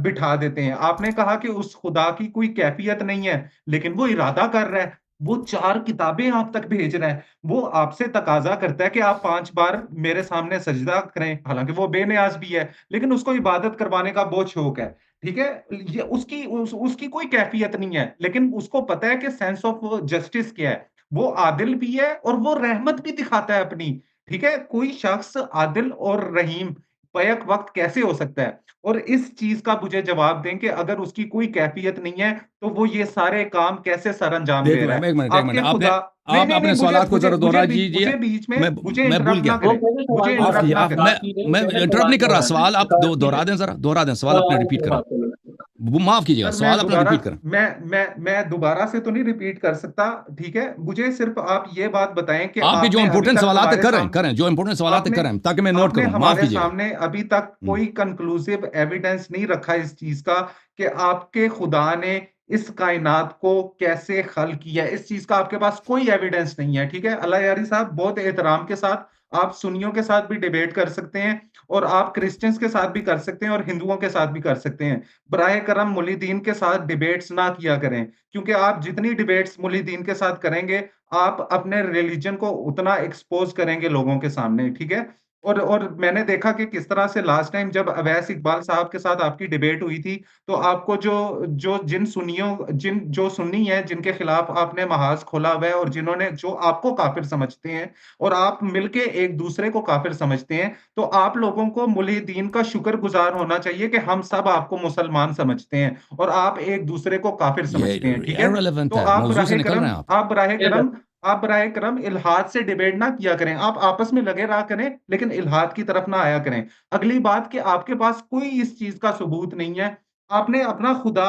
बिठा देते हैं? आपने कहा कि उस खुदा की कोई कैफियत नहीं है, लेकिन वो इरादा कर रहा है, वो 4 किताबें आप तक भेज रहा है, वो आपसे तकाजा करता है कि आप 5 बार मेरे सामने सजदा करें। हालांकि वो बेनियाज भी है, लेकिन उसको इबादत करवाने का बहुत शौक है, ठीक है? ये उसकी कोई कैफियत नहीं है, लेकिन उसको पता है कि सेंस ऑफ जस्टिस क्या है। वो आदिल भी है और वो रहमत भी दिखाता है अपनी, ठीक है? कोई शख्स आदिल और रहीम बैक वक्त कैसे हो सकता है? और इस चीज का मुझे जवाब दें कि अगर उसकी कोई कैफियत नहीं है, तो वो ये सारे काम कैसे सर अंजाम देख दे लो, रहा है? एक मिनट, आपके आपने खुदा, नहीं आप नहीं नहीं, अपने मुझे सवालात को मुझे जरा मुझे दोहरा बीच दीजिए। मुझे बीच में मैं मुझे मैं भूल इंटरप्ट गया। ना वो करें, पहले मुझे सवाल माफ दोहरा इंटरप्ट कीजिए ना दीजिए, आप, करें। मैं बात कीजिए, मैं पहले इंटरप्ट सवाल नहीं कर रहा, दोहरा सवाल आप दीजिए। दोहरा दें, जरा दोहरा दें, सवाल अपने रिपीट करें। सवाल वो माफ कीजिएगा, सर सवाल अपना रिपीट करें। मैं दोबारा से तो नहीं रिपीट कर सकता, ठीक है। मुझे सिर्फ आप ये बात बताएं कि आपके जो आपने अभी इंपोर्टेंट तक सवाल हमारे करें सामने करें, जो इंपोर्टेंट सवाल आपने करें ताकि मैं नोट आपने करूं, माफ हमारे कीजिएगा। सामने अभी तक कोई कंक्लूसिव एविडेंस नहीं रखा इस चीज का कि आपके खुदा ने इस कायनात को कैसे खल किया। इस चीज का आपके पास कोई एविडेंस नहीं है, ठीक है। अल्लाह यारी साहब, बहुत एहतराम के साथ आप सुन्नियों के साथ भी डिबेट कर सकते हैं, और आप क्रिश्चियंस के साथ भी कर सकते हैं, और हिंदुओं के साथ भी कर सकते हैं। बराए करम मुलीदीन के साथ डिबेट्स ना किया करें, क्योंकि आप जितनी डिबेट्स मुलीदीन के साथ करेंगे, आप अपने रिलीजन को उतना एक्सपोज करेंगे लोगों के सामने, ठीक है। और मैंने देखा कि किस तरह से लास्ट टाइम जब अवैस इकबाल साहब के साथ आपकी डिबेट हुई थी, तो आपको जो जो जिन सुन्नियों जिन जो सुन्नी हैं जिनके खिलाफ आपने महाज खोला हुआ है, और जिन्होंने जो आपको काफिर समझते हैं, और आप मिलके एक दूसरे को काफिर समझते हैं, तो आप लोगों को मुल्हिदीन का शुक्रगुजार होना चाहिए कि हम सब आपको मुसलमान समझते हैं और आप एक दूसरे को काफिर ये समझते हैं, ठीक है। इररिलेवेंट तो है, मौजू से निकल रहे हैं आप। आप बराए करम इल्हाद से डिबेट ना किया करें। आप आपस में लगे रहा करें, लेकिन इल्हाद की तरफ ना आया करें। अगली बात कि आपके पास कोई इस चीज का सबूत नहीं है। आपने अपना खुदा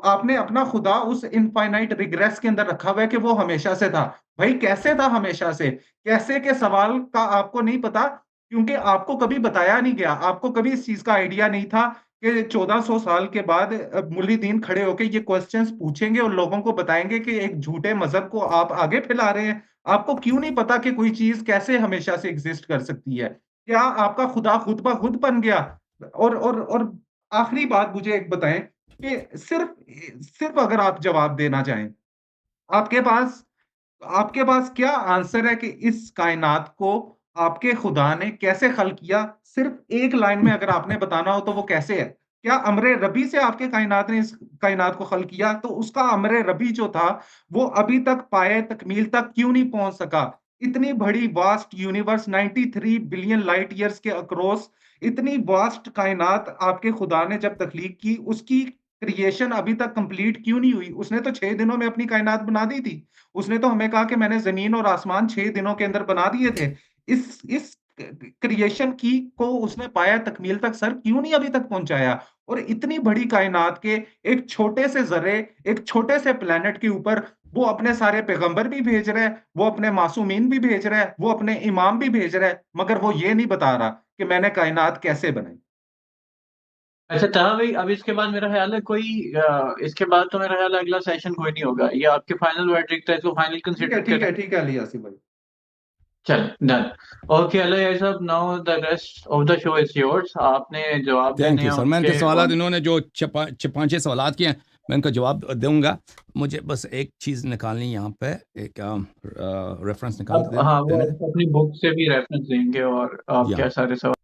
आपने अपना खुदा उस इनफाइनाइट रिग्रेस के अंदर रखा हुआ है कि वो हमेशा से था। भाई कैसे था हमेशा से? कैसे के सवाल का आपको नहीं पता, क्योंकि आपको कभी बताया नहीं गया। आपको कभी इस चीज का आइडिया नहीं था कि 1400 साल के बाद मुल्हिदीन खड़े होकर ये क्वेश्चंस पूछेंगे और लोगों को बताएंगे कि एक झूठे मजहब को आप आगे फैला रहे हैं। आपको क्यों नहीं पता कि कोई चीज कैसे हमेशा से एग्जिस्ट कर सकती है? क्या आपका खुदा खुद ब खुद बन गया? और आखिरी बात मुझे एक बताएं कि सिर्फ सिर्फ अगर आप जवाब देना चाहें, आपके पास आपके पास क्या आंसर है कि इस कायनात को आपके खुदा ने कैसे खल किया? सिर्फ एक लाइन में अगर आपने बताना हो तो वो कैसे है? क्या अमरे रबी से आपके कायनात ने इस कायनात को खल किया? तो उसका अमरे रबी जो था, वो अभी तक पाए तकमील तक क्यों नहीं पहुंच सका? इतनी बड़ी vast universe, 93 billion light years के अक्रॉस, इतनी वास्ट कायनात आपके खुदा ने जब तख्लीक की, उसकी क्रिएशन अभी तक कंप्लीट क्यों नहीं हुई? उसने तो 6 दिनों में अपनी कायनात बना दी थी। उसने तो हमें कहा कि मैंने जमीन और आसमान 6 दिनों के अंदर बना दिए थे। इस क्रिएशन की को उसने पाया तकमील तक सर क्यों नहीं अभी तक पहुंचाया? और इतनी बड़ी कायनात के एक छोटे से ज़र्रे, एक छोटे से प्लेनेट के ऊपर वो अपने सारे पैगंबर भी भेज रहा है, वो अपने मासूमीन भी भेज रहा है, वो अपने इमाम भी भेज रहा है, मगर वो ये नहीं बता रहा कि मैंने कायनात कैसे बनाई। अच्छा ताहा भाई, अब इसके बाद मेरा ख्याल है कोई इसके बाद तो मेरा ख्याल है अगला सेशन कोई नहीं होगा। ये आपके फाइनल वर्डिक्ट है, इसको फाइनल ठीक है, कंसिडर ठीक करें। है, ठीक है अली यासिर भाई। चल डन। ओके अल्लाह यार साहब, now the rest of the show is yours. आपने जवाब थैंक देने यू हैं सर। मैं इनके उनके, सवाल, और इन्होंने जो 5-6 किए हैं, मैं इनका जवाब दूंगा। मुझे बस एक चीज़ निकालनी यहाँ पे, एक रेफरेंस निकाल अब के हाँ वो देने अपनी बुक से भी रेफरेंस देंगे, और आप या क्या सारे सवाल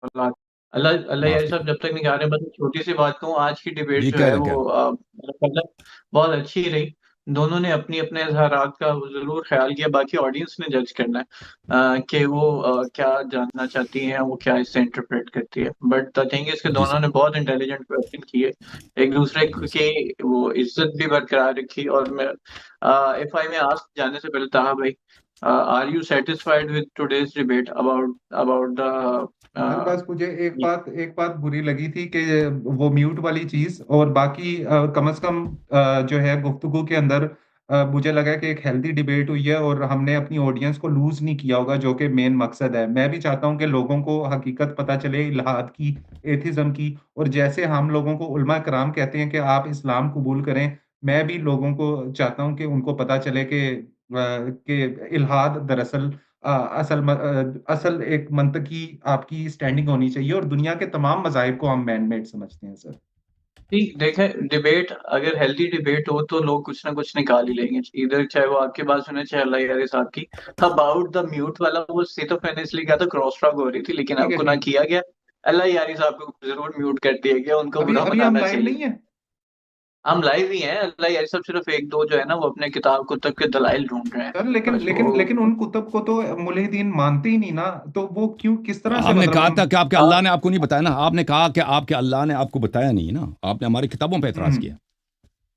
अल्लाह अल्लाह माफ यार साहब, कीजिए जब तक नहीं गा रहे, बस एक छोटी सी बात कहूँ। आज की डिबेट जी, जो कह है दें वो कह दें। मतलब बहुत अच्छी रही। दोनों ने अपनी अपने इजहारात का जरूर ख्याल किया, बाकी ऑडियंस ने जज करना है कि वो क्या जानना चाहती हैं, वो क्या इससे इंटरप्रेट करती है। बट द थिंग इज कि जी दोनों सर, ने बहुत इंटेलिजेंट क्वेश्चन किए, एक दूसरे जी सर। की वो इज्जत भी बरकरार रखी। और मैं इफ आई में आस्क जाने से पहले, ताहा भाई, are you satisfied with today's debate about about sir the बस मुझे एक बात बुरी लगी थी कि वो म्यूट वाली चीज, और बाकी कम से कम जो है गुफ्तगू के अंदर मुझे लगा कि एक हेल्दी डिबेट हुई है, और हमने अपनी ऑडियंस को लूज नहीं किया होगा, जो कि मेन मकसद है। मैं भी चाहता हूं कि लोगों को हकीकत पता चले इल्हाद की, एथिज्म की, और जैसे हम लोगों को उलमा कराम कहते हैं कि आप इस्लाम कबूल करें, मैं भी लोगों को चाहता हूं कि उनको पता चले कि इल्हाद दरअसल असल एक मंतकी आपकी स्टैंडिंग होनी चाहिए, और दुनिया के तमाम मज़ाहिब को हम मैन मेड समझते हैं सर। ठीक देखें, डिबेट अगर हेल्दी डिबेट हो तो लोग कुछ ना कुछ निकाल ही लेंगे, इधर चाहे वो आपकी बात सुने चाहे अल्लाह यार साहब की। अबाउट द म्यूट वाला, वो सिर्फ तो मैंने इसलिए कहा था क्रॉस टॉक हो रही थी, लेकिन ठीक है, आपको ना ठीक। किया गया। अल्लाह यारी साहब को जरूर म्यूट कर दिया गया, उनको अभी बुरा अभी हम मनाना लाइव चाहिए। नहीं है। हम लाइव ही हैं। अल्लाह यारी साहब सिर्फ एक दो जो है ना, वो अपने किताब कुतब के दलाइल ढूंढ रहे हैं। सर लेकिन बस लेकिन वो लेकिन उन कुतुब को तो मुल्हिदीन मानते ही नहीं ना, तो वो क्यों, किस तरह से, आपने मतलब कहा हम। था कि आपके आप अल्लाह ने आपको नहीं बताया ना, आपने कहा कि आपके अल्लाह ने आपको बताया नहीं ना, आपने हमारी किताबों पर एतराज हम्म, किया।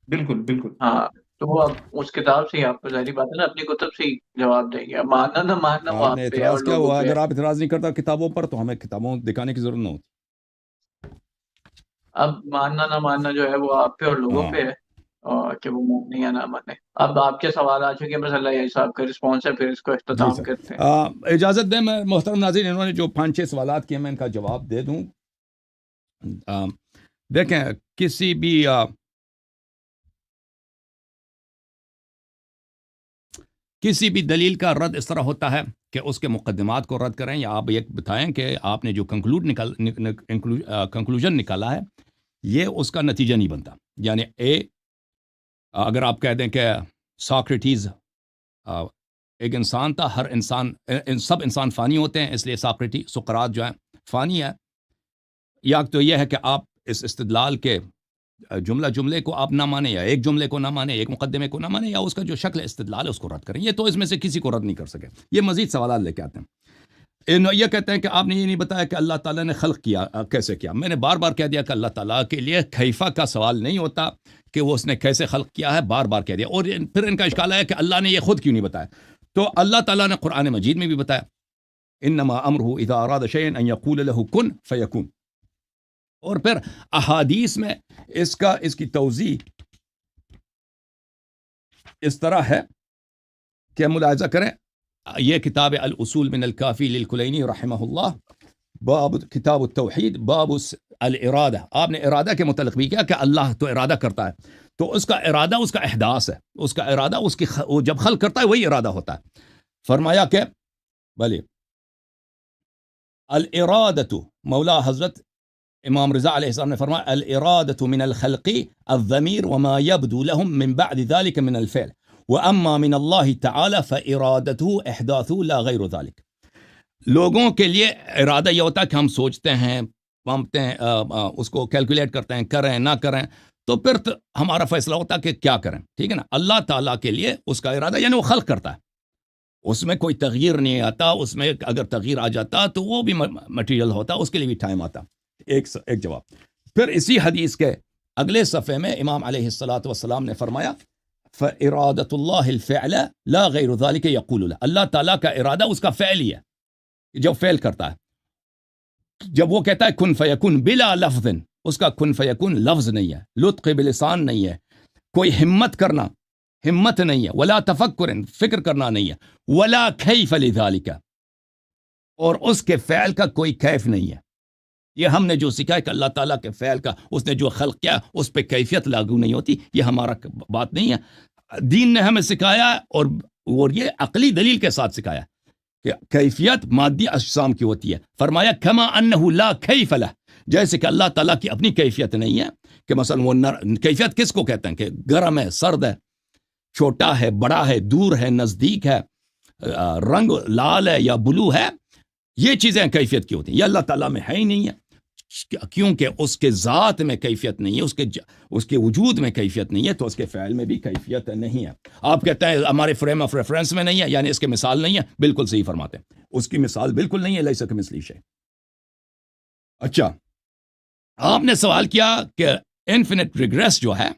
बिल्कुल, बिल्कुल। हाँ तो अब उस किताब से ही आपको जाहिर बात है ना अपनी कुतुब से ही जवाब देंगे। अब मानना ना मानना वो आप आपने पे है एतराज और किया लोगों हुआ, पे है। अगर आप एतराज नहीं करता किताबों पर तो हमें किताबों दिखाने की जरूरत न होती। अब मानना ना मानना जो है वो आप पे और लोगों पे हाँ है, और कि वो माने या ना माने। अब आपके सवाल आ चुके हैं, बस अल्लाह यही साहब का रिस्पॉन्स है, फिर इसको जी इख्तिताम सर। करते हैं। इजाज़त दें, मैं मोहतरम नाज़रीन, इन्होंने जो 5-6 सवालात किए मैं इनका जवाब दे दूं। आ, देखें, किसी भी दलील का रद्द इस तरह होता है कि उसके मुकदमात को रद्द करें, या आप ये बताएं कि आपने जो कंक्लूजन निकाला है ये उसका नतीजा नहीं बनता। यानी अगर आप कह दें कि सॉक्रेटिस एक इंसान था, हर इंसान सब इंसान फ़ानी होते हैं, इसलिए सॉक्रेटिस सुकरात जो है फ़ानी है, या तो यह है कि आप इस इस्तदलाल के जुमले को आप ना माने, या एक जुमले को ना माने, एक मुकदमे को ना माने, या उसका जो शक्ल इस्तदलाल है उसको रद्द करें। ये तो इसमें से किसी को रद्द नहीं कर सके। ये मजीद सवाल लेके आते हैं। ये कहते हैं कि आपने ये नहीं बताया कि अल्लाह ताला ने खल्क किया, कैसे किया। मैंने बार बार कह दिया कि अल्लाह ताला के लिए कैफा का सवाल नहीं होता कि वो उसने कैसे खल्क किया है, बार बार कह दिया। और फिर इनका इश्काल है कि अल्लाह ने ये खुद क्यों नहीं बताया। तो अल्लाह ताला ने कुरान मजीद में भी बताया, इन्नमा अमरुहु इज़ा अरादा शैअन अन यक़ूल लहु कुन फयकुन। और फिर अहादीस में इसकी तौज़ी इस तरह है कि मुलाहिज़ा करें। यह किताब अल उसूल मिन अल काफ़ी लिल कुलैनी रहमहुल्लाह, बाब किताब तौहीद, बाब अल इरादा। आपने इरादा के मुतल्लिक़ भी किया कि अल्लाह तो इरादा करता है, तो उसका इरादा उसका अहदास है, उसका इरादा वो जब खल्क़ करता है वही इरादा होता है। फरमाया कि भले अल इरादतु, मौला हज़रत इमाम रज़ा अलैहिस्सलाम ने फरमाया, अल इरादतु मिन अल खल्क़ी अज़्ज़मीर वमा यब्दू लहुम मिन बअद ज़ालिक मिन अल फ़िअल व अम्मा मिन अल्लाह तआला फ़इरादतुहु इहदाथु ला गैरु ज़ालिक। लोगों के लिए इरादा यह होता है कि हम सोचते हैं, मानते हैं, उसको कैलकुलेट करते हैं, करें ना करें, तो फिर हमारा फैसला होता है कि क्या करें। ठीक है ना। अल्लाह ताला के लिए उसका इरादा यानी वो खल्क़ करता है, उसमें कोई तगयीर नहीं आता। उसमें अगर तगयीर आ जाता तो वो भी मटीरियल होता, उसके लिए भी टाइम आता। एक जवाब। फिर इसी हदीस के अगले सफ़े में इमाम अलैहिस्सलातु वस्सलाम ने फरमाया, फ़इरादतुल्लाहिल फ़िअल ला गैरु ज़ालिक यक़ूलु लह। अल्लाह ताला का इरादा उसका फ़ैल ही है, जब फ़ैल करता है, जब वो कहता है कुन फयकुन बिला लफ्ज़िन, उसका कुन फयकुन लफ्ज़ नहीं है, लुत्क़ बिलिसान नहीं है, कोई हिम्मत नहीं है, वला तफक्कुरन, फिक्र करना नहीं है, वला कैफ लिज़ालिक, और उसके फ़ैल का कोई कैफ नहीं है। ये हमने जो सीखा है कि अल्लाह ताला के फ़ैल का, उसने जो खल्क़ किया उस पर कैफियत लागू नहीं होती, ये हमारा बात नहीं है। दीन ने हमें सिखाया, और ये अक़ली दलील के साथ सिखाया कि कैफियत मादी अजसाम की होती है। फरमाया कमा अन्नहु ला कैफ लह, जैसे कि अल्लाह ताला की अपनी कैफियत नहीं है, कि मसलन वो कैफियत किसको कहते हैं कि गर्म है, सर्द है, छोटा है, बड़ा है, दूर है, नज़दीक है, रंग लाल है या ब्लू है, ये चीज़ें कैफियत की होती हैं। ये अल्लाह ताला में है ही नहीं है, क्योंकि उसके ज़ात में कैफियत नहीं है, उसके वजूद में कैफियत नहीं है, तो उसके फ़ैल में भी कैफियत नहीं है। आप कहते हैं हमारे फ्रेम ऑफ रेफरेंस में नहीं है, यानी इसके मिसाल नहीं है। बिल्कुल सही फरमाते हैं, उसकी मिसाल बिल्कुल नहीं है। लैसा कमिस्लिही शै। अच्छा, आपने सवाल किया कि इन्फिनिट रिग्रेस जो है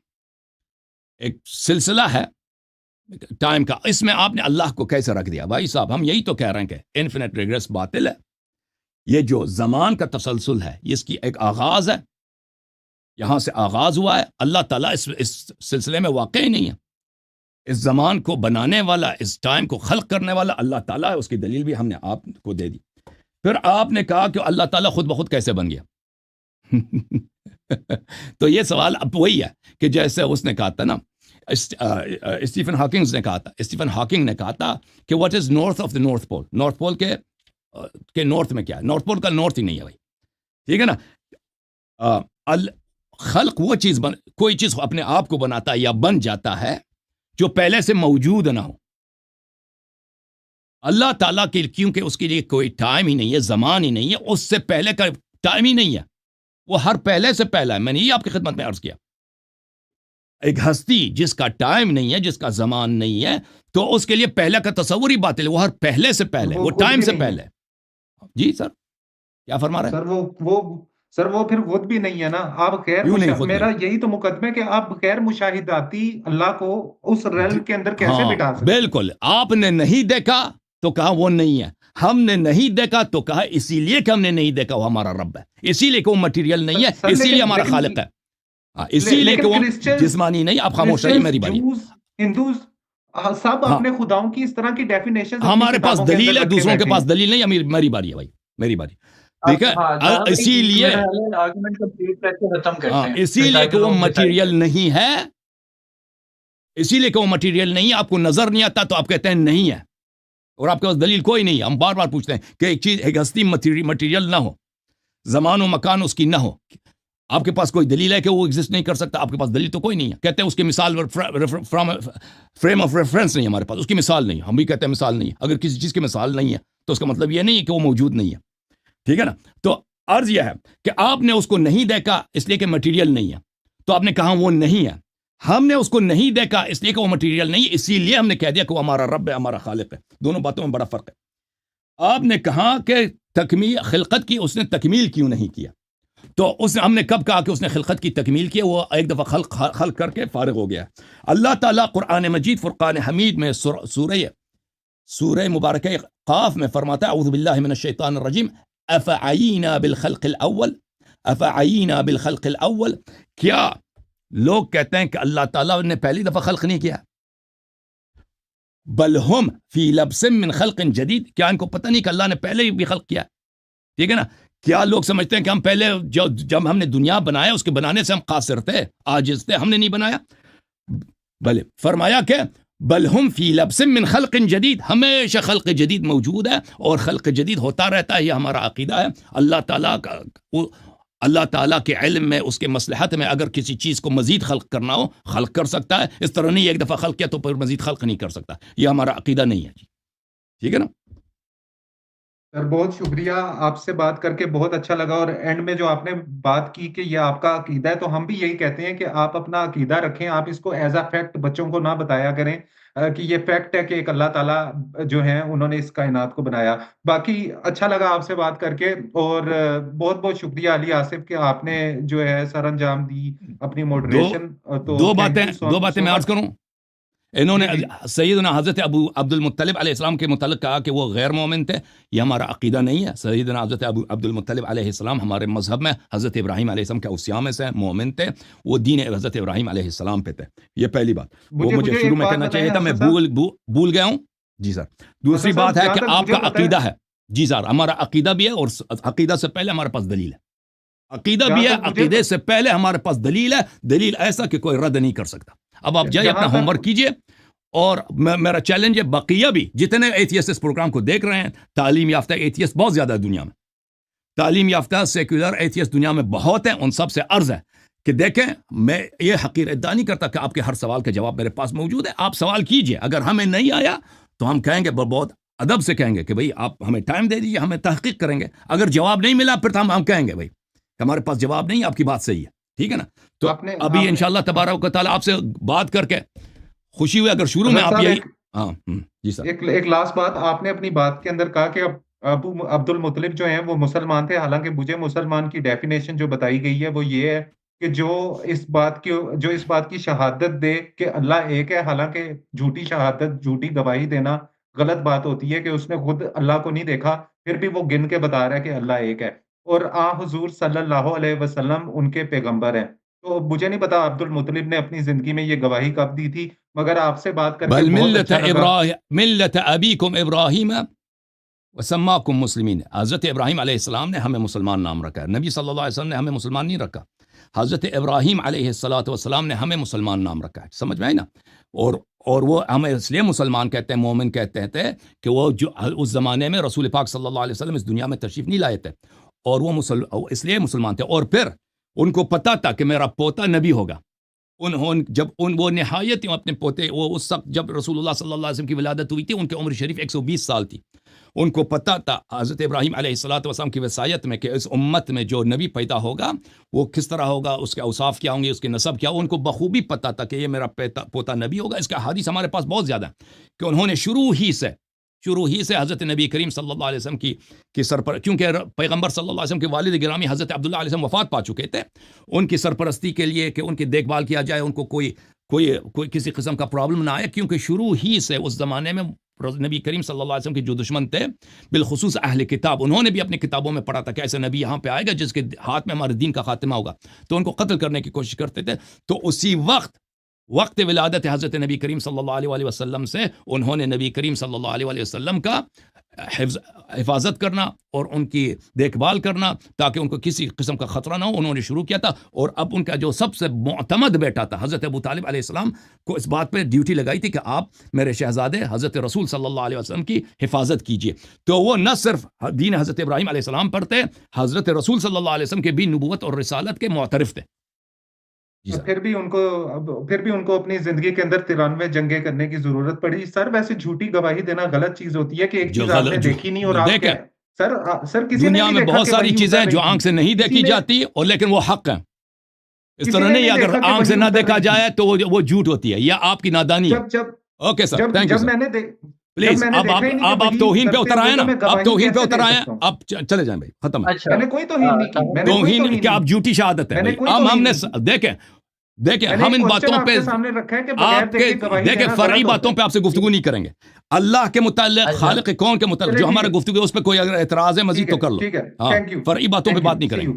एक सिलसिला है टाइम का, इसमें आपने अल्लाह को कैसे रख दिया। भाई साहब, हम यही तो कह रहे हैं कि इन्फिनिट रिग्रेस बातिल है। ये जो ज़मान का तसलसल है, इसकी एक आगाज़ है, यहां से आगाज़ हुआ है। अल्लाह ताला इस सिलसिले में वाक़ई ही नहीं है। इस ज़मान को बनाने वाला, इस टाइम को खल्क़ करने वाला अल्लाह ताला है। उसकी दलील भी हमने आपको दे दी। फिर आपने कहा कि अल्लाह ताला खुद ब खुद कैसे बन गया। तो ये सवाल अब वही है कि जैसे उसने कहा था ना, स्टीफन हॉकिंग ने कहा था, स्टीफन हॉकिंग ने कहा था कि what is north of the north pole. North pole के नॉर्थ में क्या है? नॉर्थ पोल का नॉर्थ ही नहीं है भाई। ठीक है ना। अल खल्क वो चीज कोई चीज अपने आप को बनाता है या बन जाता है जो पहले से मौजूद ना हो। अल्लाह ताला के, क्योंकि उसके लिए कोई टाइम ही नहीं है, जमान ही नहीं है, उससे पहले का टाइम ही नहीं है, वो हर पहले से पहला है। मैंने ये आपकी खिदमत में अर्ज किया। एक हस्ती जिसका टाइम नहीं है, जिसका जमान नहीं है, तो उसके लिए पहले का तस्वुर ही बातिल है। वो हर पहले से पहले, वो टाइम से पहले। जी सर, क्या फरमा रहे हैं? सर वो सर वो फिर खुद भी नहीं है ना, आप गैर क्यों नहीं खुद मेरा नहीं? यही तो मुकदमे कि आप गैर मुशाहिदाती अल्लाह को उस रेल्म के अंदर कैसे हाँ बिठा सकते हैं? बिल्कुल, आपने नहीं देखा तो कहा वो नहीं है, हमने नहीं देखा तो कहा इसीलिए कि हमने नहीं देखा वो हमारा रब है, इसीलिए कि वो मटेरियल नहीं है, सर इसीलिए लेकिन हमारा लेकिन खालिक है। हाँ, इसीलिए कि लेकिन वो क्रिश्चियंस जिस्मानी नहीं। आप खामोश रहिए, क्रिश्चियंस मेरी बारी है। जूस हिंदूज सब हाँ, अपने खुदाओं की इस तरह की डेफिनेशंस अपनी हमारे पास किताबों के दलील अंदर है, रखे दूसरों के बैठे पास हैं। दलील नहीं है। मेरी बारी है भाई, मेरी बारी। ठीक अब है, हाँ जहाँ भाई इसीलिए, मेरा ख्याल है आर्गुमेंट कंप्लीट करके खत्म करते हाँ हैं फिर इसीलिए कि ताकि वो लोग डिसाइड मटेरियल करें। नहीं है, इसीलिए कि वो मटेरियल नहीं है, आपको नजर नहीं आता तो आप कहते हैं नहीं है, और आपके पास दलील कोई नहीं है। हम बार बार पूछते हैं कि एक चीज, एक हस्ती मटेरियल ना हो, जमान व मकान उसकी ना हो, आपके पास कोई दलील है कि वो एग्जिस्ट नहीं कर सकता? आपके पास दलील तो कोई नहीं है। कहते हैं उसकी मिसाल, फ्रेम ऑफ रेफरेंस नहीं है हमारे पास, उसकी मिसाल नहीं है। हम भी कहते हैं मिसाल नहीं है। अगर किसी चीज की मिसाल नहीं है तो उसका मतलब यह नहीं है कि वो मौजूद नहीं है। ठीक है ना? तो अर्ज यह है कि आपने उसको नहीं देखा इसलिए कि मटेरियल नहीं है, तो आपने कहा वो नहीं है। हमने उसको नहीं देखा इसलिए कि वो मटेरियल नहीं है, इसीलिए हमने कह दिया कि वो हमारा रब है, हमारा खालिक है। दोनों बातों में बड़ा फर्क है। आपने कहा कि तकमील खिलकत की उसने तकमील क्यों नहीं किया, तो उसने, हमने कब कहा कि उसने खिलकत की तकमील की? वो एक दफ़ा खल्क करके फारिग हो गया। अल्लाह ताला कुरान मजीद फुरकान हमीद में सूरह मुबारक क़ाफ में फरमाता है, अऊज़ु बिल्लाहि मिनश शैतानिर रजीम, अफ़अयीना बिल खल्क़िल अव्वल, अफ़अयीना बिल खल्क़िल अव्वल। क्या लोग कहते हैं कि अल्लाह ताला ने पहली दफ़ा खल्क नहीं किया? बल हुम फी लब्सिम मिन खल्क़िन जदीद, क्या इनको पता नहीं कि अल्लाह ने पहले भी खल्क किया? ठीक है ना? क्या लोग समझते हैं कि हम पहले जब हमने दुनिया बनाया उसके बनाने से हम कासिर थे, आजिज थे, हमने नहीं बनाया? भले फरमाया कि बल हुम फी लब्सिम मिन खल्क़िन जदीद, हमेशा खल्क़ जदीद मौजूद है और खल्क़ जदीद होता रहता है। यह हमारा अकीदा है। अल्लाह ताला के इल्म में, उसके मसलहत में, अगर किसी चीज़ को मजीद खल्क करना हो, खल्क कर सकता है। इस तरह नहीं एक दफ़ा खल्क किया तो फिर मजीद खल्क नहीं कर सकता। यह हमारा अकीदा नहीं है जी। ठीक है ना? सर बहुत शुक्रिया, आपसे बात करके बहुत अच्छा लगा। और एंड में जो आपने बात की कि ये आपका अकीदा है, तो हम भी यही कहते हैं कि आप अपना अकीदा रखें, आप इसको एज अ फैक्ट बच्चों को ना बताया करें कि ये फैक्ट है कि एक अल्लाह ताला जो है उन्होंने इस कायनात को बनाया। बाकी अच्छा लगा आपसे बात करके, और बहुत बहुत शुक्रिया अली आसिफ कि आपने जो है सर अंजाम दी अपनी दो मॉडरेशन। तो दो थैंक बातें यू दो बातें सो मैं अर्ज मच। करूं। इन्होंने जी जी। सैयदना हज़रत अब्दुल मुत्तलिब अलैहिस्सलाम के मुतालिक कहा कि वो गैर मोमिन थे। ये हमारा अकीदा नहीं है। सैयदना हज़रत अब्दुल मुत्तलिब अलैहिस्सलाम हमारे मजहब में हज़रत इब्राहीम अलैहिस्सलाम के औसिया में से मोमिन थे। वो दीन हज़रत इब्राहीम अलैहिस्सलाम पे थे। ये पहली बात। वो मुझे मुझे मुझे शुरू एक में बात कहना बताएं चाहिए था, मैं असद साहब। भूल गया हूँ। जी सर। दूसरी असद बात साहब है जहां कि तक मुझे आपका पता है, अकीदा है। जी सर, हमारा अकीदा भी है और अकीदा से पहले हमारे पास दलील है। अकीदा जहां भी है, तक मुझे अकीदे से पहले हमारे पास दलील है। दलील ऐसा कि कोई रद्द नहीं कर सकता। अब आप जाइए, अपना जहां होमवर्क तक कीजिए। और मेरा चैलेंज है, बकिया भी जितने एथियस्ट इस प्रोग्राम को देख रहे हैं, तालीम याफ्ता एथियस्ट बहुत ज्यादा है दुनिया में। तालीम याफ्ता सेक्युलर एथियस्ट दुनिया में बहुत है। उन सब से अर्ज है कि देखें, मैं ये हकीर इद्दा नहीं करता कि आपके हर सवाल के जवाब मेरे पास मौजूद है। आप सवाल कीजिए, अगर हमें नहीं आया तो हम कहेंगे, बहुत अदब से कहेंगे कि भाई आप हमें टाइम दे दीजिए, हमें तहकीक करेंगे। अगर जवाब नहीं मिला फिर तो हम कहेंगे भाई हमारे पास जवाब नहीं, आपकी बात सही है। ठीक है ना? तो आपने अभी आपने इंशाअल्लाह तबारक व तआला आपसे बात करके खुशी हुई। अगर शुरू में असद आप साहब यही, एक हाँ जी सर। एक लास्ट बात, आपने अपनी बात के अंदर कहा कि अब अबू अब्दुल मुतलिब जो हैं वो मुसलमान थे। हालांकि मुझे मुसलमान की डेफिनेशन जो बताई गई है वो ये है कि जो इस बात की शहादत दे कि अल्लाह एक है। हालांकि झूठी शहादत, झूठी गवाही देना गलत बात होती है कि उसने खुद अल्लाह को नहीं देखा, फिर भी वो गिन के बता रहा है कि अल्लाह एक है। और आ हुजूर सल्लल्लाहु अलैहि वसल्लम उनके पैगंबर हैं। तो मुझे नहीं पता अब्दुल मुतलिब ने अपनी जिंदगी में ये गवाही कब दी थी, मगर आपसे बात करके बल बहुत अच्छा लगा। मिल्लत अबीकुम इब्राहिम वसम्माकुम मुस्लिमीन। हज़रत इब्राहिम अलैहिस्सलाम ने हमें मुसलमान नाम रखा है। नबी सल्लल्लाहु अलैहि वसल्लम ने हमें मुसलमान नहीं रखा। हज़रत इब्राहिम अलैहिस्सलातु वस्सलाम ने हमें मुसलमान नाम रखा है। समझ में आई ना? और वो हमें इसलिए मुसलमान कहते हैं, मोमिन कहते थे कि वो जो उस ज़माने में रसूल पाक सल्लल्लाहु अलैहि वसल्लम इस दुनिया में तशरीफ़ नहीं लाए थे, और वो इसलिए मुसलमान थे। और फिर उनको पता था कि मेरा पोता नबी होगा। वो नहायत अपने पोते, वो उस वक्त जब रसूलुल्लाह सल्लल्लाहु अलैहि वसल्लम की विलादत हुई थी, उनकी उम्र शरीफ 120 साल थी। उनको पता था हज़रत इब्राहीम अलैहिस्सलातु वस्सलाम की वसायत में कि इस उम्मत में जो नबी पैदा होगा वो किस तरह होगा, उसके औसाफ क्या होंगे, उसके नसब क्या हो। उनको बखूबी पता था कि ये मेरा पोता नबी होगा। इसका हदीस हमारे पास बहुत ज़्यादा है कि उन्होंने शुरू ही से हज़रत नबी करीम सल्लल्लाहु अलैहि वसल्लम की सरपर, क्योंकि पैगंबर सल्लल्लाहु अलैहि वसल्लम के वालिद गिरामी हज़रत अब्दुल्लाह अलैहि वसल्लम वफ़ात पा चुके थे, उनकी सरपरस्ती के लिए कि उनकी देखभाल किया जाए, उनको कोई कोई कोई किसी किस्म का प्रॉब्लम ना आए, क्योंकि शुरू ही से उस ज़माने में नबी करीम सल्लल्लाहु अलैहि वसल्लम के जो दुश्मन थे, बिलखुसूस अहले किताब, उन्होंने भी अपनी किताबों में पढ़ा था कि ऐसा नबी यहाँ पे आएगा जिसके हाथ में हमारे दीन का खात्मा होगा, तो उनको कत्ल करने की कोशिश करते थे। तो उसी वक्त विलादत हज़रत नबी करीम सल्लल्लाहु अलैहि वसल्लम से उन्होंने नबी करीम सल्लल्लाहु अलैहि वसल्लम का हिफाजत करना और उनकी देखभाल करना ताकि उनको किसी किस्म का ख़तरा ना हो, उन्होंने शुरू किया था। और अब उनका जो सबसे मुअतमद बेटा था हज़रत अबू तालिब अलैहिस्सलाम को इस बात पर ड्यूटी लगाई थी कि आप मेरे शहज़ादे हज़रत रसूल सल्लल्लाहु अलैहि वसल्लम की हिफाजत कीजिए। तो वो न सिर्फ दीन हज़रत इब्राहीम अलैहिस्सलाम पर थे, हज़रत रसूल सल्लल्लाहु अलैहि वसल्लम के भी नबूवत और रिसालत के मुअतरिफ थे। फिर भी उनको अपनी जिंदगी के अंदर 93 जंगें करने की जरूरत पड़ी। सर वैसे झूठी गवाही देना गलत चीज होती है कि एक चीज आपने देखी नहीं और आप सर किसी दुनिया में बहुत सारी चीजें हैं जो आंख से नहीं देखी जाती, और लेकिन वो हक है। इस तरह नहीं, अगर आंख से ना देखा जाए तो वो झूठ होती है या आपकी नादानी है। Okay sir, thank you sir. Please अब आप तौहीन पे उतर आए ना, अब तौहीन पे उतर आए, अब चले जाएं भाई, खत्म है। मैंने कोई तौहीन नहीं की, तौहीन क्या आप झूठी शहादत है भाई। अब हमने देखें हम इन बातों पे देखें फर्ई बातों पे आपसे गुफ्तगू नहीं करेंगे। अल्लाह के मुताल्लिक, खालिक कौन के मुताल्लिक जो हमारा गुफ्तगू है उस पर कोई अगर एतराज है मजीद तो कर लो। हाँ, फर्ई बातों पे बात नहीं करेंगे।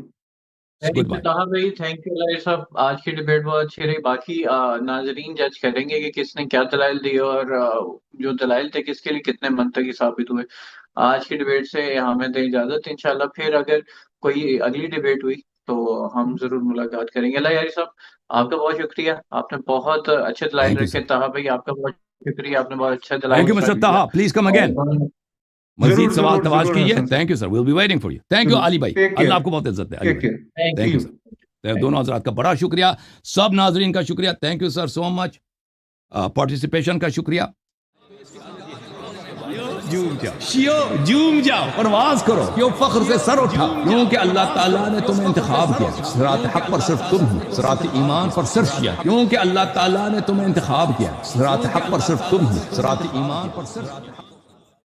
भाई थैंक यू अलाइ साहब, आज की डिबेट बहुत अच्छी रही। बाकी नाजरीन जज करेंगे कि किसने क्या दलाइल दिए और जो दलाइल थे किसके लिए कितने मंतकी साबित हुए। आज की डिबेट से हमें दें इजाजत, इंशाल्लाह फिर अगर कोई अगली डिबेट हुई तो हम जरूर मुलाकात करेंगे। अल्लाह यारी साहब आपका बहुत शुक्रिया, आपने बहुत अच्छे दलाइल रखे। ताहा भाई आपका बहुत शुक्रिया, आपने बहुत अच्छा दलाइल। थैंक यू मिस्टर ताहा, प्लीज कम अगेन, मजीद सवाल तवाज कीजिए। Thank you sir, will be waiting for you. Thank you Ali भाई, अल्लाह आपको बहुत इज्जत है। थैंक यू सर, दोनों हजरात का बड़ा शुक्रिया, सब नाजरीन का शुक्रिया। Thank you sir so much, participation का शुक्रिया। जूम जाओ, परवाज करो, क्यों फख्र से सर उठा, क्योंकि अल्लाह ताला ने तुम्हें इंतखाब किया। सिरात हक पर सिर्फ तुम हो, सिरात ईमान पर सिर्फ किया, क्योंकि अल्लाह ताला ने तुम्हें इंतखाब किया। सिरात हक पर सिर्फ तुम हो, सिरात ईमान पर सिर्फ